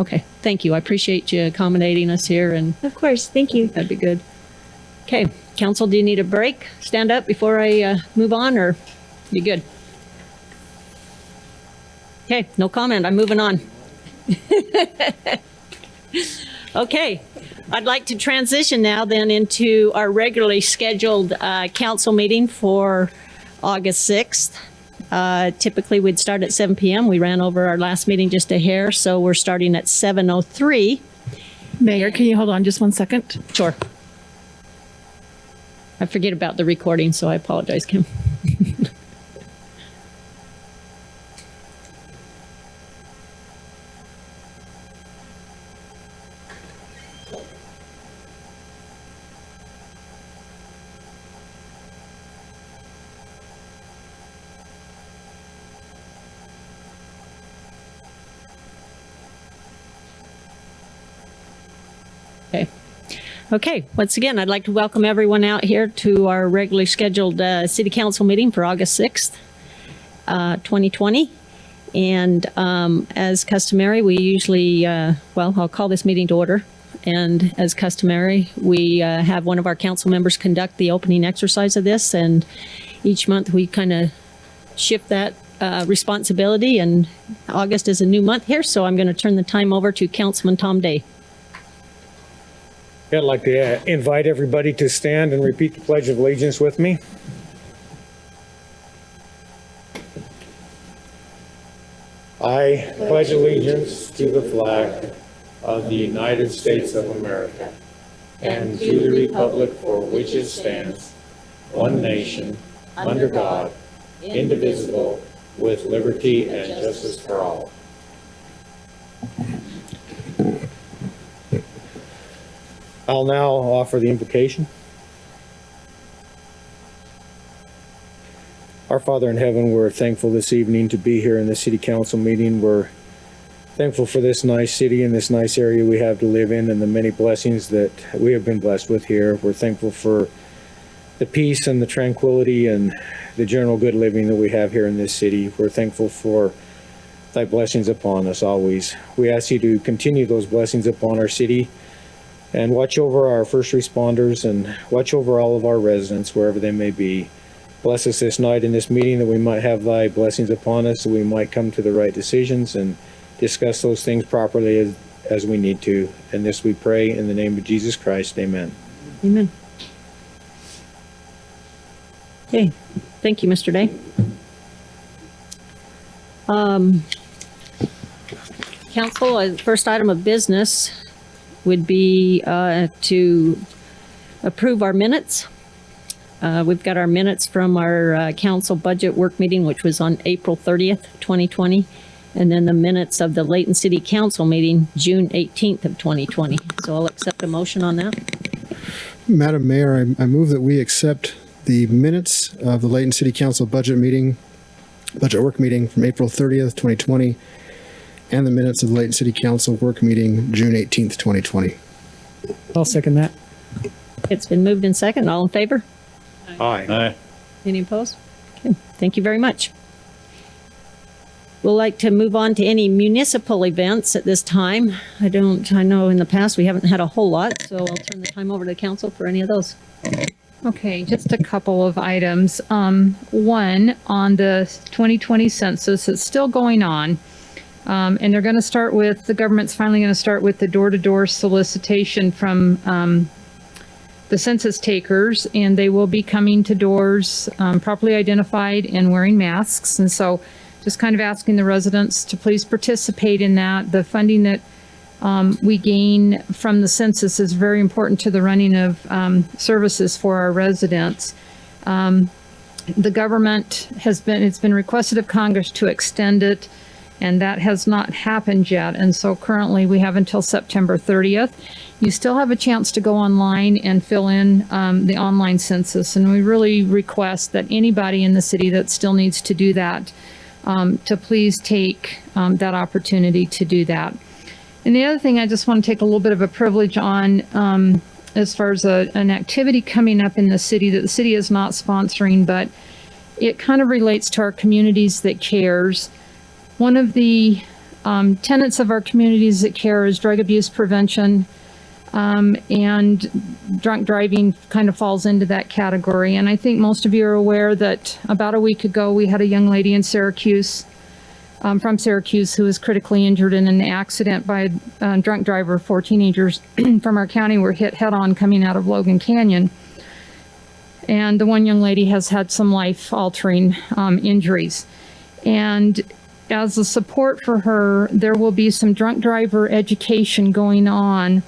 Okay, thank you. I appreciate you accommodating us here, and Of course, thank you. that'd be good. Okay, council, do you need a break? Stand up before I move on, or you good? Okay, no comment. I'm moving on. Okay, I'd like to transition now then into our regularly scheduled council meeting for August 6th. Typically, we'd start at 7 p.m. We ran over our last meeting just a hair, so we're starting at 7:03. Mayor, can you hold on just 1 second? Sure. I forget about the recording, so I apologize, Kim. Okay, once again, I'd like to welcome everyone out here to our regularly scheduled city council meeting for August 6th, 2020. And as customary, we usually, I'll call this meeting to order. And as customary, we have one of our council members conduct the opening exercise of this. And each month we kind of shift that responsibility. And August is a new month here, so I'm going to turn the time over to Councilman Tom Day. I'd like to invite everybody to stand and repeat the Pledge of Allegiance with me. I pledge allegiance to the flag of the United States of America and to the republic for which it stands, one nation, under God, indivisible, with liberty and justice for all. I'll now offer the invocation. Our Father in heaven, we're thankful this evening to be here in the city council meeting. We're thankful for this nice city and this nice area we have to live in and the many blessings that we have been blessed with here. We're thankful for the peace and the tranquility and the general good living that we have here in this city. We're thankful for thy blessings upon us always. We ask you to continue those blessings upon our city and watch over our first responders and watch over all of our residents wherever they may be. Bless us this night in this meeting that we might have thy blessings upon us, that we might come to the right decisions and discuss those things properly as we need to. And this we pray in the name of Jesus Christ. Amen. Amen. Okay, thank you, Mr. Day. Council, first item of business would be to approve our minutes. We've got our minutes from our council budget work meeting, which was on April 30th, 2020, and then the minutes of the Layton City Council meeting, June 18th of 2020. So I'll accept a motion on that. Madam Mayor, I move that we accept the minutes of the Layton City Council budget work meeting from April 30th, 2020, and the minutes of the Layton City Council work meeting, June 18th, 2020. I'll second that. It's been moved in second. All in favor? Aye. Any opposed? Okay, thank you very much. We'd like to move on to any municipal events at this time. I know in the past we haven't had a whole lot, so I'll turn the time over to the council for any of those. Okay, just a couple of items. One, on the 2020 census, it's still going on. And they're going to start with, the government's finally going to start with the door-to-door solicitation from the the census takers, and they will be coming to doors properly identified and wearing masks. And so just kind of asking the residents to please participate in that. The funding that we gain from the census is very important to the running of services for our residents. The government it's been requested of Congress to extend it, and that has not happened yet. And so currently we have until September 30th. You still have a chance to go online and fill in the online census. And we really request that anybody in the city that still needs to do that, to please take that opportunity to do that. And the other thing I just want to take a little bit of a privilege on, as far as an activity coming up in the city that the city is not sponsoring, but it kind of relates to our communities that cares. One of the tenets of our communities that care is drug abuse prevention, and drunk driving kind of falls into that category. And I think most of you are aware that about a week ago we had a young lady in Syracuse, from Syracuse, who was critically injured in an accident by a drunk driver. 4 teenagers from our county were hit head-on coming out of Logan Canyon. And the one young lady has had some life-altering injuries. And as a support for her, there will be some drunk driver education going on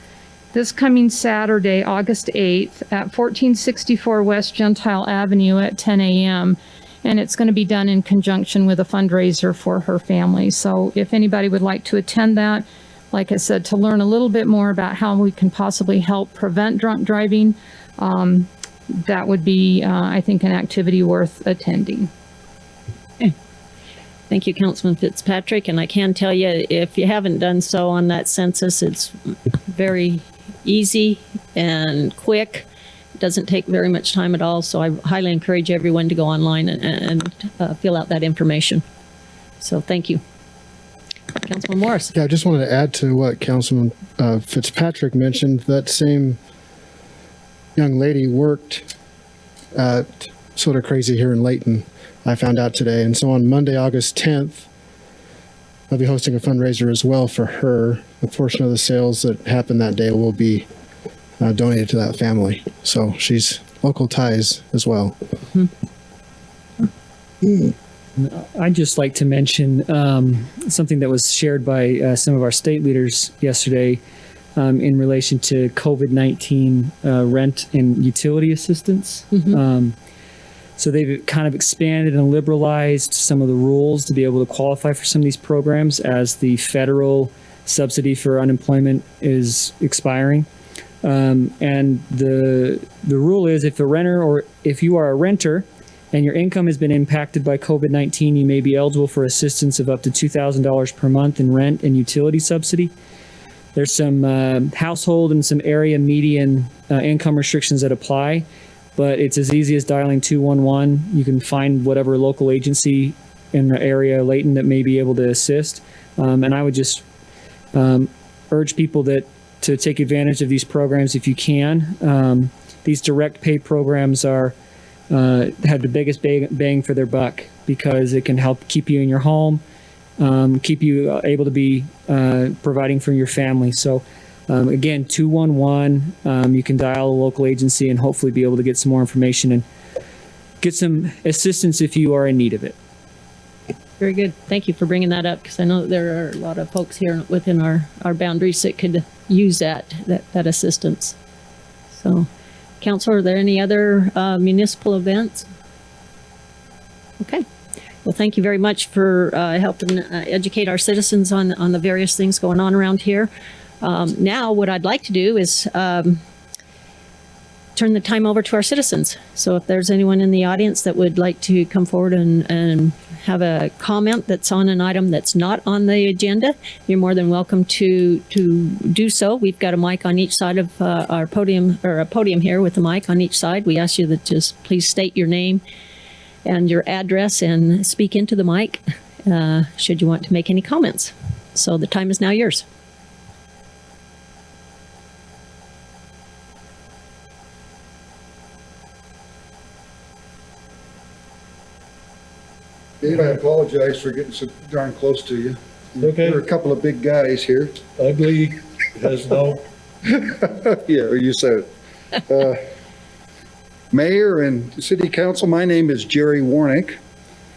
this coming Saturday, August 8th, at 1464 West Gentile Avenue at 10 a.m., and it's going to be done in conjunction with a fundraiser for her family. So if anybody would like to attend that, like I said, to learn a little bit more about how we can possibly help prevent drunk driving, that would be, I think, an activity worth attending. Okay. Thank you, Councilman Fitzpatrick. And I can tell you, if you haven't done so on that census, it's very easy and quick. Doesn't take very much time at all, so I highly encourage everyone to go online and fill out that information. So thank you. Councilman Morris. Yeah, I just wanted to add to what Councilman Fitzpatrick mentioned. That same young lady worked at Soda Crazy here in Leighton, I found out today. And so on Monday, August 10th, I'll be hosting a fundraiser as well for her. A portion of the sales that happen that day will be donated to that family. So she's local ties as well. I'd just like to mention something that was shared by some of our state leaders yesterday in relation to COVID-19 rent and utility assistance. So they've kind of expanded and liberalized some of the rules to be able to qualify for some of these programs as the federal subsidy for unemployment is expiring. And the rule is if a renter or if you are a renter and your income has been impacted by COVID-19, you may be eligible for assistance of up to $2,000 per month in rent and utility subsidy. There's some household and some area median income restrictions that apply, but it's as easy as dialing 211. You can find whatever local agency in the area, Leighton, that may be able to assist. And I would just urge people to take advantage of these programs if you can. These direct pay programs have the biggest bang for their buck because it can help keep you in your home, keep you able to be providing for your family. So again, 211, you can dial a local agency and hopefully be able to get some more information and get some assistance if you are in need of it. Very good. Thank you for bringing that up, because I know that there are a lot of folks here within our boundaries that could use that assistance. So, Councilor, are there any other municipal events? Okay. Well, thank you very much for helping educate our citizens on the various things going on around here. Now, what I'd like to do is turn the time over to our citizens. So if there's anyone in the audience that would like to come forward and have a comment that's on an item that's not on the agenda, you're more than welcome to do so. We've got a mic on each side of our podium, or a podium here with a mic on each side. We ask you to just please state your name and your address and speak into the mic should you want to make any comments. So the time is now yours. Dave, I apologize for getting so darn close to you. Okay. There are a couple of big guys here. Ugly has no. Yeah, you said it. Mayor and City Council, my name is Jerry Warnick.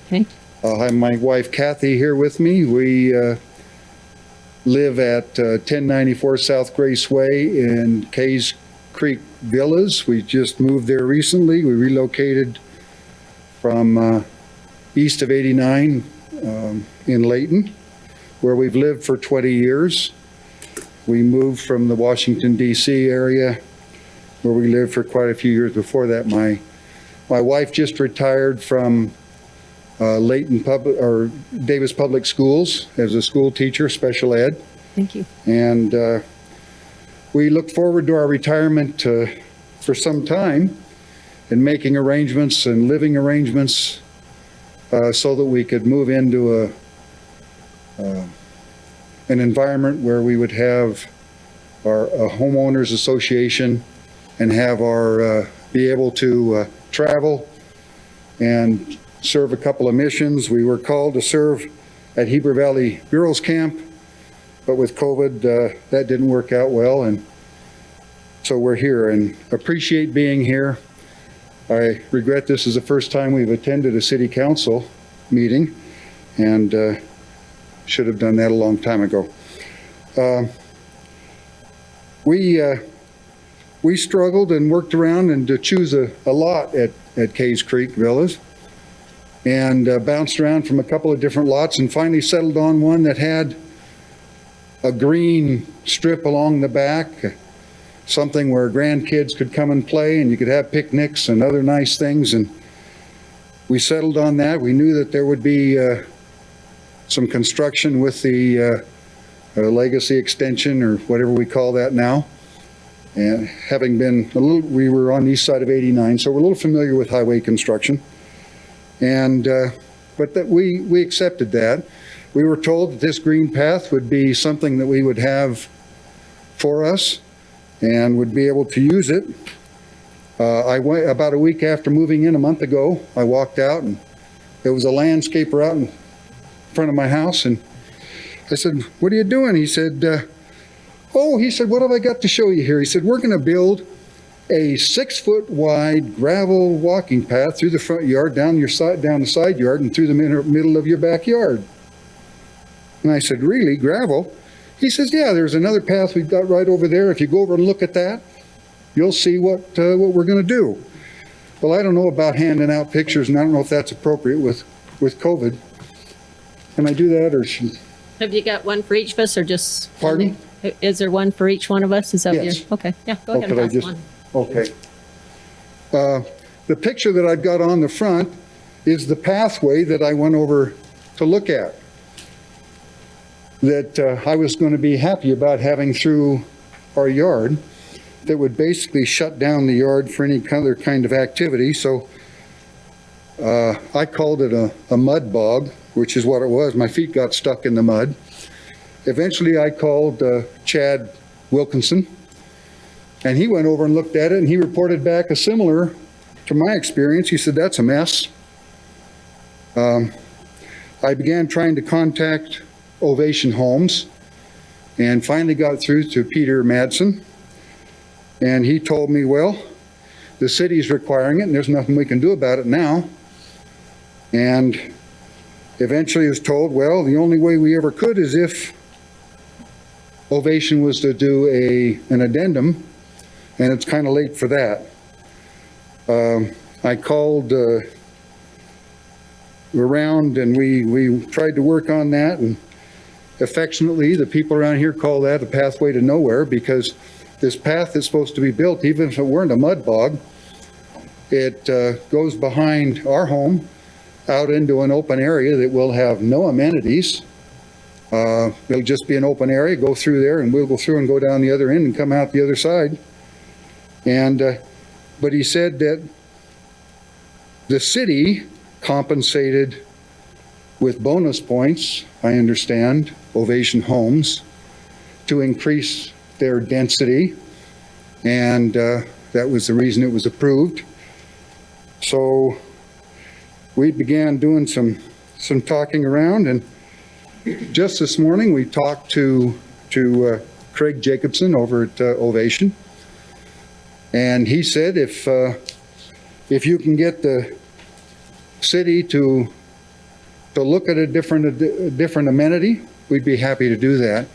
Okay. I have my wife Kathy here with me. We live at 1094 South Grace Way in Kays Creek Villas. We just moved there recently. We relocated from east of 89 in Leighton, where we've lived for 20 years. We moved from the Washington, D.C. area, where we lived for quite a few years before that. My wife just retired from Layton Davis Public Schools as a school teacher, special ed. Thank you. And we look forward to our retirement for some time and making arrangements and living arrangements so that we could move into an environment where we would have a homeowners association and have be able to travel and serve a couple of missions. We were called to serve at Heber Valley Girls Camp, but with COVID, that didn't work out well, and so we're here and appreciate being here. I regret this is the first time we've attended a city council meeting, and should have done that a long time ago. We struggled and worked around and to choose a lot at Kays Creek Villas, and bounced around from a couple of different lots and finally settled on one that had a green strip along the back, something where grandkids could come and play and you could have picnics and other nice things. And we settled on that. We knew that there would be some construction with the legacy extension, or whatever we call that now. And having been we were on the east side of 89, so we're a little familiar with highway construction. And but that we accepted that. We were told that this green path would be something that we would have for us and would be able to use it. I went about a week after moving in a month ago. I walked out and there was a landscaper out in front of my house, and I said, "What are you doing?" He said, he said, "What have I got to show you here?" He said, "We're going to build a 6-foot wide gravel walking path through the front yard, down the side yard, and through the middle of your backyard." And I said, "Really, gravel?" He says, "Yeah, there's another path we've got right over there. If you go over and look at that, you'll see what we're going to do." Well, I don't know about handing out pictures, and I don't know if that's appropriate with COVID. Can I do that, or should? Have you got one for each of us, or just? Pardon? Is there one for each one of us? Is that what Yes. you're? Okay, yeah, go ahead could and I pass one. Okay. The picture that I've got on the front is the pathway that I went over to look at, that I was going to be happy about having through our yard, that would basically shut down the yard for any other kind of activity. So I called it a mud bog, which is what it was. My feet got stuck in the mud. Eventually I called Chad Wilkinson, and he went over and looked at it, and he reported back a similar to my experience. He said, "That's a mess." I began trying to contact Ovation Homes and finally got through to Peter Madsen, and he told me, "Well, the city's requiring it and there's nothing we can do about it now." And eventually was told, well, the only way we ever could is if Ovation was to do an addendum, and it's kind of late for that. I called around, and we tried to work on that, and affectionately, the people around here call that a pathway to nowhere, because this path is supposed to be built, even if it weren't a mud bog, it goes behind our home out into an open area that will have no amenities. It'll just be an open area, go through there, and we'll go through and go down the other end and come out the other side. And but he said that the city compensated with bonus points, I understand, Ovation Homes, to increase their density, and that was the reason it was approved. So we began doing some talking around, and just this morning we talked to Craig Jacobson over at Ovation, and he said if if you can get the city to look at a different amenity, we'd be happy to do that.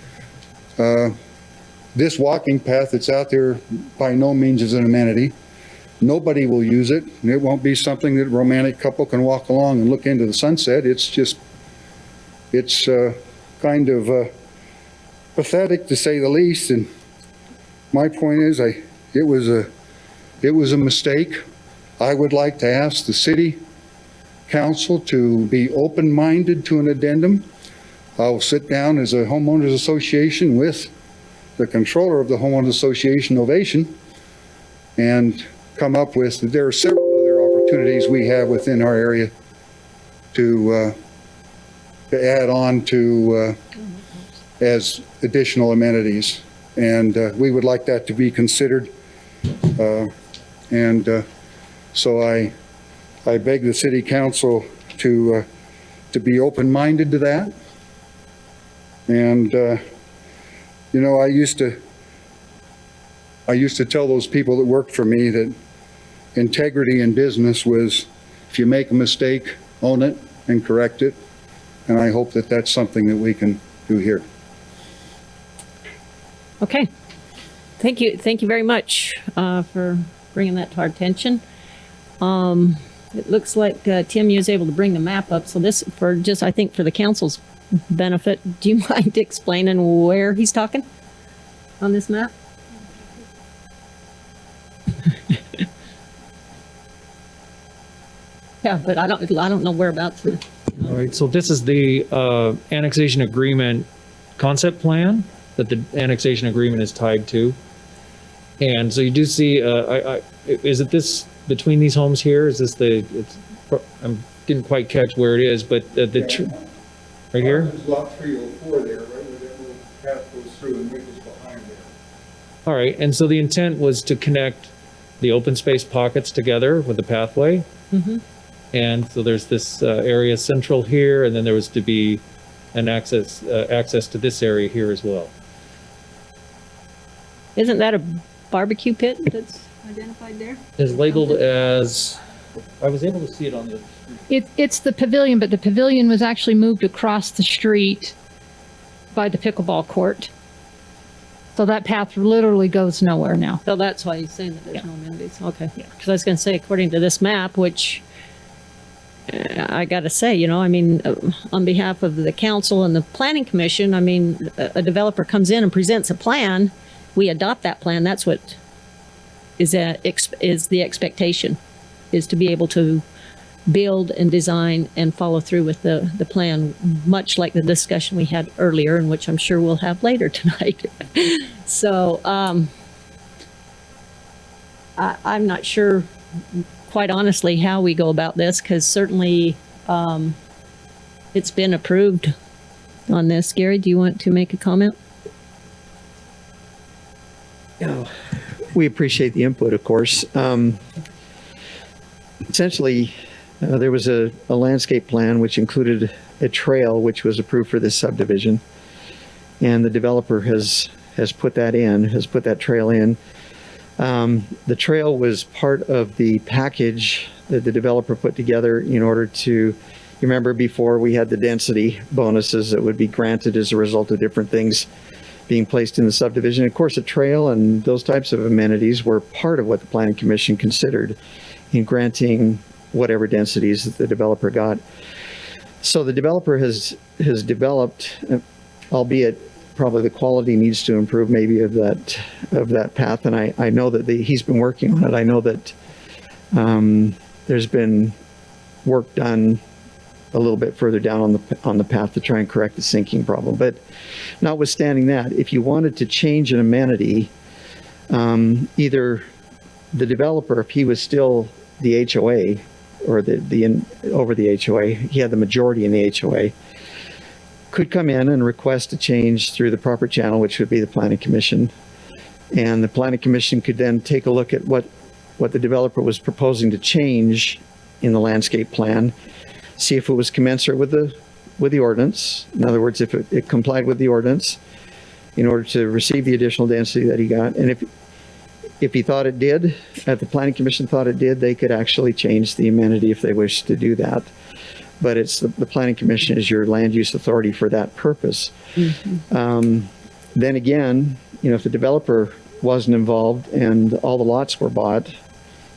This walking path that's out there by no means is an amenity. Nobody will use it, and it won't be something that a romantic couple can walk along and look into the sunset. It's kind of pathetic, to say the least. And my point is, it was a mistake. I would like to ask the city council to be open-minded to an addendum. I'll sit down as a homeowners association with the controller of the homeowners association, Innovation, and come up with, there are several other opportunities we have within our area to add on to as additional amenities. And we would like that to be considered. So I beg the city council to be open-minded to that. And you know, I used to tell those people that worked for me that integrity in business was, if you make a mistake, own it and correct it. And I hope that that's something that we can do here. Okay. Thank you. Thank you very much for bringing that to our attention. It looks like Tim, you was able to bring the map up. So this, for just, I think, for the council's benefit, do you mind explaining where he's talking on this map? Yeah, but I don't know whereabouts. All right, so this is the annexation agreement concept plan that the annexation agreement is tied to. And so you do see, is it this, between these homes here, is this I didn't quite catch where it is, but right here? There's lot 304 there, right where that little path goes through and Wiggles behind there. All right, and so the intent was to connect the open space pockets together with the pathway. Mm-hmm. And so there's this area central here, and then there was to be an access to this area here as well. Isn't that a barbecue pit that's identified there? It's labeled as, I was able to see it on the. It's the pavilion, but the pavilion was actually moved across the street by the pickleball court. So that path literally goes nowhere now. So that's why he's saying that there's no amenities. Okay. Because I was going to say, according to this map, which I got to say, you know, I mean, on behalf of the council and the planning commission, I mean, a developer comes in and presents a plan, we adopt that plan. That's what is the expectation, is to be able to build and design and follow through with the plan, much like the discussion we had earlier, and which I'm sure we'll have later tonight. So I'm not sure, quite honestly, how we go about this, because certainly it's been approved on this. Gary, do you want to make a comment? We appreciate the input, of course. Essentially, there was a landscape plan which included a trail which was approved for this subdivision, and the developer has put that trail in. The trail was part of the package that the developer put together in order to, you remember before we had the density bonuses that would be granted as a result of different things being placed in the subdivision. Of course, a trail and those types of amenities were part of what the Planning Commission considered in granting whatever densities that the developer got. So the developer has developed, albeit probably the quality needs to improve maybe of that path. And I know that he's been working on it. I know that there's been work done a little bit further down on the path to try and correct the sinking problem. But notwithstanding that, if you wanted to change an amenity, either the developer, if he was still the HOA or over the HOA, he had the majority in the HOA, could come in and request a change through the proper channel, which would be the Planning Commission. And the Planning Commission could then take a look at what the developer was proposing to change in the landscape plan, see if it was commensurate with the ordinance. In other words, if it complied with the ordinance in order to receive the additional density that he got. And if if he thought it did, if the planning commission thought it did, they could actually change the amenity if they wish to do that. But it's the planning commission is your land use authority for that purpose. Then again, if the developer wasn't involved and all the lots were bought,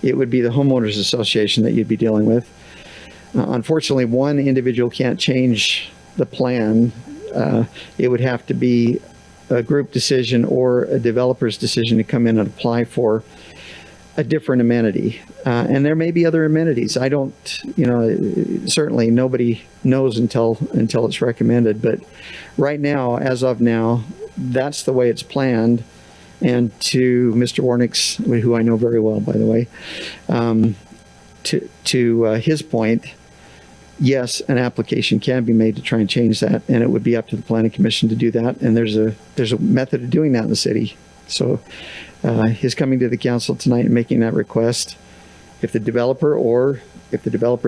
it would be the homeowners association that you'd be dealing with. Unfortunately, one individual can't change the plan. It would have to be a group decision or a developer's decision to come in and apply for a different amenity. And there may be other amenities. I don't, certainly nobody knows until it's recommended. But right now, as of now, that's the way it's planned. And to Mr. Warnick's, who I know very well, by the way, to his point, yes, an application can be made to try and change that, and it would be up to the planning commission to do that. And there's a method of doing that in the city. So his coming to the council tonight and making that request, if the developer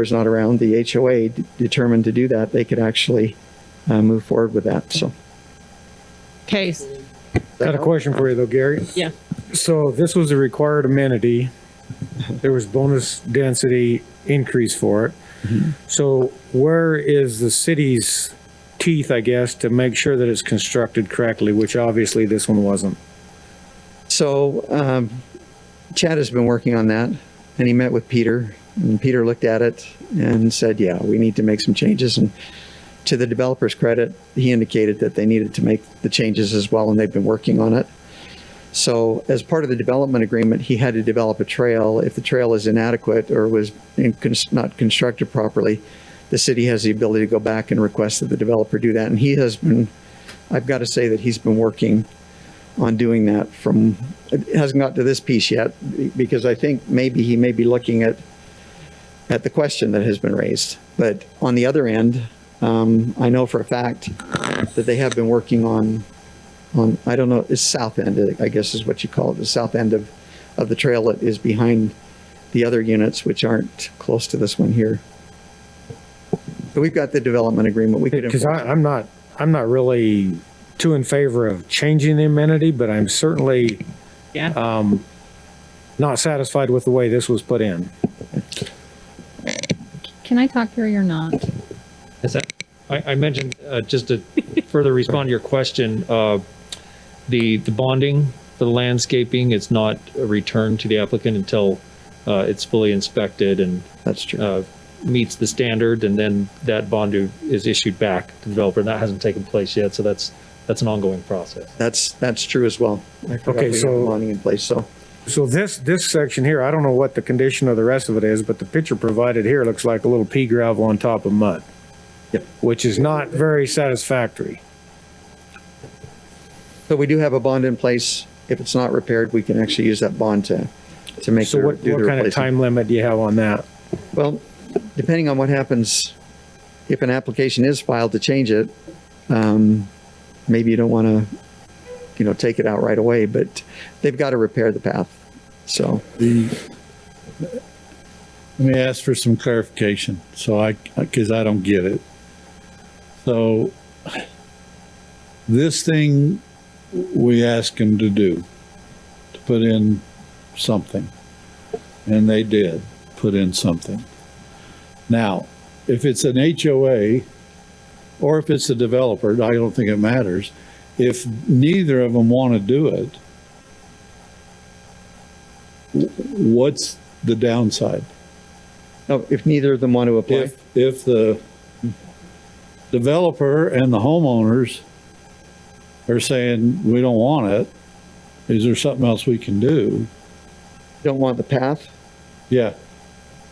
is not around, the HOA determined to do that, they could actually move forward with that. So. Okay. Got a question for you though, Gary. Yeah. So this was a required amenity. There was bonus density increase for it. So where is the city's teeth, I guess, to make sure that it's constructed correctly, which obviously this one wasn't? So Chad has been working on that, and he met with Peter, and Peter looked at it and said, yeah, we need to make some changes. And to the developer's credit, he indicated that they needed to make the changes as well, and they've been working on it. So as part of the development agreement, he had to develop a trail. If the trail is inadequate or was not constructed properly, the city has the ability to go back and request that the developer do that. And he has been, I've got to say that he's been working on doing that it hasn't got to this piece yet, because I think maybe he may be looking at the question that has been raised. But on the other end, I know for a fact that they have been working on, I don't know, it's south end, I guess is what you call it, the south end of the trail that is behind the other units, which aren't close to this one here. So we've got the development agreement. We could, because I'm not really too in favor of changing the amenity, but I'm certainly not satisfied with the way this was put in. Can I talk, Gary, or not? Is that, I mentioned, just to further respond to your question, the bonding for the landscaping is not returned to the applicant until it's fully inspected and that's true. Meets the standard, and then that bond is issued back to the developer, and that hasn't taken place yet. So that's an ongoing process. That's true as well. I forgot Okay, we have so bonding in place. So this section here, I don't know what the condition of the rest of it is, but the picture provided here looks like a little pea gravel on top of mud. Yep. Which is not very satisfactory. So we do have a bond in place. If it's not repaired, we can actually use that bond to make So what kind of replacement. time limit do you have on that? Well, depending on what happens, if an application is filed to change it, maybe you don't want to, take it out right away, but they've got to repair the path. So Let me ask for some clarification, because I don't get it. So this thing we asked them to do, to put in something, and they did put in something. Now, if it's an HOA or if it's a developer, I don't think it matters. If neither of them want to do it, what's the downside? no, if neither of them want to apply, If the developer and the homeowners are saying, we don't want it, is there something else we can do? don't want the path, Yeah,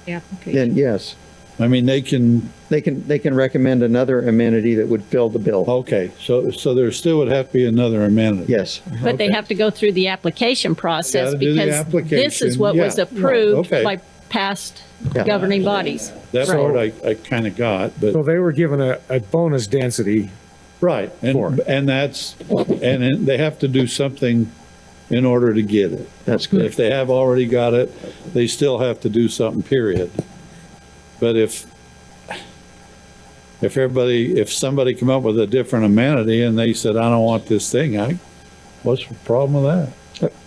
Yeah. Okay. then yes, I mean, they can, they can recommend another amenity that would fill the bill. okay, so there still would have to be another amenity. Yes. But they Okay. have to go through the application process Gotta do the because this is application, what was yeah. approved Okay. by past Yeah. governing bodies. That Right. part I kind of got, So but, they were given a bonus density. right, and that's, and they have to do something in order to get it. That's correct. If they have already got it, they still have to do something, period. But if somebody come up with a different amenity and they said, I don't want this thing, what's the problem with that?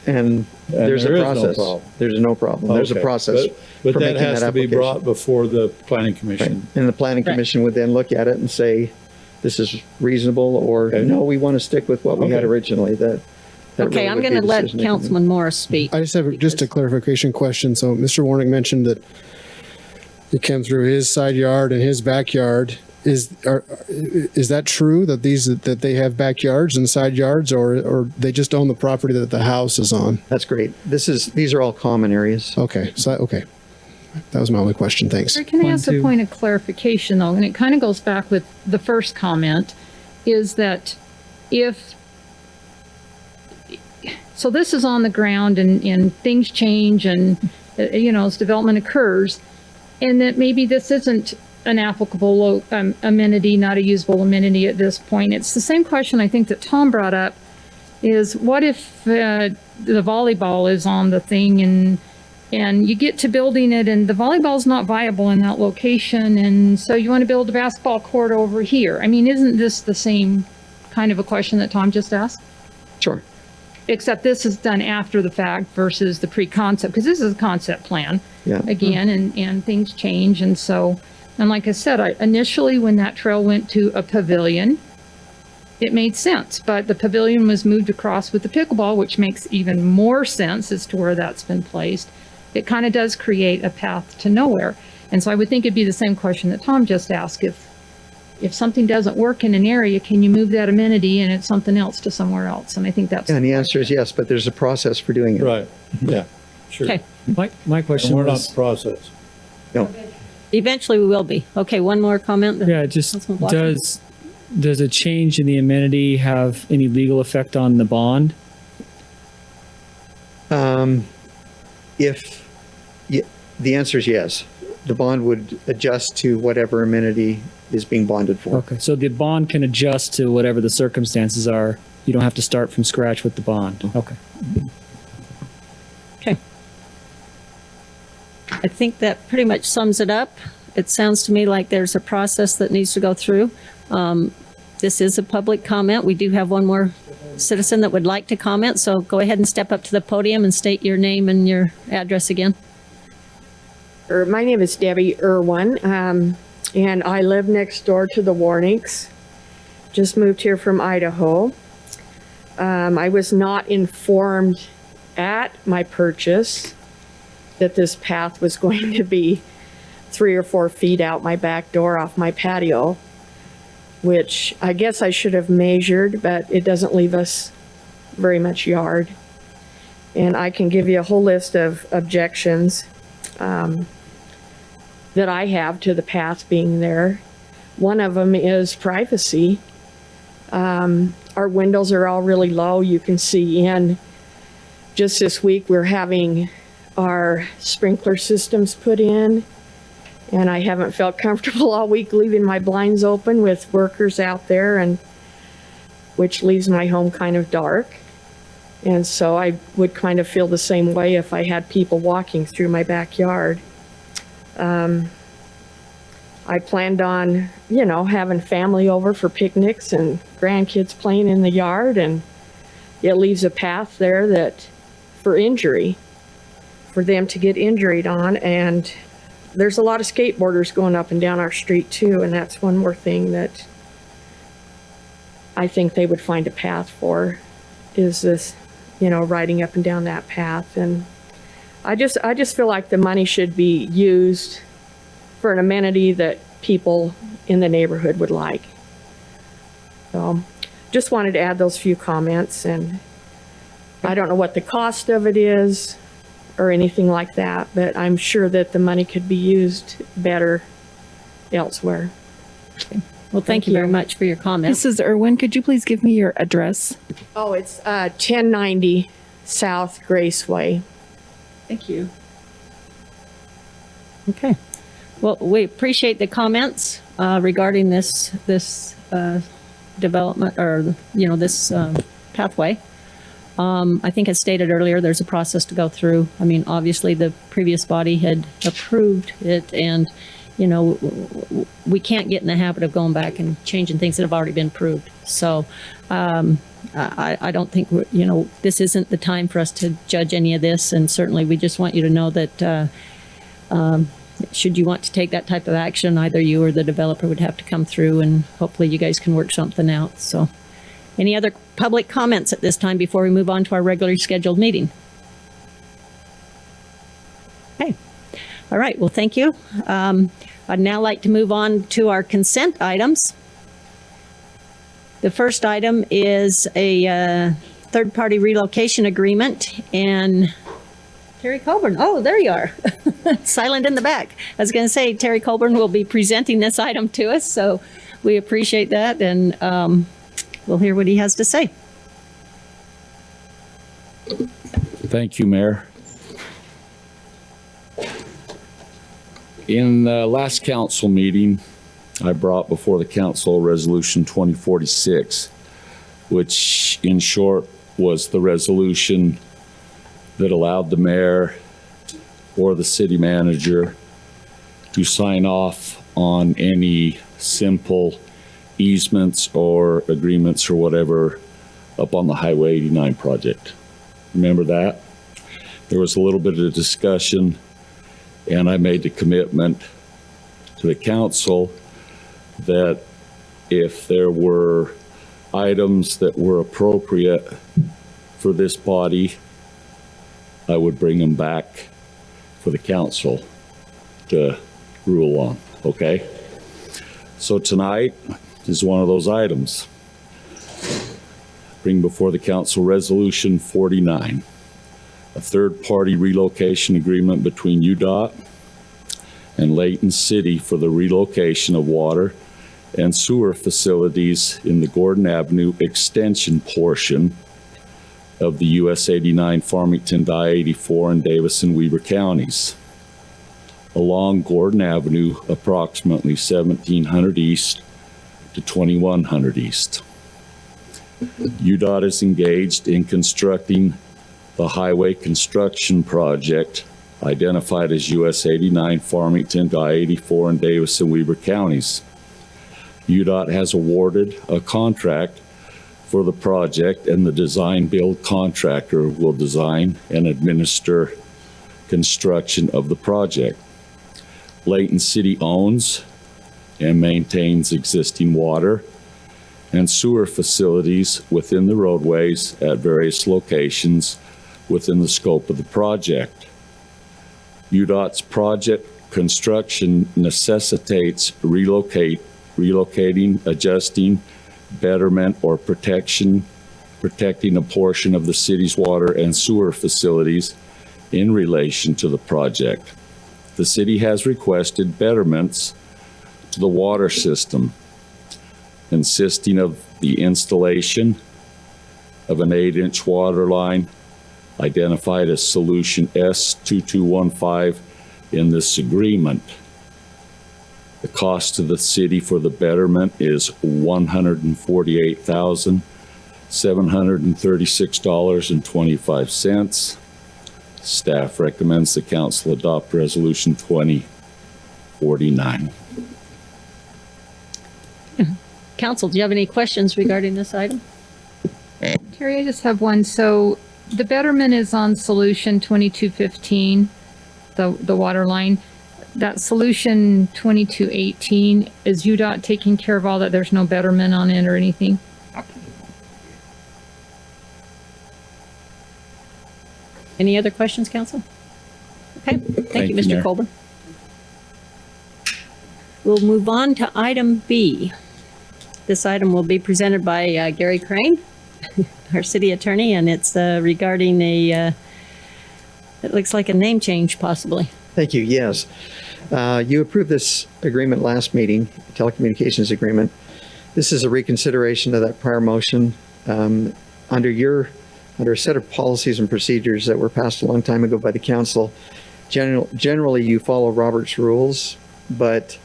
And there's there a is no process. problem. There's no problem. There's a Okay. process. But for that making has to be application. brought before the planning Right. commission. And the planning Right. commission would then look at it and say, this is reasonable, or Okay. no, we want to stick with what we had Okay. originally. That Okay, really I'm would be going to a let decision-making. Councilman Morris speak. I just have just a clarification question. So Mr. Warnick mentioned that it came through his side yard and his backyard. Is that true that that they have backyards and side yards, or they just own the property that the house is on? That's great. These are all common areas. Okay, so okay, that was my only question. Thanks. Can I One, ask a two. point of clarification though? And it kind of goes back with the first comment, is that so this is on the ground and things change and, as development occurs, and that maybe this isn't an applicable amenity, not a usable amenity at this point. It's the same question I think that Tom brought up, is what if the volleyball is on the thing and you get to building it and the volleyball's not viable in that location, and so you want to build a basketball court over here. I mean, isn't this the same kind of a question that Tom just asked? Sure. Except this is done after the fact versus the pre-concept, because this is a concept plan Yeah. again, and things change. And so, and like I said, initially when that trail went to a pavilion, it made sense, but the pavilion was moved across with the pickleball, which makes even more sense as to where that's been placed. It kind of does create a path to nowhere. And so I would think it'd be the same question that Tom just asked. If something doesn't work in an area, can you move that amenity and it's something else to somewhere else? And I think that's. And the answer is yes, but there's a process for doing it. Right, yeah, sure. Okay, My question And we're not was, the process. No. eventually we will be. Okay, one more comment. yeah, just Councilman Blossom? does a change in the amenity have any legal effect on the bond? The answer is yes. The bond would adjust to whatever amenity is being bonded for. Okay, so the bond can adjust to whatever the circumstances are. You don't have to start from scratch with the bond. Okay. Okay. I think that pretty much sums it up. It sounds to me like there's a process that needs to go through. This is a public comment. We do have one more citizen that would like to comment, so go ahead and step up to the podium and state your name and your address again. My name is Debbie Irwin, and I live next door to the Warnicks. Just moved here from Idaho. I was not informed at my purchase that this path was going to be 3 or 4 feet out my back door off my patio, which I guess I should have measured, but it doesn't leave us very much yard. And I can give you a whole list of objections that I have to the path being there. One of them is privacy. Our windows are all really low. You can see in. Just this week, we're having our sprinkler systems put in, and I haven't felt comfortable all week leaving my blinds open with workers out there, and which leaves my home kind of dark. And so I would kind of feel the same way if I had people walking through my backyard. I planned on, having family over for picnics and grandkids playing in the yard, and it leaves a path there that for injury, for them to get injured on. And there's a lot of skateboarders going up and down our street too, and that's one more thing that I think they would find a path for, is this, riding up and down that path. And I just feel like the money should be used for an amenity that people in the neighborhood would like. So just wanted to add those few comments, and I don't know what the cost of it is or anything like that, but I'm sure that the money could be used better elsewhere. Well, thank you very much for your comments. Mrs. Irwin, could you please give me your address? Oh, it's 1090 South Graceway. Thank you. Okay. Well, we appreciate the comments regarding this development, or this pathway. I think as stated earlier, there's a process to go through. I mean, obviously the previous body had approved it, and you know, we can't get in the habit of going back and changing things that have already been approved. So I don't think, you know, this isn't the time for us to judge any of this. And certainly we just want you to know that should you want to take that type of action, either you or the developer would have to come through, and hopefully you guys can work something out. So any other public comments at this time before we move on to our regularly scheduled meeting? Okay. All right. Well, thank you. I'd now like to move on to our consent items. The first item is a third-party relocation agreement, and Terry Colburn. Oh, there you are. Silent in the back. I was going to say Terry Colburn will be presenting this item to us, so we appreciate that, and we'll hear what he has to say. Thank you, Mayor. In the last council meeting, I brought before the council Resolution 2046, which in short was the resolution that allowed the mayor or the city manager to sign off on any simple easements or agreements or whatever up on the Highway 89 project. Remember that? There was a little bit of discussion, and I made the commitment to the council that if there were items that were appropriate for this body, I would bring them back for the council to rule on, okay? So tonight is one of those items. Bring before the council Resolution 49, a third-party relocation agreement between UDOT and Layton City for the relocation of water and sewer facilities in the Gordon Avenue extension portion of the US 89, Farmington, I-84, and Davis and Weber counties. Along Gordon Avenue, approximately 1700 East to 2100 East. UDOT is engaged in constructing the highway construction project identified as US 89, Farmington, I-84, and Davis and Weber counties. UDOT has awarded a contract for the project, and the design build contractor will design and administer construction of the project. Layton City owns and maintains existing water and sewer facilities within the roadways at various locations within the scope of the project. UDOT's project construction necessitates relocating, adjusting, betterment, or protecting a portion of the city's water and sewer facilities in relation to the project. The city has requested betterments to the water system, consisting of the installation of an 8-inch water line identified as Solution S2215 in this agreement. The cost to the city for the betterment is $148,736.25. Staff recommends the council adopt Resolution 2049. Council, do you have any questions regarding this item? Terry, I just have one. So the betterment is on Solution 2215, the water line. That Solution 2218, is UDOT taking care of all that? There's no betterment on it or anything? Any other questions, council? Okay, thank you, Mr. Mayor. Colburn. We'll move on to item B. This item will be presented by Gary Crane, our city attorney, and it's regarding it looks like a name change possibly. Thank you. Yes. You approved this agreement last meeting, telecommunications agreement. This is a reconsideration of that prior motion. Under a set of policies and procedures that were passed a long time ago by the council, generally you follow Robert's rules, but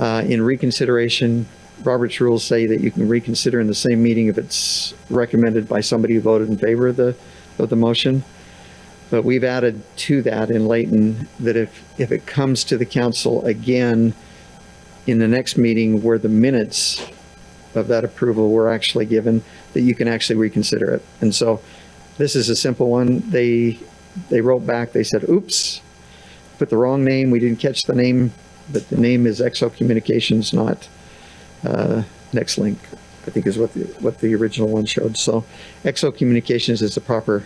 in reconsideration, Robert's rules say that you can reconsider in the same meeting if it's recommended by somebody who voted in favor of the motion. But we've added to that in Leighton that if it comes to the council again in the next meeting where the minutes of that approval were actually given, that you can actually reconsider it. And so this is a simple one. They wrote back, they said, oops, put the wrong name. We didn't catch the name, but the name is Exo Communications, not NextLink, I think is what the original one showed. So Exo Communications is the proper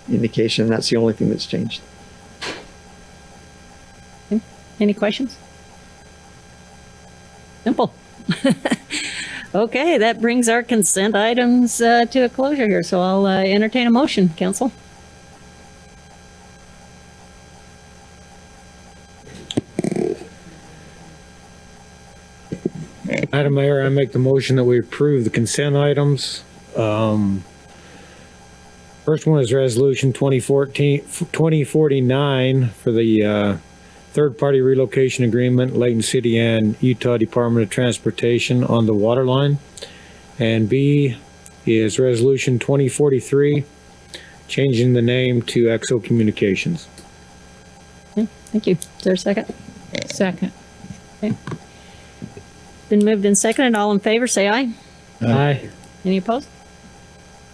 indication. That's the only thing that's changed. Any questions? Simple. Okay, that brings our consent items to a closure here. So I'll entertain a motion, council. Madam Mayor, I make the motion that we approve the consent items. First one is Resolution 2049 for the third-party relocation agreement, Layton City and Utah Department of Transportation on the water line. And B is Resolution 2043, changing the name to Exo Communications. Okay, thank you. Is there a second? Second. Okay. Been moved and seconded. All in favor, say aye. Aye. Any opposed?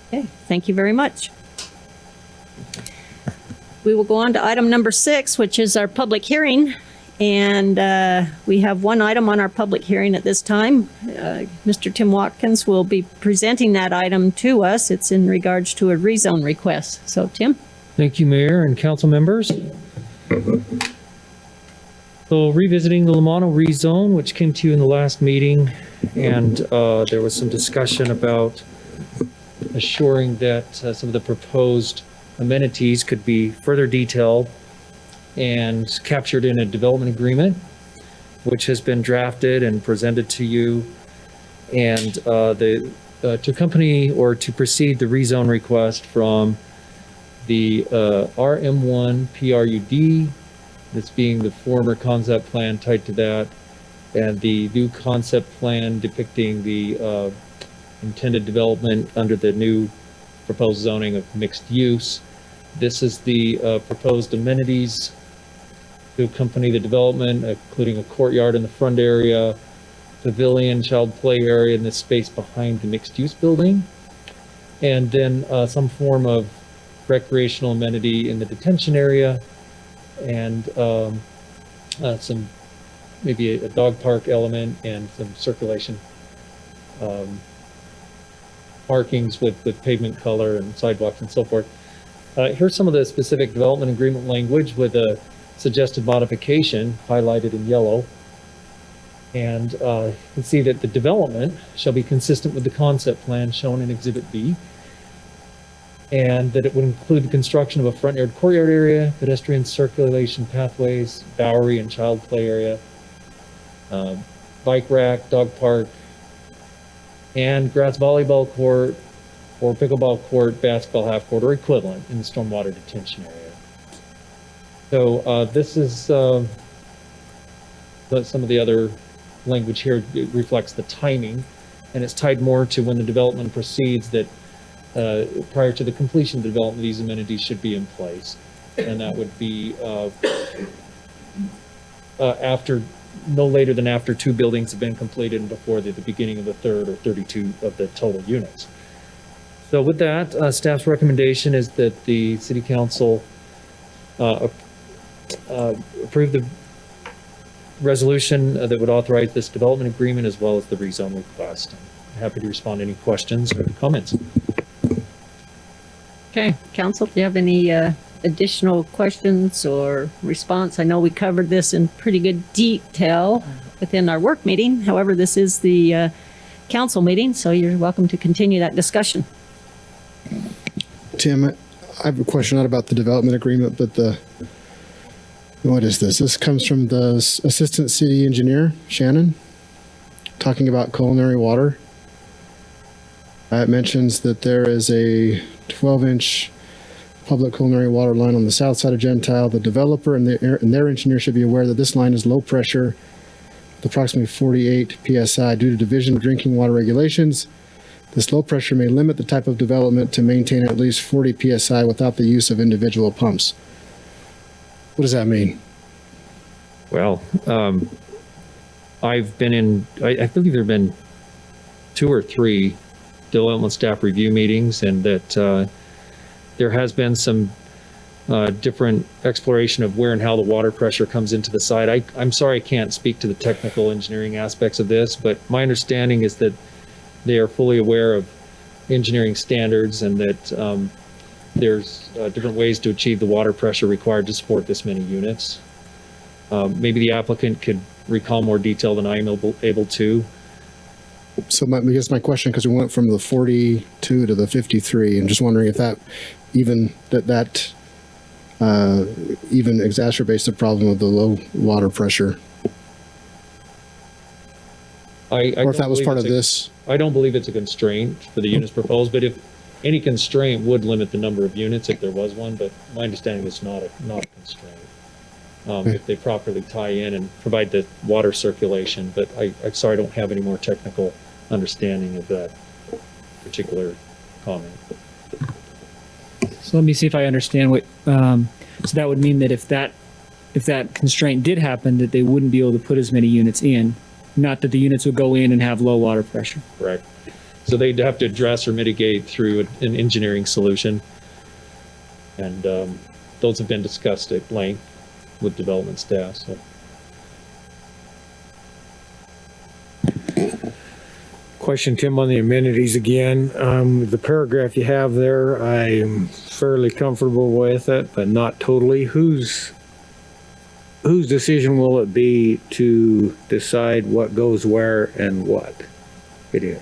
Okay, thank you very much. We will go on to item number 6, which is our public hearing. And we have one item on our public hearing at this time. Mr. Tim Watkins will be presenting that item to us. It's in regards to a rezone request. So, Tim? Thank you, Mayor and council members. So revisiting the Lamano rezone, which came to you in the last meeting, and there was some discussion about assuring that some of the proposed amenities could be further detailed and captured in a development agreement, which has been drafted and presented to you. And to accompany or to proceed the rezone request from the RM1 PRUD, this being the former concept plan tied to that, and the new concept plan depicting the intended development under the new proposed zoning of mixed use. This is the proposed amenities to accompany the development, including a courtyard in the front area, pavilion, child play area in the space behind the mixed use building, and then some form of recreational amenity in the detention area, and some, maybe a dog park element and some circulation markings with pavement color and sidewalks and so forth. Here's some of the specific development agreement language with a suggested modification highlighted in yellow. And you can see that the development shall be consistent with the concept plan shown in Exhibit B, and that it would include the construction of a front yard courtyard area, pedestrian circulation pathways, Bowery and child play area, bike rack, dog park, and grass volleyball court or pickleball court, basketball half court or equivalent in the stormwater detention area. So this is some of the other language here. It reflects the timing, and it's tied more to when the development proceeds, that prior to the completion of the development, these amenities should be in place. And that would be after, no later than after 2 buildings have been completed and before the beginning of the 3rd or 32 of the total units. So with that, staff's recommendation is that the city council approve the resolution that would authorize this development agreement as well as the rezone request. I'm happy to respond to any questions or comments. Okay, council, do you have any additional questions or response? I know we covered this in pretty good detail within our work meeting. However, this is the council meeting, so you're welcome to continue that discussion. Tim, I have a question not about the development agreement, but what is this? This comes from the Assistant City Engineer, Shannon, talking about culinary water. It mentions that there is a 12-inch public culinary water line on the south side of Gentile. The developer and their engineer should be aware that this line is low pressure with approximately 48 PSI due to Division of Drinking Water Regulations. This low pressure may limit the type of development to maintain at least 40 psi without the use of individual pumps. What does that mean? Well, I've been in, I believe there have been 2 or 3 development staff review meetings, and that there has been some different exploration of where and how the water pressure comes into the site. I'm sorry I can't speak to the technical engineering aspects of this, but my understanding is that they are fully aware of engineering standards and that there's different ways to achieve the water pressure required to support this many units. Maybe the applicant could recall more detail than I'm able to. So I guess my question, because we went from the 42 to the 53, and just wondering if that even even exacerbates the problem of the low water pressure. Or if that was part of this. I don't believe it's a constraint for the units proposed, but if any constraint would limit the number of units if there was one, but my understanding is not a constraint. If they properly tie in and provide the water circulation, but I'm sorry, I don't have any more technical understanding of that particular comment. So let me see if I understand what, so that would mean that if that constraint did happen, that they wouldn't be able to put as many units in, not that the units would go in and have low water pressure. Correct. So they'd have to address or mitigate through an engineering solution. And those have been discussed at length with development staff. So. Question, Tim, on the amenities again. The paragraph you have there, I'm fairly comfortable with it, but not totally. Whose decision will it be to decide what goes where and what it is?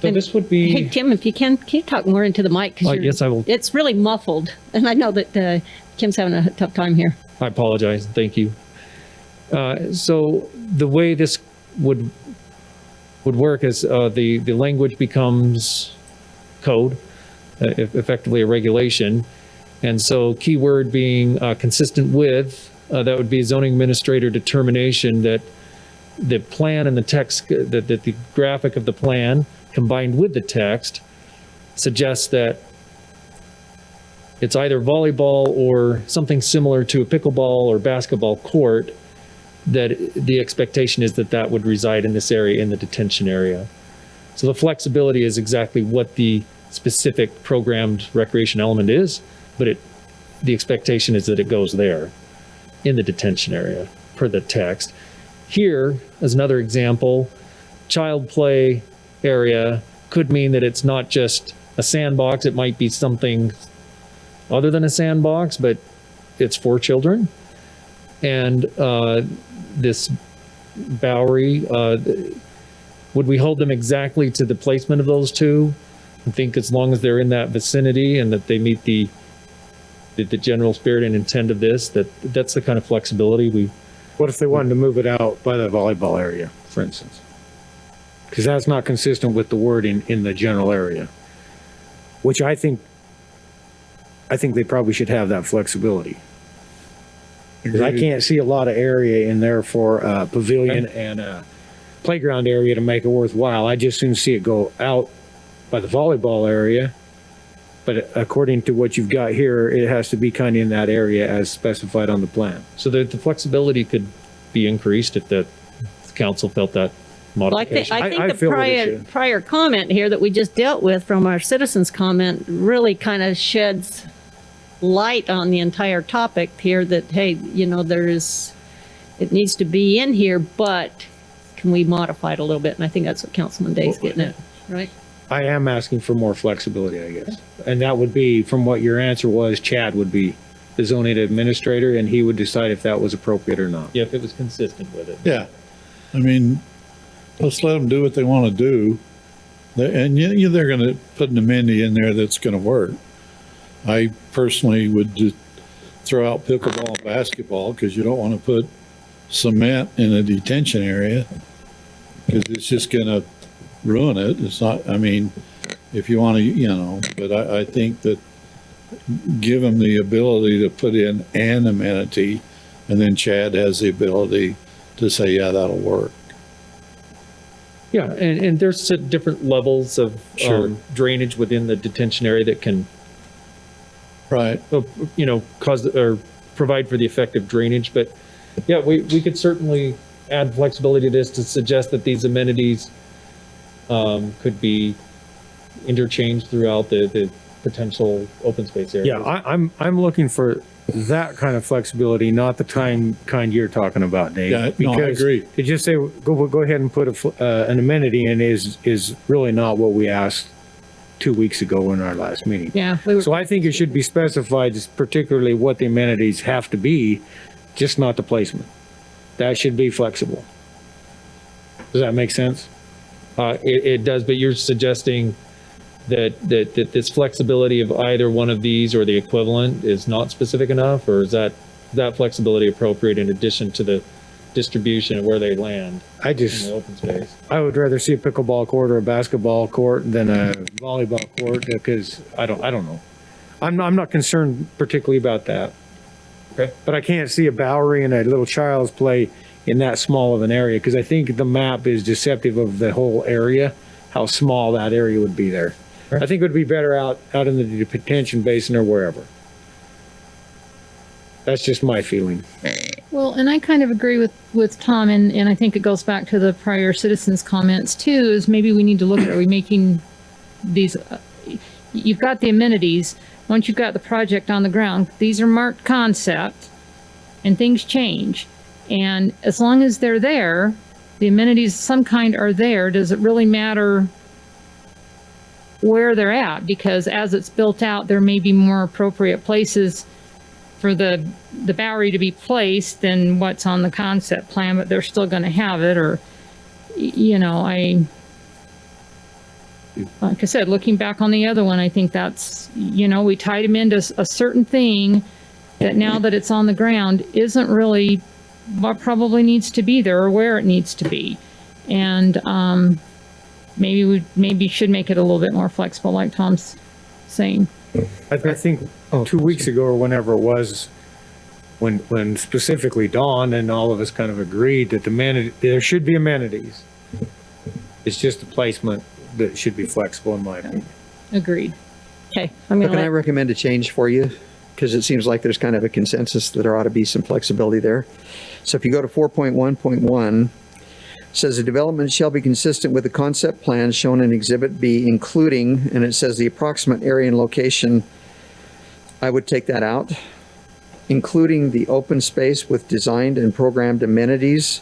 So this would be. Hey, Tim, if you can you talk more into the mic? Cause yes, I will. It's really muffled, and I know that Kim's having a tough time here. I apologize. Thank you. So the way this would work is the language becomes code, effectively a regulation. And so keyword being consistent with, that would be zoning administrator determination that the plan and the text, that the graphic of the plan combined with the text suggests that it's either volleyball or something similar to a pickleball or basketball court, that the expectation is that would reside in this area, in the detention area. So the flexibility is exactly what the specific programmed recreation element is, but the expectation is that it goes there in the detention area per the text. Here, as another example, child play area could mean that it's not just a sandbox, it might be something other than a sandbox, but it's for children. And this Bowery, would we hold them exactly to the placement of those two? I think as long as they're in that vicinity and that they meet the general spirit and intent of this, that's the kind of flexibility What if they wanted to move it out by the volleyball area, for instance? Because that's not consistent with the wording in the general area, which I think they probably should have that flexibility. Because I can't see a lot of area in there for a pavilion and a playground area to make it worthwhile. I just soon see it go out by the volleyball area. But according to what you've got here, it has to be kind of in that area as specified on the plan. So the flexibility could be increased if the council felt that modification. Well, I think the prior comment here that we just dealt with from our citizens' comment really kind of sheds light on the entire topic here, that, hey, it needs to be in here, but can we modify it a little bit? And I think that's what Councilman Day's getting at, right? I am asking for more flexibility, I guess. And that would be, from what your answer was, Chad would be the zoning administrator, and he would decide if that was appropriate or not. Yeah, if it was consistent with it. Yeah. I mean, let's let them do what they want to do. And they're going to put an amenity in there that's going to work. I personally would just throw out pickleball and basketball, because you don't want to put cement in a detention area, because it's just going to ruin it. It's not, I mean, if you want to, but I think that give them the ability to put in an amenity, and then Chad has the ability to say, yeah, that'll work. Yeah, and there's different levels of drainage within the detention area that can, Right. cause or provide for the effective drainage. But yeah, we could certainly add flexibility to this to suggest that these amenities could be interchanged throughout the potential open space area. Yeah, I'm looking for that kind of flexibility, not the kind you're talking about, Dave. Yeah, no, I Because agree. to just say, go ahead and put an amenity in is really not what we asked 2 weeks ago in our last meeting. Yeah. So I think it should be specified, particularly what the amenities have to be, just not the placement. That should be flexible. Does that make sense? It does, but you're suggesting that this flexibility of either one of these or the equivalent is not specific enough, or is that flexibility appropriate in addition to the distribution of where they land in the open space? I would rather see a pickleball court or a basketball court than a volleyball court, because I don't know. I'm not concerned particularly about that. Okay. But I can't see a Bowery and a little child's play in that small of an area, because I think the map is deceptive of the whole area, how small that area would be there. I think it would be better out in the detention basin or wherever. That's just my feeling. Well, and I kind of agree with Tom, and I think it goes back to the prior citizens' comments too, is maybe we need to look at, are we making these, you've got the amenities, once you've got the project on the ground, these are marked concept, and things change. And as long as they're there, the amenities of some kind are there, does it really matter where they're at? Because as it's built out, there may be more appropriate places for the Bowery to be placed than what's on the concept plan, but they're still going to have it. Or, like I said, looking back on the other one, I think that's, we tied them into a certain thing that now that it's on the ground isn't really what probably needs to be there or where it needs to be. And maybe should make it a little bit more flexible, like Tom's saying. I think 2 weeks ago or whenever it was, when specifically Dawn and all of us kind of agreed that there should be amenities. It's just the placement that should be flexible, in my opinion. Agreed. Okay. Can I recommend a change for you? Because it seems like there's kind of a consensus that there ought to be some flexibility there. So if you go to 4.1.1, says the development shall be consistent with the concept plan shown in Exhibit B, including, and it says the approximate area and location. I would take that out, including the open space with designed and programmed amenities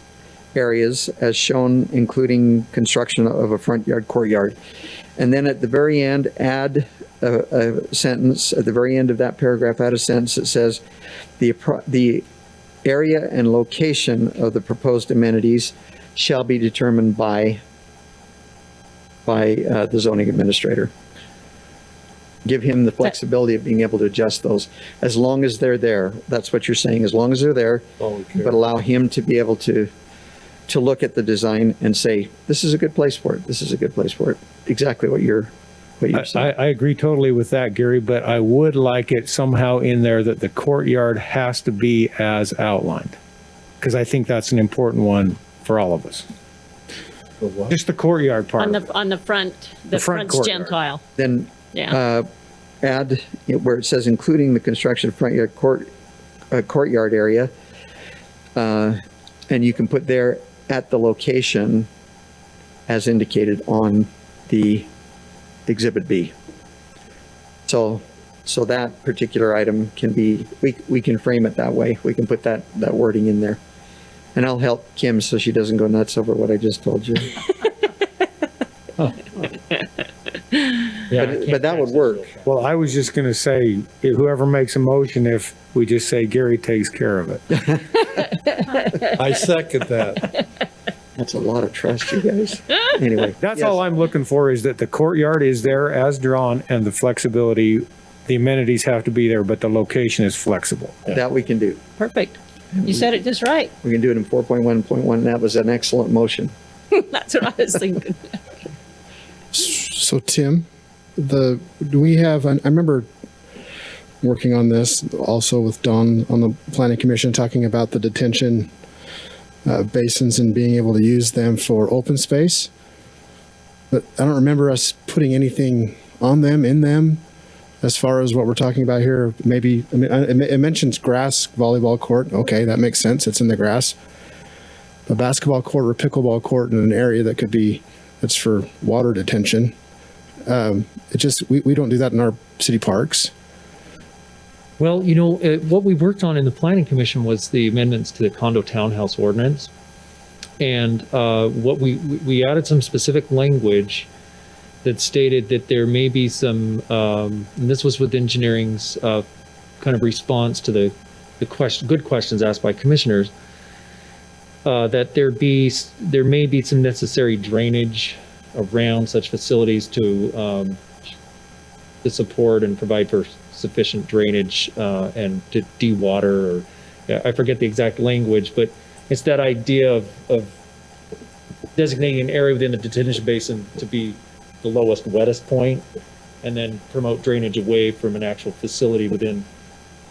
areas as shown, including construction of a front yard, courtyard. And then at the very end, add a sentence, at the very end of that paragraph, add a sentence that says the area and location of the proposed amenities shall be determined by the zoning administrator. Give him the flexibility of being able to adjust those as long as they're there. That's what you're saying, as long as they're there, but allow him to be able to look at the design and say, this is a good place for it. This is a good place for it. Exactly what you're saying. I agree totally with that, Gary, but I would like it somehow in there that the courtyard has to be as outlined, because I think that's an important one for all of us. Just the courtyard part. On the front, the front front's courtyard. Gentile. Then Yeah. add where it says including the construction of front yard courtyard area, and you can put there at the location as indicated on the Exhibit B. So that particular item can be, we can frame it that way. We can put that wording in there. And I'll help Kim so she doesn't go nuts over what I just told you. But that would work. Well, I was just going to say, whoever makes a motion, if we just say Gary takes care of it. I second that. That's a lot of trust, you guys. Anyway. That's yes. all I'm looking for, is that the courtyard is there as drawn and the flexibility, the amenities have to be there, but the location is flexible. That we can do. Perfect. You said it just right. We can do it in 4.1.1. That was an excellent motion. That's what I was thinking. So Tim, do we have, I remember working on this also with Don on the Planning Commission, talking about the detention basins and being able to use them for open space. but I don't remember us putting anything on them, in them, as far as what we're talking about here. Maybe, I mean, it mentions grass volleyball court. Okay, that makes sense. It's in the grass. A basketball court or pickleball court in an area that could be, that's for water detention. It just, we don't do that in our city parks. Well, what we worked on in the planning commission was the amendments to the condo townhouse ordinance. And what we added some specific language that stated that there may be some, and this was with engineering's kind of response to the good questions asked by commissioners, that there may be some necessary drainage around such facilities to support and provide for sufficient drainage and to de-water, or I forget the exact language, but it's that idea of designating an area within the detention basin to be the lowest, wettest point, and then promote drainage away from an actual facility within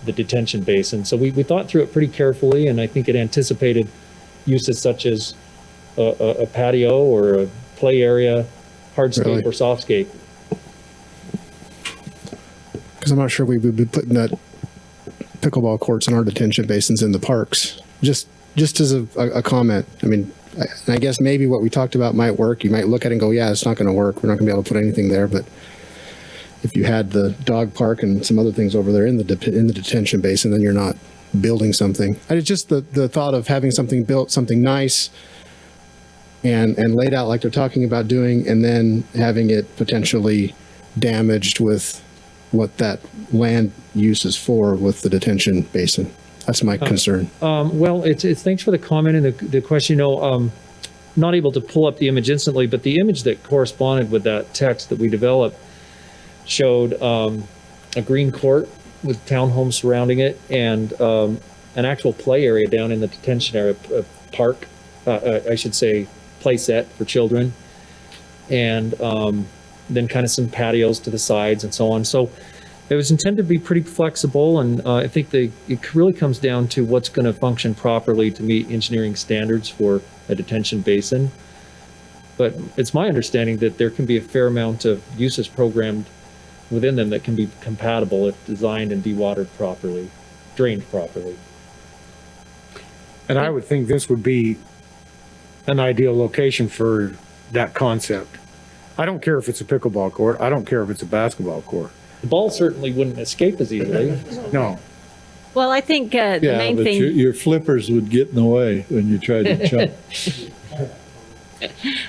the detention basin. So we thought through it pretty carefully, and I think it anticipated uses such as a patio or a play area, hardscape or softscape. Because I'm not sure we would be putting that pickleball courts in our detention basins in the parks. Just as a comment. I mean, I guess maybe what we talked about might work. You might look at it and go, yeah, it's not going to work. We're not going to be able to put anything there. But if you had the dog park and some other things over there in the detention basin, then you're not building something. It's just the thought of having something built, something nice and laid out like they're talking about doing, and then having it potentially damaged with what that land use is for with the detention basin. That's my concern. Well, it's thanks for the comment and the question. Not able to pull up the image instantly, but the image that corresponded with that text that we developed showed a green court with townhomes surrounding it, and an actual play area down in the detention area, a park, I should say, play set for children, and then kind of some patios to the sides and so on. So it was intended to be pretty flexible, and I think it really comes down to what's going to function properly to meet engineering standards for a detention basin. But it's my understanding that there can be a fair amount of uses programmed within them that can be compatible if designed and dewatered properly, drained properly. And I would think this would be an ideal location for that concept. I don't care if it's a pickleball court. I don't care if it's a basketball court. The ball certainly wouldn't escape as easily. No. Well, I think the main but thing. your flippers would get in the way when you try to jump.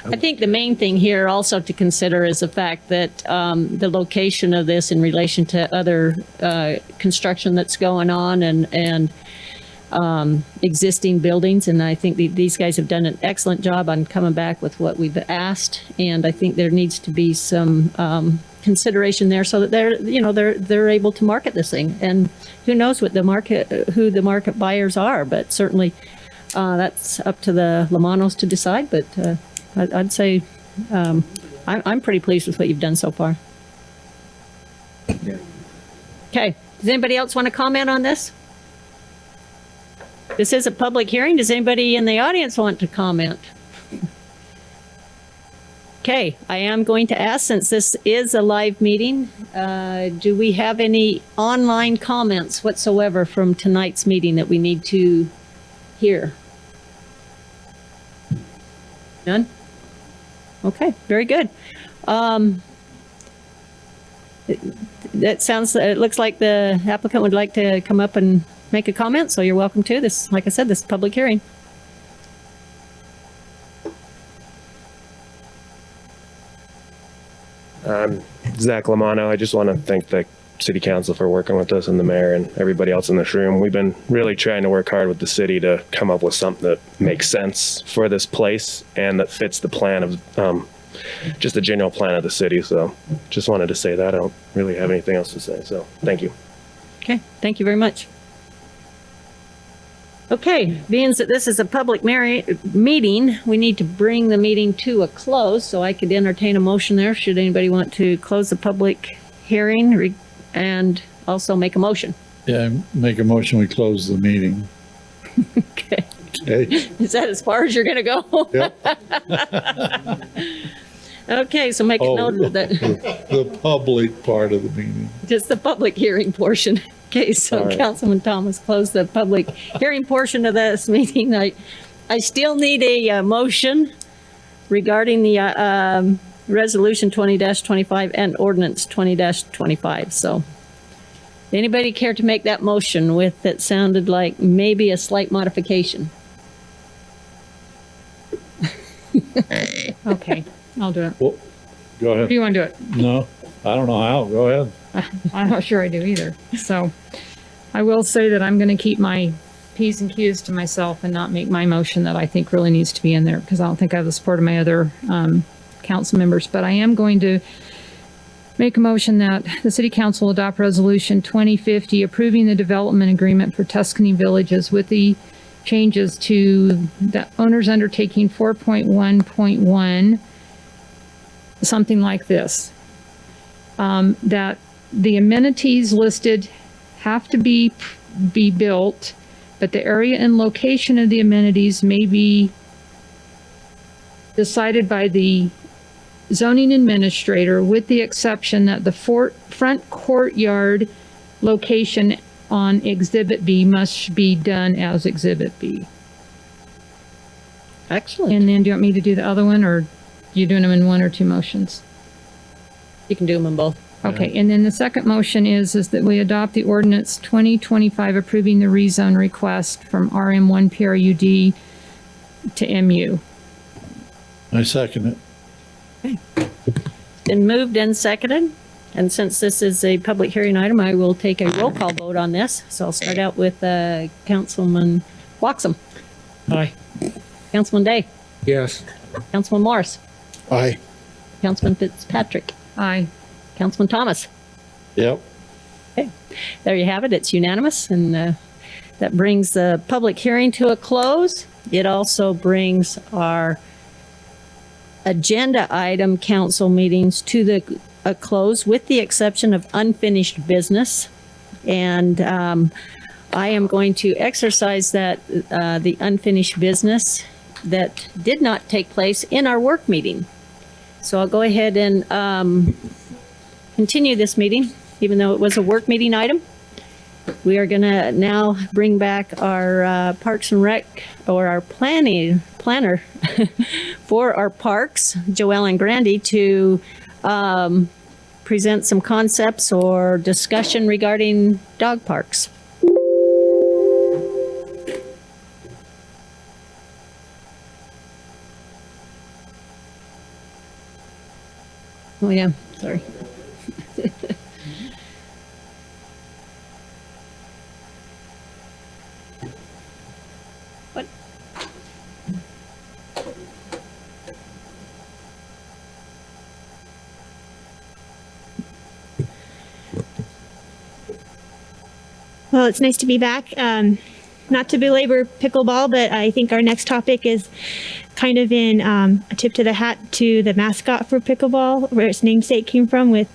I think the main thing here also to consider is the fact that the location of this in relation to other construction that's going on and existing buildings. And I think these guys have done an excellent job on coming back with what we've asked. And I think there needs to be some consideration there so that they're able to market this thing. And who knows who the market buyers are, but certainly that's up to the Lamanos to decide. But I'd say I'm pretty pleased with what you've done so far. Okay. Does anybody else want to comment on this? This is a public hearing. Does anybody in the audience want to comment? Okay, I am going to ask, since this is a live meeting, do we have any online comments whatsoever from tonight's meeting that we need to hear? None? Okay, very good. It looks like the applicant would like to come up and make a comment, so you're welcome to. This, like I said, this is a public hearing. Zach Lamano. I just want to thank the city council for working with us and the mayor and everybody else in this room. We've been really trying to work hard with the city to come up with something that makes sense for this place and that fits the plan of just the general plan of the city. So just wanted to say that. I don't really have anything else to say. So thank you. Okay, thank you very much. Okay, being that this is a public meeting, we need to bring the meeting to a close, so I could entertain a motion there should anybody want to close the public hearing and also make a motion. Yeah, make a motion, we close the meeting. Okay. Okay. Is that as far as you're going to go? Yep. Okay, so make a note of that. The public part of the meeting. Just the public hearing portion. Okay, so All right. Councilman Thomas closed the public hearing portion of this meeting. I still need a motion regarding the Resolution 20-25 and Ordinance 20-25. So anybody care to make that motion with that sounded like maybe a slight modification? Okay, I'll do it. Well, go Do ahead. you want to do it? No, I don't know how. Go ahead. I'm not sure I do either. So I will say that I'm going to keep my P's and Q's to myself and not make my motion that I think really needs to be in there because I don't think I have the support of my other council members. But I am going to make a motion that the City Council adopt Resolution 2050 approving the development agreement for Tuscany Villages with the changes to the owner's undertaking 4.1.1, something like this. That the amenities listed have to be built, but the area and location of the amenities may be decided by the zoning administrator with the exception that the front courtyard location on Exhibit B must be done as Exhibit B. Excellent. And then do you want me to do the other one or you doing them in one or two motions? You can do them in both. Okay, and then the second motion is that we adopt the ordinance 2025 approving the rezone request from RM1 PRUD to MU. I second it. Been moved and seconded. And since this is a public hearing item, I will take a roll call vote on this. So I'll start out with Councilman Waxham. Aye. Councilman Day. Yes. Councilman Morris. Aye. Councilman Fitzpatrick. Aye. Councilman Thomas. Yep. Okay, there you have it. It's unanimous, and that brings the public hearing to a close. It also brings our agenda item council meetings to a close, with the exception of unfinished business. And I am going to exercise that the unfinished business that did not take place in our work meeting. So I'll go ahead and continue this meeting, even though it was a work meeting item. We are going to now bring back our Parks and Rec, or our planner for our parks, Joellen Grandy, to present some concepts or discussion regarding dog parks. Oh yeah, sorry. What? Well, it's nice to be back. Not to belabor pickleball, but I think our next topic is kind of in a tip to the hat to the mascot for pickleball, where its namesake came from. With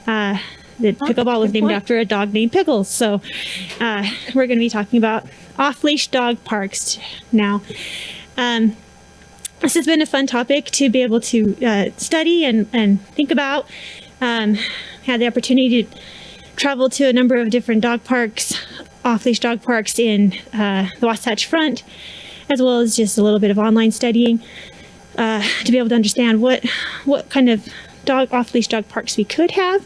the pickleball was named after a dog named Pickles. So we're going to be talking about off-leash dog parks now. This has been a fun topic to be able to study and think about. Had the opportunity to travel to a number of different dog parks, off-leash dog parks in the Wasatch Front, as well as just a little bit of online studying to be able to understand what kind of off-leash dog parks we could have.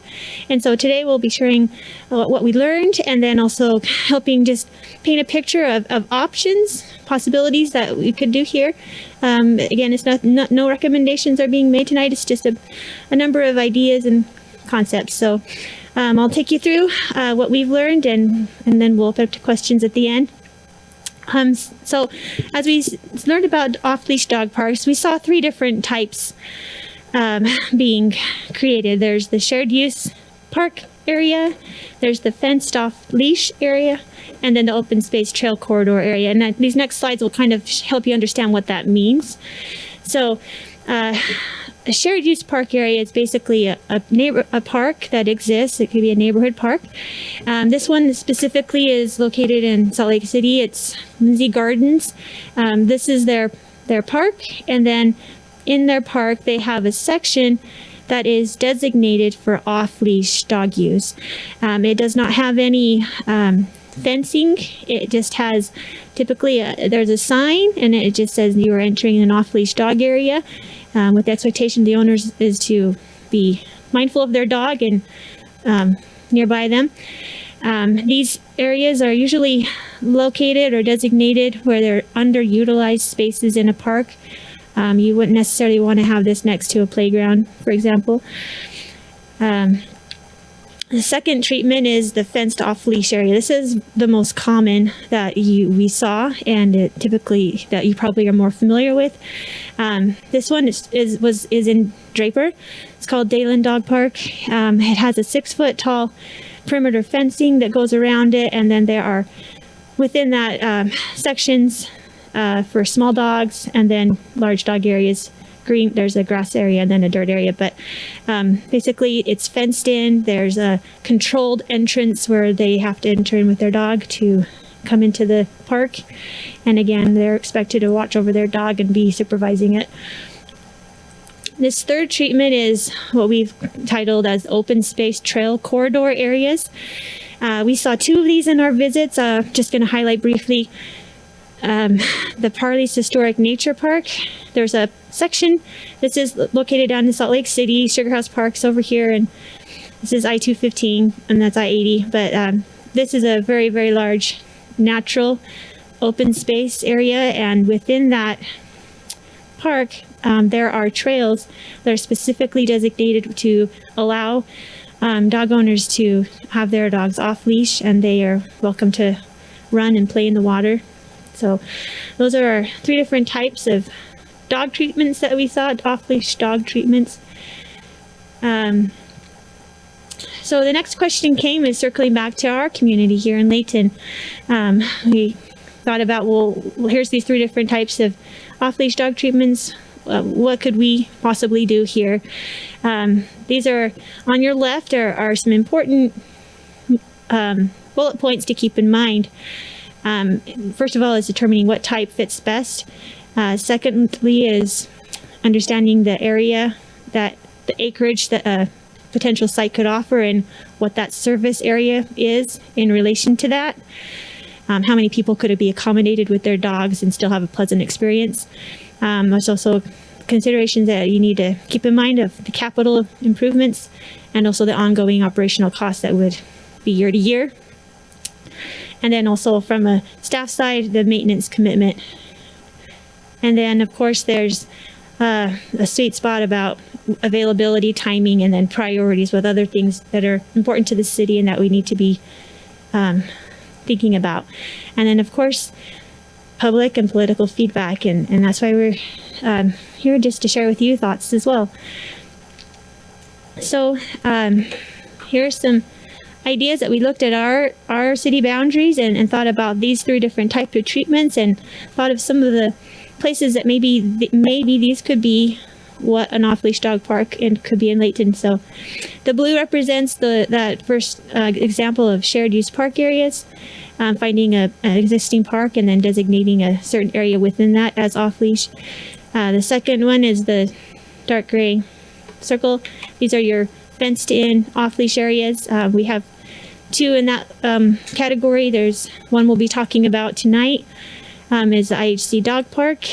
And so today we'll be sharing what we learned, and then also helping just paint a picture of options, possibilities that we could do here. Again, it's no recommendations are being made tonight. It's just a number of ideas and concepts. So I'll take you through what we've learned, and then we'll open up to questions at the end. So as we learned about off-leash dog parks, we saw three different types being created. There's the shared use park area, there's the fenced off leash area, and then the open space trail corridor area. And these next slides will kind of help you understand what that means. So a shared use park area is basically a park that exists. It could be a neighborhood park. This one specifically is located in Salt Lake City. It's Lindsay Gardens. This is their park, and then in their park, they have a section that is designated for off-leash dog use. It does not have any fencing. It just has typically there's a sign, and it just says you are entering an off-leash dog area, with the expectation the owners is to be mindful of their dog and nearby them. These areas are usually located or designated where they're underutilized spaces in a park. You wouldn't necessarily want to have this next to a playground, for example. The second treatment is the fenced off-leash area. This is the most common that we saw, and it typically that you probably are more familiar with. This one is in Draper. It's called Dayland Dog Park. It has a 6-foot tall perimeter fencing that goes around it, and then there are within that sections for small dogs, and then large dog areas. Green, there's a grass area and then a dirt area, but basically it's fenced in. There's a controlled entrance where they have to enter in with their dog to come into the park, and again they're expected to watch over their dog and be supervising it. This third treatment is what we've titled as open space trail corridor areas. We saw 2 of these in our visits. Just going to highlight briefly the Parley's Historic Nature Park. There's a section. This is located down in Salt Lake City. Sugar House Park's over here, and this is I-215, and that's I-80. But this is a very, very large natural open space area, and within that park, there are trails that are specifically designated to allow dog owners to have their dogs off leash, and they are welcome to run and play in the water. So those are our 3 different types of dog treatments that we saw, off-leash dog treatments. So the next question is circling back to our community here in Leighton. We thought about, well, here's these 3 different types of off-leash dog treatments. What could we possibly do here? These are on your left are some important bullet points to keep in mind. First of all is determining what type fits best. Secondly is understanding the area that the acreage that a potential site could offer and what that service area is in relation to that. How many people could it be accommodated with their dogs and still have a pleasant experience? There's also considerations that you need to keep in mind of the capital improvements and also the ongoing operational costs that would be year to year. And then also from a staff side, the maintenance commitment. And then of course there's a sweet spot about availability, timing, and then priorities with other things that are important to the city and that we need to be thinking about. And then of course, public and political feedback. And that's why we're here, just to share with you thoughts as well. So here's some ideas that we looked at our city boundaries and thought about these 3 different types of treatments and thought of some of the places that maybe these could be what an off-leash dog park and could be in Leighton. So the blue represents that first example of shared use park areas, finding an existing park and then designating a certain area within that as off-leash. The second one is the dark gray circle. These are your fenced in off-leash areas. We have 2 in that category. There's one we'll be talking about tonight, is the IHC Dog Park,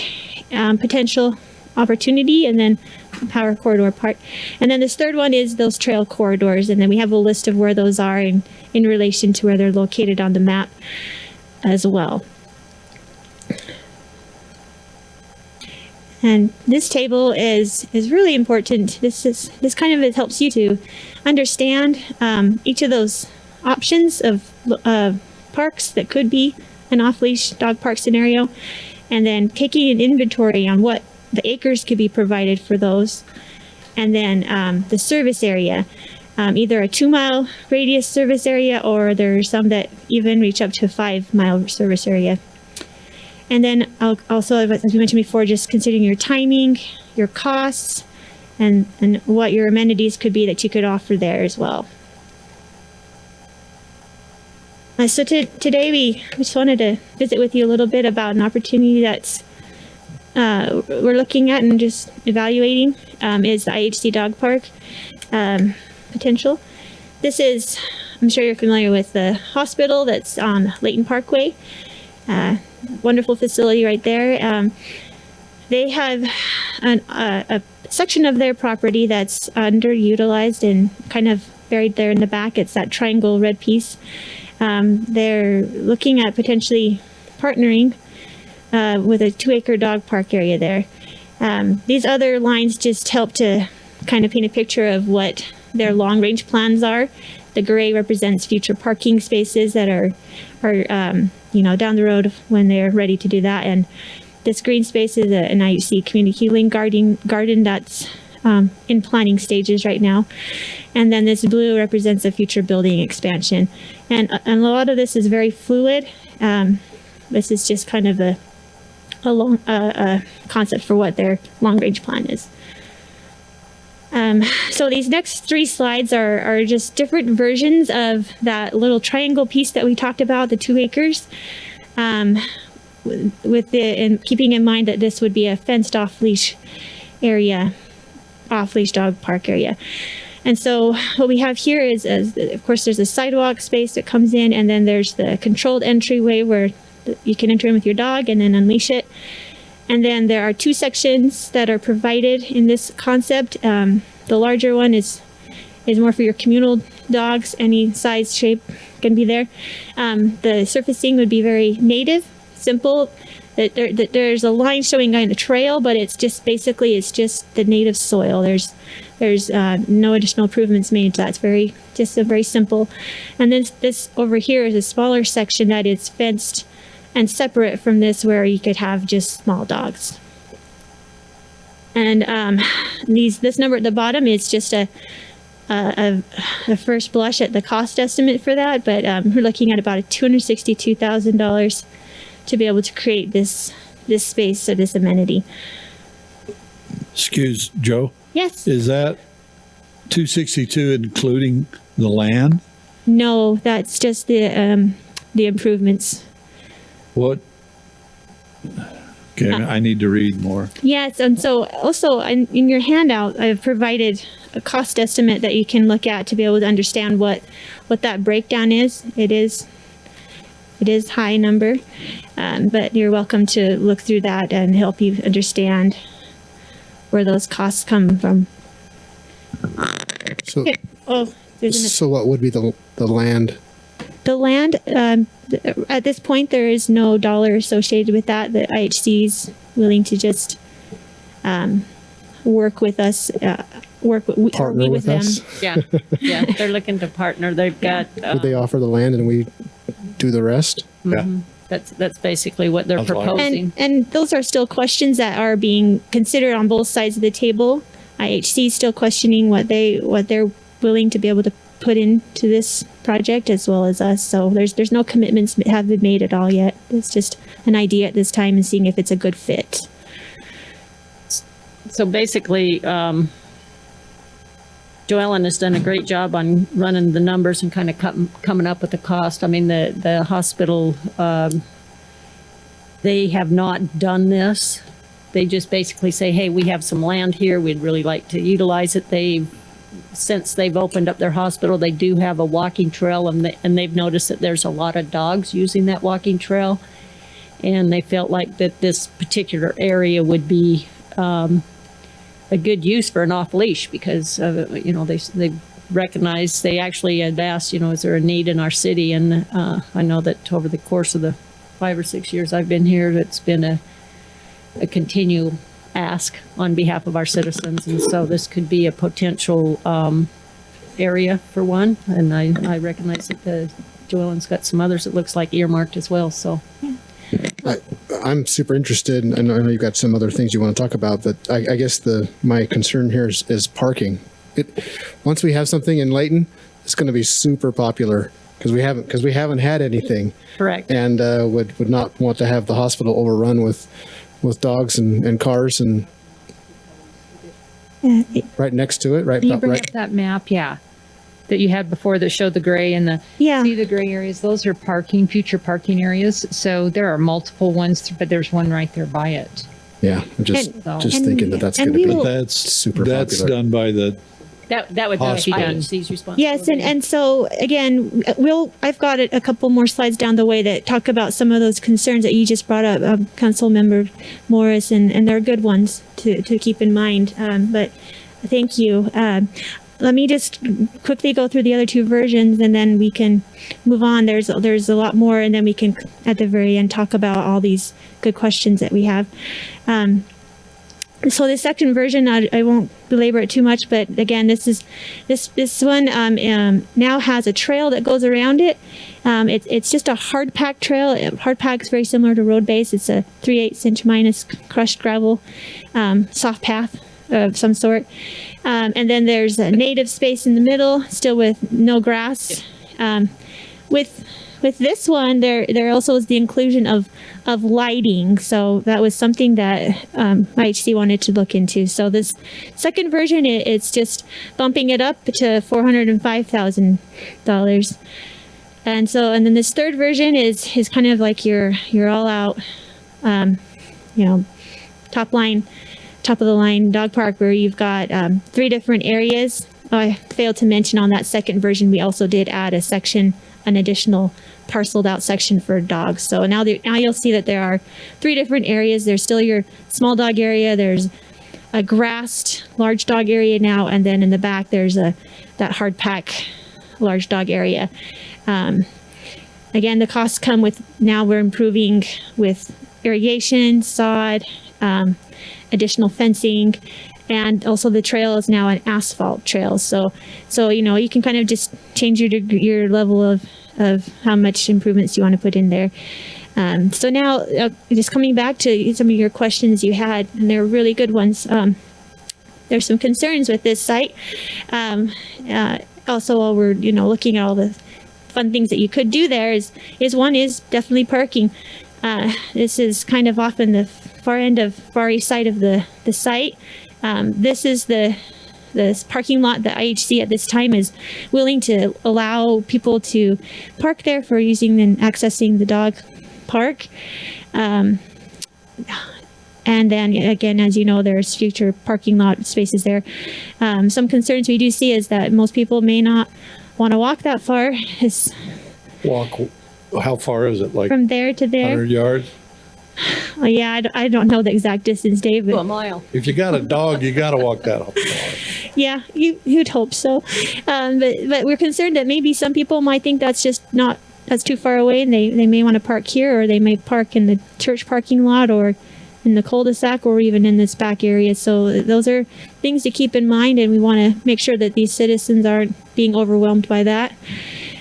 potential opportunity, and then Power Corridor Park. And then this third one is those trail corridors, and then we have a list of where those are in relation to where they're located on the map as well. And this table is really important. This kind of helps you to understand each of those options of parks that could be an off-leash dog park scenario, and then taking an inventory on what the acres could be provided for those, and then the service area, either a 2-mile radius service area, or there are some that even reach up to a 5-mile service area. And then also, as we mentioned before, just considering your timing, your costs, and what your amenities could be that you could offer there as well. So today we just wanted to visit with you a little bit about an opportunity that's we're looking at and just evaluating is the IHC dog park potential. This is, I'm sure you're familiar with the hospital that's on Layton Parkway. Wonderful facility right there. They have a section of their property that's underutilized and kind of buried there in the back. It's that triangle red piece. They're looking at potentially partnering with a 2-acre dog park area there. These other lines just help to kind of paint a picture of what their long range plans are. The gray represents future parking spaces that are down the road when they're ready to do that. And this green space is an IUC community healing garden that's in planning stages right now. And then this blue represents a future building expansion. And a lot of this is very fluid. This is just kind of a concept for what their long range plan is. So these next 3 slides are just different versions of that little triangle piece that we talked about, the 2 acres. And keeping in mind that this would be a fenced off-leash area, off-leash dog park area. And so what we have here is, of course, there's a sidewalk space that comes in, and then there's the controlled entryway where you can enter in with your dog and then unleash it. And then there are 2 sections that are provided in this concept. The larger one is more for your communal dogs. Any size, shape can be there. The surfacing would be very native, simple. There's a line showing on the trail, but it's just basically it's the native soil. There's no additional improvements made to that. It's very simple. And then this over here is a smaller section that is fenced and separate from this, where you could have just small dogs. And this number at the bottom is just a first blush at the cost estimate for that, but we're looking at about $262,000 to be able to create this space or this amenity. Excuse, Joe? Yes. Is that 262 including the land? No, that's just the improvements. What? Okay, I need to read more. Yes, and so also in your handout, I've provided a cost estimate that you can look at to be able to understand what that breakdown is. It is high number, but you're welcome to look through that and help you understand where those costs come from. So, oh, so what would be the land? The land, at this point, there is no dollar associated with that. The IHC is willing to just work with us, Partner with them. us? Yeah, they're looking to partner. They've got. Would they offer the land and we do the rest? Yeah. That's basically what they're proposing. And those are still questions that are being considered on both sides of the table. IHC is still questioning what they're willing to be able to put into this project, as well as us. So there's no commitments that have been made at all yet. It's just an idea at this time and seeing if it's a good fit. So basically, Joellen has done a great job on running the numbers and kind of coming up with the cost. I mean, the hospital, they have not done this. They just basically say, hey, we have some land here. We'd really like to utilize it. Since they've opened up their hospital, they do have a walking trail, and they've noticed that there's a lot of dogs using that walking trail. And they felt like that this particular area would be a good use for an off-leash because, they recognized, they actually had asked, is there a need in our city? And I know that over the course of the 5 or 6 years I've been here, it's been a continual ask on behalf of our citizens. And so this could be a potential area for one. And I recognize that Joellen's got some others it looks like earmarked as well. So. I'm super interested, and I know you've got some other things you want to talk about, but I guess my concern here is parking. Once we have something in Leighton, it's going to be super popular because we haven't had anything. Correct. And would not want to have the hospital overrun with dogs and cars and right next to it. Right. Can you bring up that map? Yeah. That you had before that showed the gray and see the gray areas. Those are future parking areas. So there are multiple ones, but there's one right there by it. Yeah, I'm just thinking that that's going to be super that's popular. done by the That would be Hospital. IHC's responsibility. Yes, and so again, I've got a couple more slides down the way that talk about some of those concerns that you just brought up, Council Member Morris, and they're good ones to keep in mind. But thank you. Let me just quickly go through the other two versions, and then we can move on. There's a lot more, and then we can at the very end talk about all these good questions that we have. So the second version, I won't belabor it too much, but again, this one now has a trail that goes around it. It's just a hard pack trail. Hard pack is very similar to road base. It's a 3/8 inch minus crushed gravel, soft path of some sort. And then there's a native space in the middle, still with no grass. With this one, there also is the inclusion of lighting. So that was something that IHC wanted to look into. So this second version, it's just bumping it up to $405,000. And then this third version is kind of like your all out, top of the line dog park, where you've got 3 different areas. I failed to mention on that second version, we also did add an additional parceled out section for dogs. So now you'll see that there are 3 different areas. There's still your small dog area. There's a grassed large dog area now, and then in the back there's that hard pack large dog area. Again, the costs come with, now we're improving with irrigation, sod, additional fencing, and also the trail is now an asphalt trail. So you can kind of just change your level of how much improvements you want to put in there. So now, just coming back to some of your questions you had, and they're really good ones. There's some concerns with this site. Also, while we're looking at all the fun things that you could do there, is one is definitely parking. This is kind of off in the far east side of the site. This is this parking lot that IHC at this time is willing to allow people to park there for using and accessing the dog park. And then again, as you know, there's future parking lot spaces there. Some concerns we do see is that most people may not want to walk that far. How far is it? Like from there to there? 100 yards? Yeah, I don't know the exact distance, David. A mile. If you got a dog, you got to walk that far. Yeah, you'd hope so. But we're concerned that maybe some people might think that's too far away, and they may want to park here, or they may park in the church parking lot, or in the cul-de-sac, or even in this back area. So those are things to keep in mind, and we want to make sure that these citizens aren't being overwhelmed by that.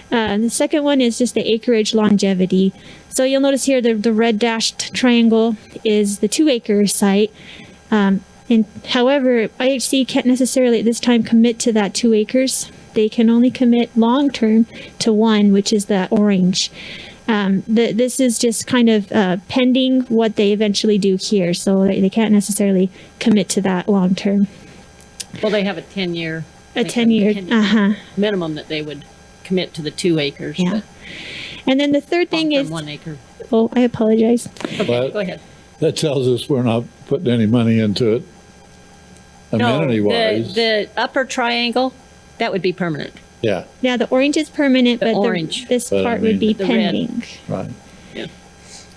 The second one is just the acreage longevity. So you'll notice here the red dashed triangle is the 2-acre site. However, IHC can't necessarily at this time commit to that 2 acres. They can only commit long-term to 1, which is that orange. This is just kind of pending what they eventually do here. So they can't necessarily commit to that long-term. Well, they have a 10-year. A 10-year, minimum that they would commit to the 2 acres. Yeah. And then the third thing is 1 acre. Oh, I apologize. Okay, go ahead. That tells us we're not putting any money into it, amenity-wise. The upper triangle, that would be permanent. Yeah. Yeah, the orange is permanent, but this But I part would mean- be The red. pending. Right.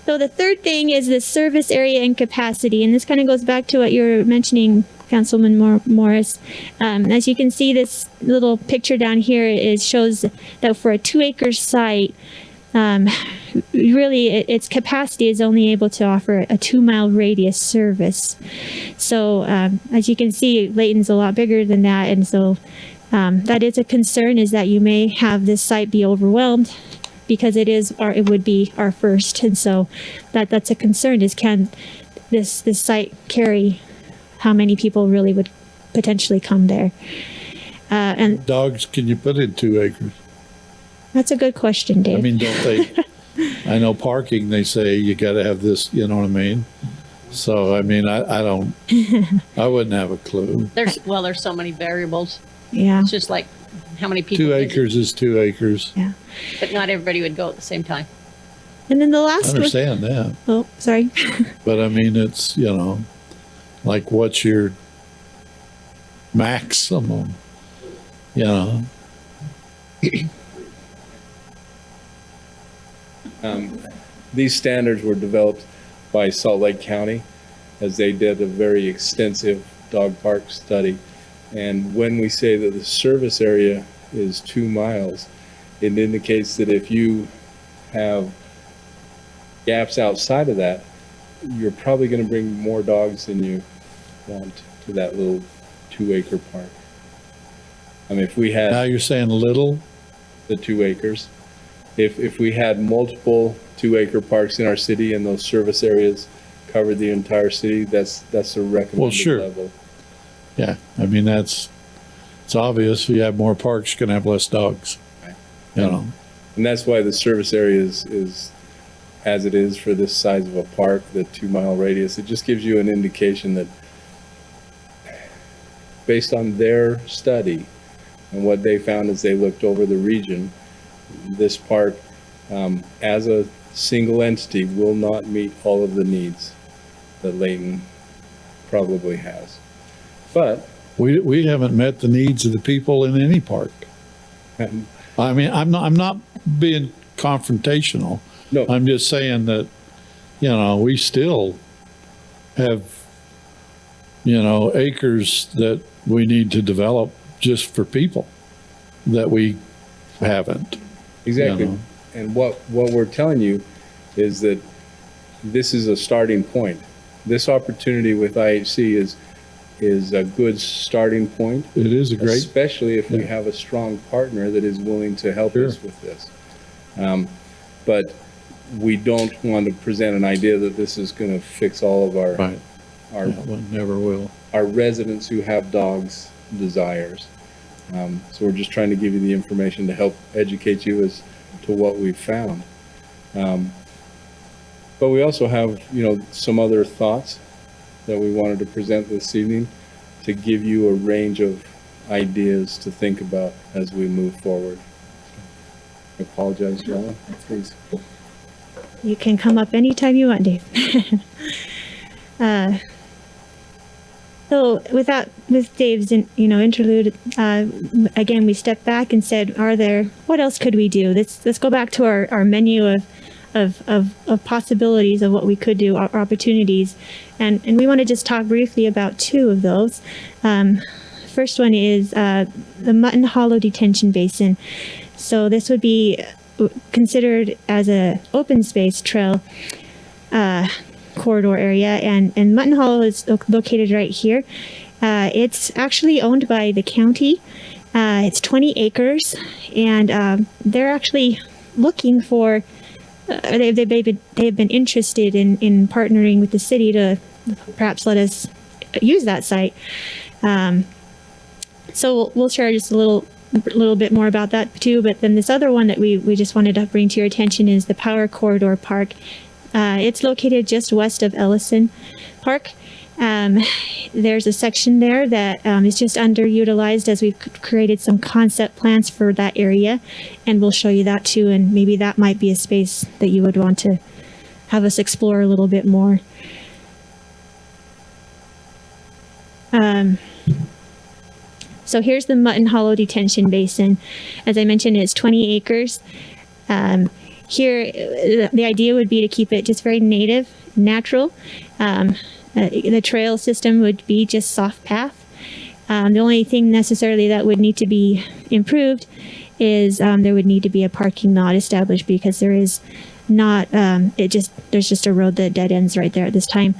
So the third thing is the service area and capacity, and this kind of goes back to what you were mentioning, Councilman Morris. As you can see, this little picture down here shows that for a 2-acre site, really its capacity is only able to offer a 2-mile radius service. So as you can see, Leighton's a lot bigger than that, and so that is a concern, is that you may have this site be overwhelmed, because it would be our first, and so that's a concern, is can this site carry how many people really would potentially come there. And Dogs, can you put in 2 acres? that's a good question, Dave. I mean, don't they, I know parking, they say you got to have this, you know what I mean? So, I mean, I don't, I wouldn't have a clue. There's so many variables. Yeah. It's just like how many people. 2 visit, acres is 2 acres. Yeah. But not everybody would go at the same time. And then the I last one. understand that, Oh, sorry. but I mean, it's, you know, like what's your maximum, you know? These standards were developed by Salt Lake County as they did a very extensive dog park study. And when we say that the service area is 2 miles, it indicates that if you have gaps outside of that, you're probably going to bring more dogs than you want to that little 2-acre park. I mean, if we had... Now you're saying little? The 2 acres. If we had multiple 2-acre parks in our city and those service areas covered the entire city, that's the recommended Well, sure. level. Yeah, I mean, it's obvious. If you have more parks, you're gonna have less dogs, you know? And that's why the service area is as it is for this size of a park, the 2-mile radius. It just gives you an indication that based on their study and what they found as they looked over the region, this park, as a single entity, will not meet all of the needs that Leighton probably has. But we haven't met the needs of the people in any park. I mean, I'm not being confrontational. No. I'm just saying that, you know, we still have, you know, acres that we need to develop just for people that we haven't. Exactly. You know? And what we're telling you is that this is a starting point. This opportunity with IHC is a good starting point. It is a great, especially if we have a strong partner that is willing to help us with this. But we don't want to present an idea that this is going to fix all of our never will. Our residents who have dogs desires. So we're just trying to give you the information to help educate you as to what we've found. But we also have, you know, some other thoughts that we wanted to present this evening to give you a range of ideas to think about as we move forward. I apologize, Joanna, please. You can come up anytime you want, Dave. So with Dave's, interlude, again, we stepped back and said, what else could we do? Let's go back to our menu of possibilities of what we could do, our opportunities. And we want to just talk briefly about 2 of those. First one is the Mutton Hollow Detention Basin. So this would be considered as a open space trail corridor area, and Mutton Hollow is located right here. It's actually owned by the county. It's 20 acres, and they're actually looking for they've been interested in partnering with the city to perhaps let us use that site. So we'll share just a little bit more about that too. But then this other one that we just wanted to bring to your attention is the Power Corridor Park. It's located just west of Ellison Park. There's a section there that is just underutilized, as we've created some concept plans for that area, and we'll show you that too, and maybe that might be a space that you would want to have us explore a little bit more. So here's the Mutton Hollow Detention Basin. As I mentioned, it's 20 acres. Here, the idea would be to keep it just very native, natural. The trail system would be just soft path. The only thing necessarily that would need to be improved is there would need to be a parking lot established, because there is not, there's just a road that dead ends right there at this time.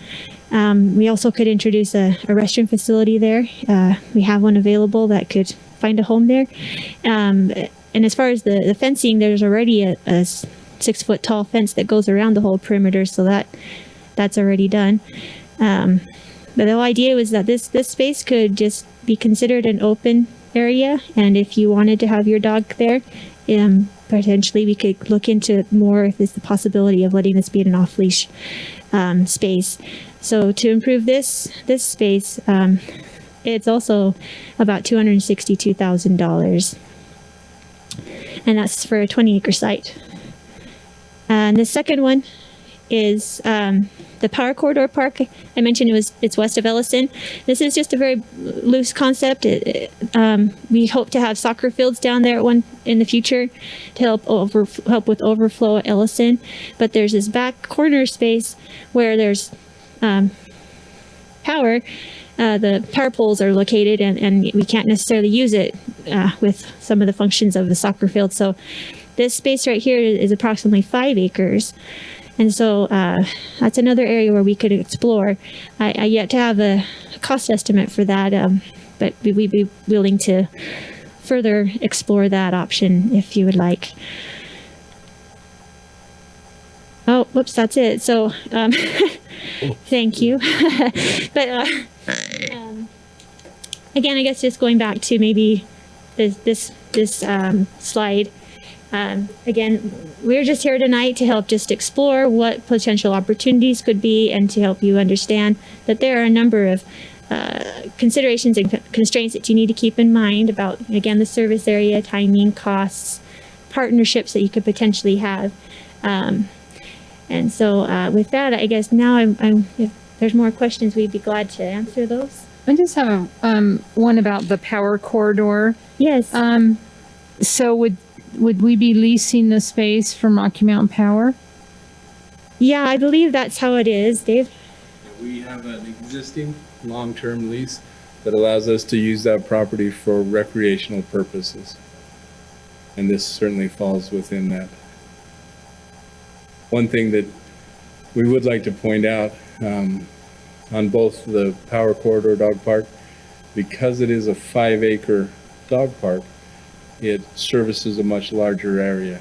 We also could introduce a restroom facility there. We have one available that could find a home there. And as far as the fencing, there's already a 6-foot tall fence that goes around the whole perimeter, so that's already done. But the whole idea was that this space could just be considered an open area, and if you wanted to have your dog there, potentially we could look into more if there's the possibility of letting this be an off-leash space. So to improve this space, it's also about $262,000. And that's for a 20-acre site. And the second one is the Power Corridor Park. I mentioned it's west of Ellison. This is just a very loose concept. We hope to have soccer fields down there in the future to help with overflow at Ellison. But there's this back corner space where there's power. The power poles are located, and we can't necessarily use it with some of the functions of the soccer field. So this space right here is approximately 5 acres. And so that's another area where we could explore. I yet to have a cost estimate for that, but we'd be willing to further explore that option if you would like. Oh, whoops, that's it. So thank you. But again, I guess just going back to maybe this slide. Again, we're just here tonight to help just explore what potential opportunities could be and to help you understand that there are a number of considerations and constraints that you need to keep in mind about, again, the service area, timing, costs, partnerships that you could potentially have. And so with that, I guess now if there's more questions, we'd be glad to answer those. I just have one about the power corridor. Yes. So would we be leasing the space from Rocky Mountain Power? Yeah, I believe that's how it is, Dave. We have an existing long-term lease that allows us to use that property for recreational purposes. And this certainly falls within that. One thing that we would like to point out on both the Power Corridor Dog Park, because it is a 5-acre dog park, it services a much larger area.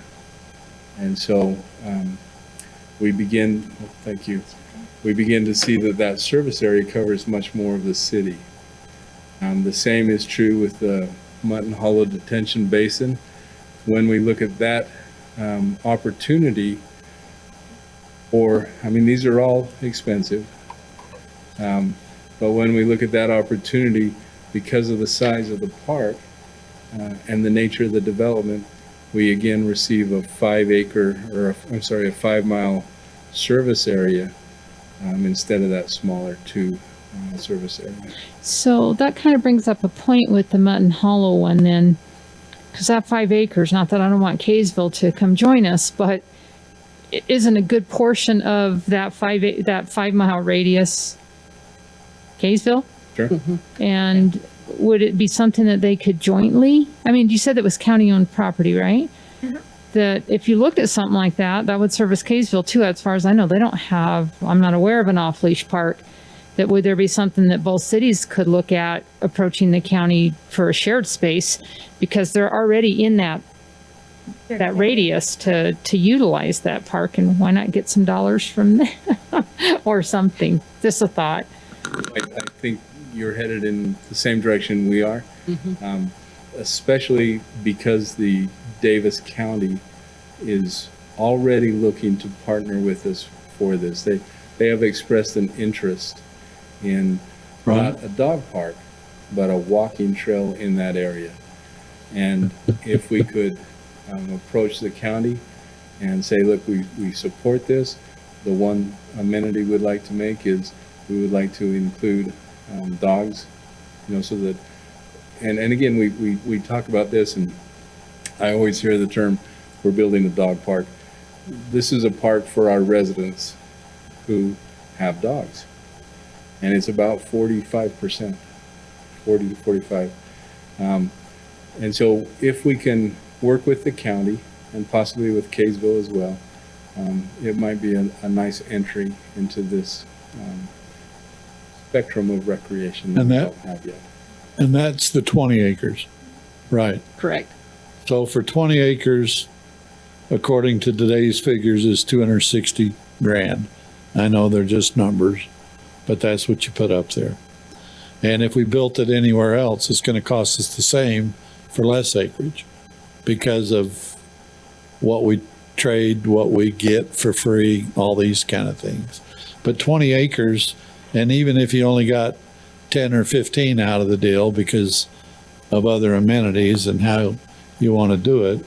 And so we begin to see that service area covers much more of the city. The same is true with the Mutton Hollow Detention Basin. When we look at that opportunity, these are all expensive, but when we look at that opportunity, because of the size of the park and the nature of the development, we again receive a 5-mile service area instead of that smaller 2 service area. So that kind of brings up a point with the Mutton Hollow one then, because that 5 acres, not that I don't want Kaysville to come join us, but it isn't a good portion of that 5-mile radius Kaysville? Sure. And would it be something that they could jointly? I mean, you said that was county-owned property, right? That if you looked at something like that, that would service Kaysville too, as far as I know. They don't have, I'm not aware of an off-leash park. That would there be something that both cities could look at approaching the county for a shared space, because they're already in that radius to utilize that park, and why not get some dollars from them or something? Just a thought. I think you're headed in the same direction we are, especially because the Davis County is already looking to partner with us for this. They have expressed an interest in not a dog park, but a walking trail in that area. And if we could approach the county and say, look, we support this, the one amenity we'd like to make is we would like to include dogs, so that, and again, we talk about this, and I always hear the term, we're building a dog park. This is a park for our residents who have dogs. And it's about 45%, 40 to 45. And so if we can work with the county and possibly with Kaysville as well, it might be a nice entry into this spectrum of recreation that we don't have yet. And that's the 20 acres, right? Correct. So for 20 acres, according to today's figures, is 260 grand. I know they're just numbers, but that's what you put up there. And if we built it anywhere else, it's going to cost us the same for less acreage because of what we trade, what we get for free, all these kind of things. But 20 acres, and even if you only got 10 or 15 out of the deal because of other amenities and how you want to do it,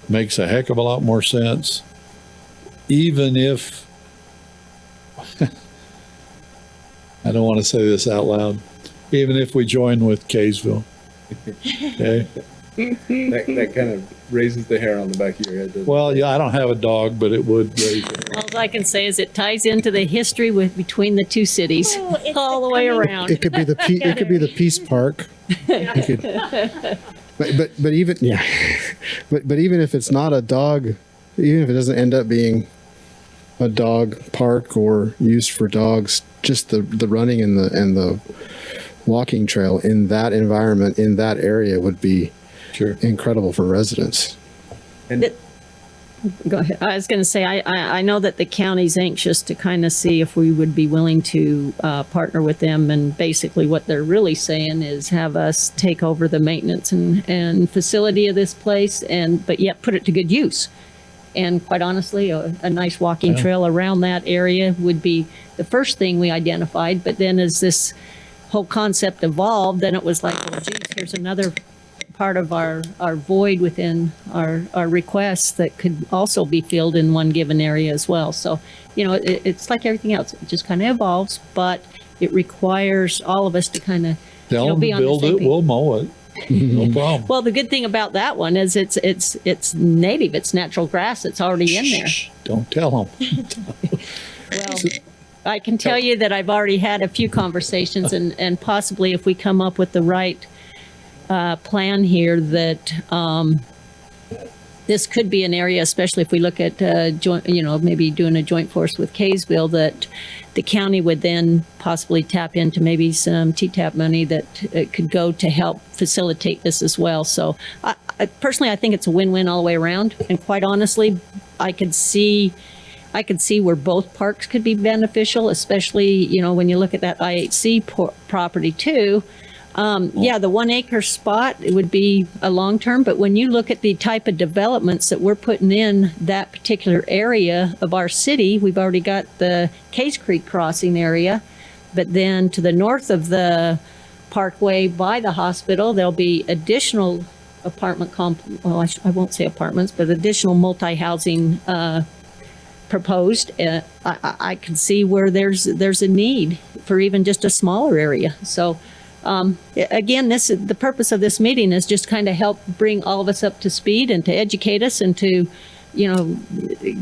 makes a heck of a lot more sense even if, I don't want to say this out loud, even if we join with Kaysville, okay? That kind of raises the hair on the back of your head, doesn't it? Well, yeah, I don't have a dog, but it would raise it. All I can say is it ties into the history between the two cities all the way around. It could be it could be the Peace Park. You could- but even yeah, but even if it's not a dog, even if it doesn't end up being a dog park or used for dogs, just the running and the walking trail in that environment in that area would be incredible for residents. Go ahead. I was going to say, I know that the county's anxious to kind of see if we would be willing to partner with them. And basically what they're really saying is have us take over the maintenance and facility of this place, but yet put it to good use. And quite honestly, a nice walking trail around that area would be the first thing we identified. But then as this whole concept evolved, then it was like, well, geez, here's another part of our void within our requests that could also be filled in one given area as well. So, it's like everything else. It just kind of evolves, but it requires all of us to kind of Tell them be to on the build same it, page. we'll mow it. No problem. Well, the good thing about that one is it's native. It's natural grass. It's already in there. Don't tell them. Well, I can tell you that I've already had a few conversations, and possibly if we come up with the right plan here, that this could be an area, especially if we look at joint, maybe doing a joint force with Kaysville, that the county would then possibly tap into maybe some TTAP money that could go to help facilitate this as well. So I personally, I think it's a win-win all the way around. And quite honestly, I could see where both parks could be beneficial, especially, when you look at that IHC property too. The 1 acre spot, it would be a long term, but when you look at the type of developments that we're putting in that particular area of our city, we've already got the Case Creek crossing area, but then to the north of the Parkway by the hospital, there'll be additional apartment I won't say apartments, but additional multi-housing proposed. I can see where there's a need for even just a smaller area. So again, the purpose of this meeting is just kind of help bring all of us up to speed and to educate us and to,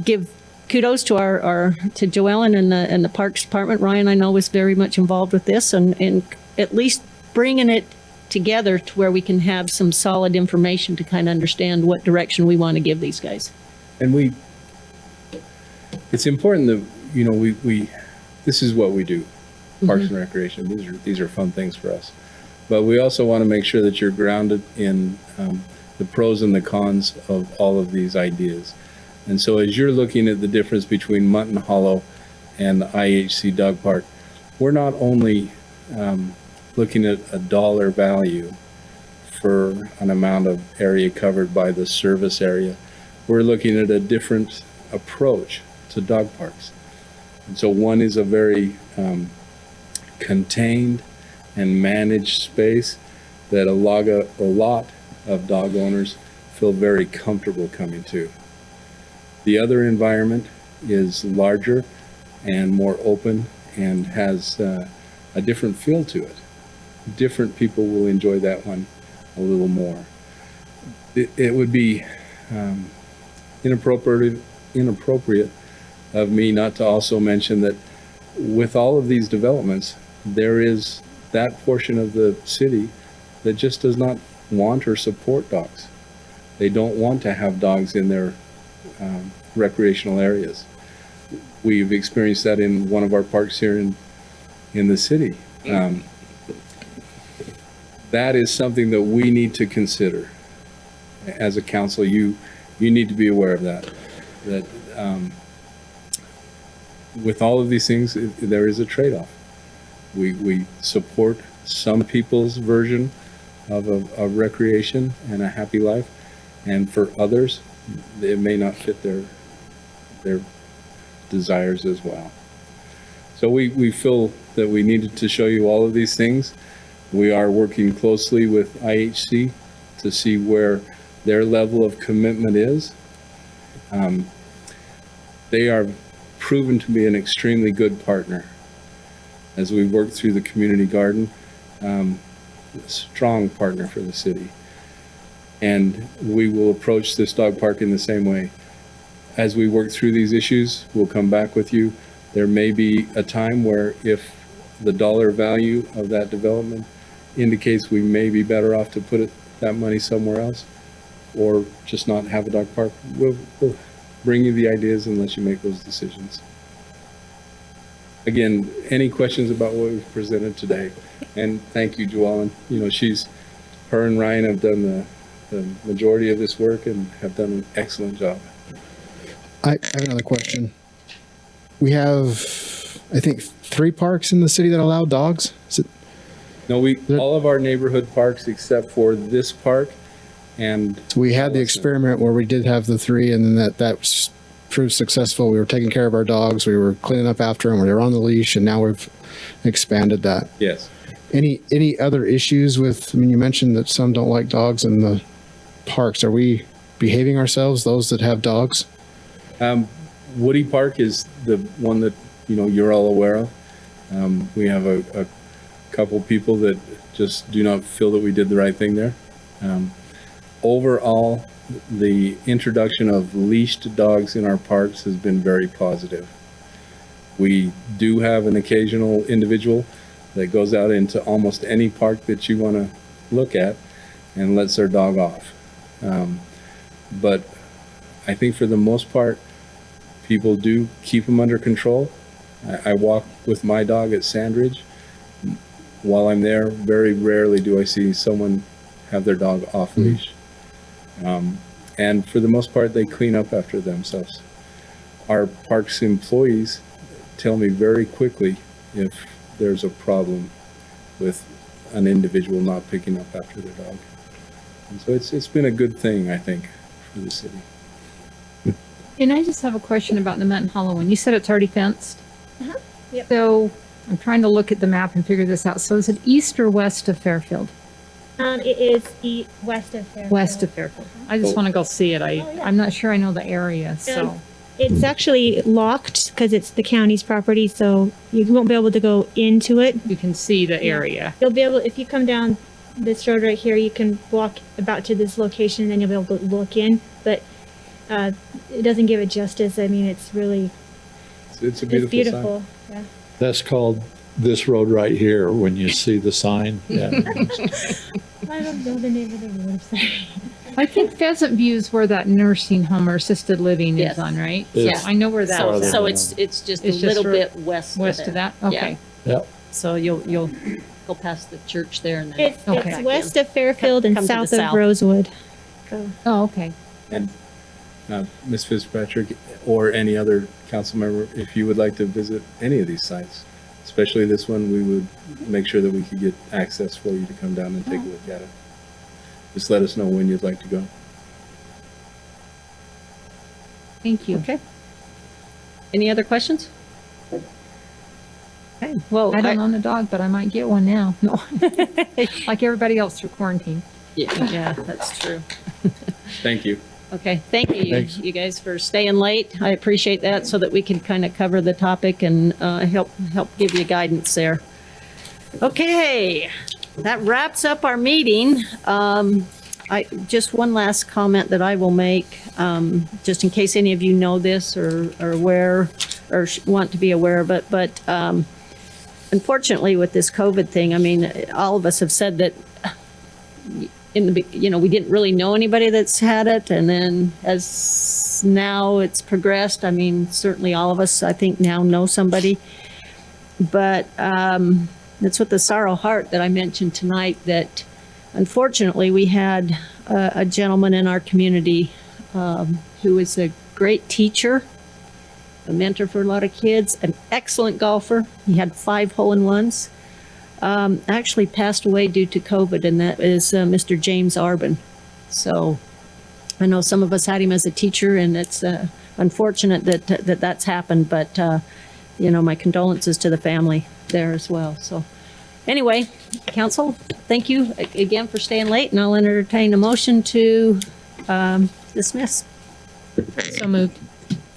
give kudos to to Joellen and the Parks Department. Ryan, I know, was very much involved with this and at least bringing it together to where we can have some solid information to kind of understand what direction we want to give these guys. And it's important that, this is what we do. Parks and Recreation. These are fun things for us, but we also want to make sure that you're grounded in the pros and the cons of all of these ideas. And so, as you're looking at the difference between Mutton Hollow and the IHC Dog Park, we're not only looking at a dollar value for an amount of area covered by the service area. We're looking at a different approach to dog parks. And so, one is a very contained and managed space that a lot of dog owners feel very comfortable coming to. The other environment is larger and more open and has a different feel to it. Different people will enjoy that one a little more. It would be inappropriate of me not to also mention that with all of these developments, there is that portion of the city that just does not want or support dogs. They don't want to have dogs in their recreational areas. We've experienced that in one of our parks here in the city. That is something that we need to consider as a council. You need to be aware of that with all of these things, there is a trade-off. We support some people's version of recreation and a happy life, and for others, it may not fit their desires as well. So we feel that we needed to show you all of these things. We are working closely with IHC to see where their level of commitment is. they are proven to be an extremely good partner as we work through the community garden. A strong partner for the city. And we will approach this dog park in the same way. As we work through these issues, we'll come back with you. There may be a time where if the dollar value of that development indicates we may be better off to put that money somewhere else or just not have a dog park, we'll bring you the ideas and let you make those decisions. Again, any questions about what we've presented today? And thank you, Joellen. You know, her and Ryan have done the majority of this work and have done an excellent job. I have another question. We have, I think, 3 parks in the city that allow dogs. Is it? No, all of our neighborhood parks except for this park and. So we had the experiment where we did have the 3, and then that was proved successful. We were taking care of our dogs. We were cleaning up after them. We were on the leash, and now we've expanded that. Yes. Any other issues with? I mean, you mentioned that some don't like dogs in the parks. Are we behaving ourselves? Those that have dogs. Woody Park is the one that you're all aware of. We have a couple people that just do not feel that we did the right thing there. Overall, the introduction of leashed dogs in our parks has been very positive. We do have an occasional individual that goes out into almost any park that you want to look at and lets their dog off. But I think for the most part, people do keep them under control. I walk with my dog at Sandridge. While I'm there, very rarely do I see someone have their dog off leash. And for the most part, they clean up after themselves. Our parks employees tell me very quickly if there's a problem with an individual not picking up after their dog. And so it's been a good thing, I think, for the city. And I just have a question about the Mutton Hollow one. You said it's already fenced? Yep. So I'm trying to look at the map and figure this out. So is it east or west of Fairfield? It is west of Fairfield. West of Fairfield. I just want to go see it. I'm not sure I know the area, so. It's actually locked because it's the county's property, so you won't be able to go into it. You can see the area. You'll be able, if you come down this road right here, you can walk about to this location and then you'll be able to look in, but it doesn't give it justice. I mean, it's really, it's a beautiful sign. Yeah. That's called this road right here, when you see the sign. Yeah. I don't know the name of the road, sorry. I think Pheasant View is where that nursing home or assisted living Yes. is on, right? Yeah. I know where that is. So it's just a little bit west of that? Okay. Yep. So you'll go past the church there and then. It's back west in. of Fairfield and Come to the south of south. Rosewood. Oh, okay. And Ms. Fitzpatrick or any other council member, if you would like to visit any of these sites, especially this one, we would make sure that we could get access for you to come down and take a look at it. Just let us know when you'd like to go. Thank you. Okay. Any other questions? Okay, well. I don't own a dog, but I might get one now. No. Like everybody else through quarantine. Yeah, that's true. Thank you. Okay, thank you, Thanks. you guys, for staying late. I appreciate that so that we can kind of cover the topic and help give you guidance there. Okay, that wraps up our meeting. Just one last comment that I will make, just in case any of you know this or are aware or want to be aware of it. But unfortunately, with this COVID thing, I mean, all of us have said that we didn't really know anybody that's had it, and then as now it's progressed, I mean, certainly all of us, I think, now know somebody. But it's with the sorrow heart that I mentioned tonight that unfortunately we had a gentleman in our community who was a great teacher, a mentor for a lot of kids, an excellent golfer. He had 5 hole-in-ones. Actually passed away due to COVID, and that is Mr. James Arbin. So I know some of us had him as a teacher, and it's unfortunate that that's happened, but my condolences to the family there as well. So anyway, council, thank you again for staying late, and I'll entertain a motion to dismiss. So moved.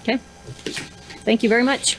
Okay, Thank you very much.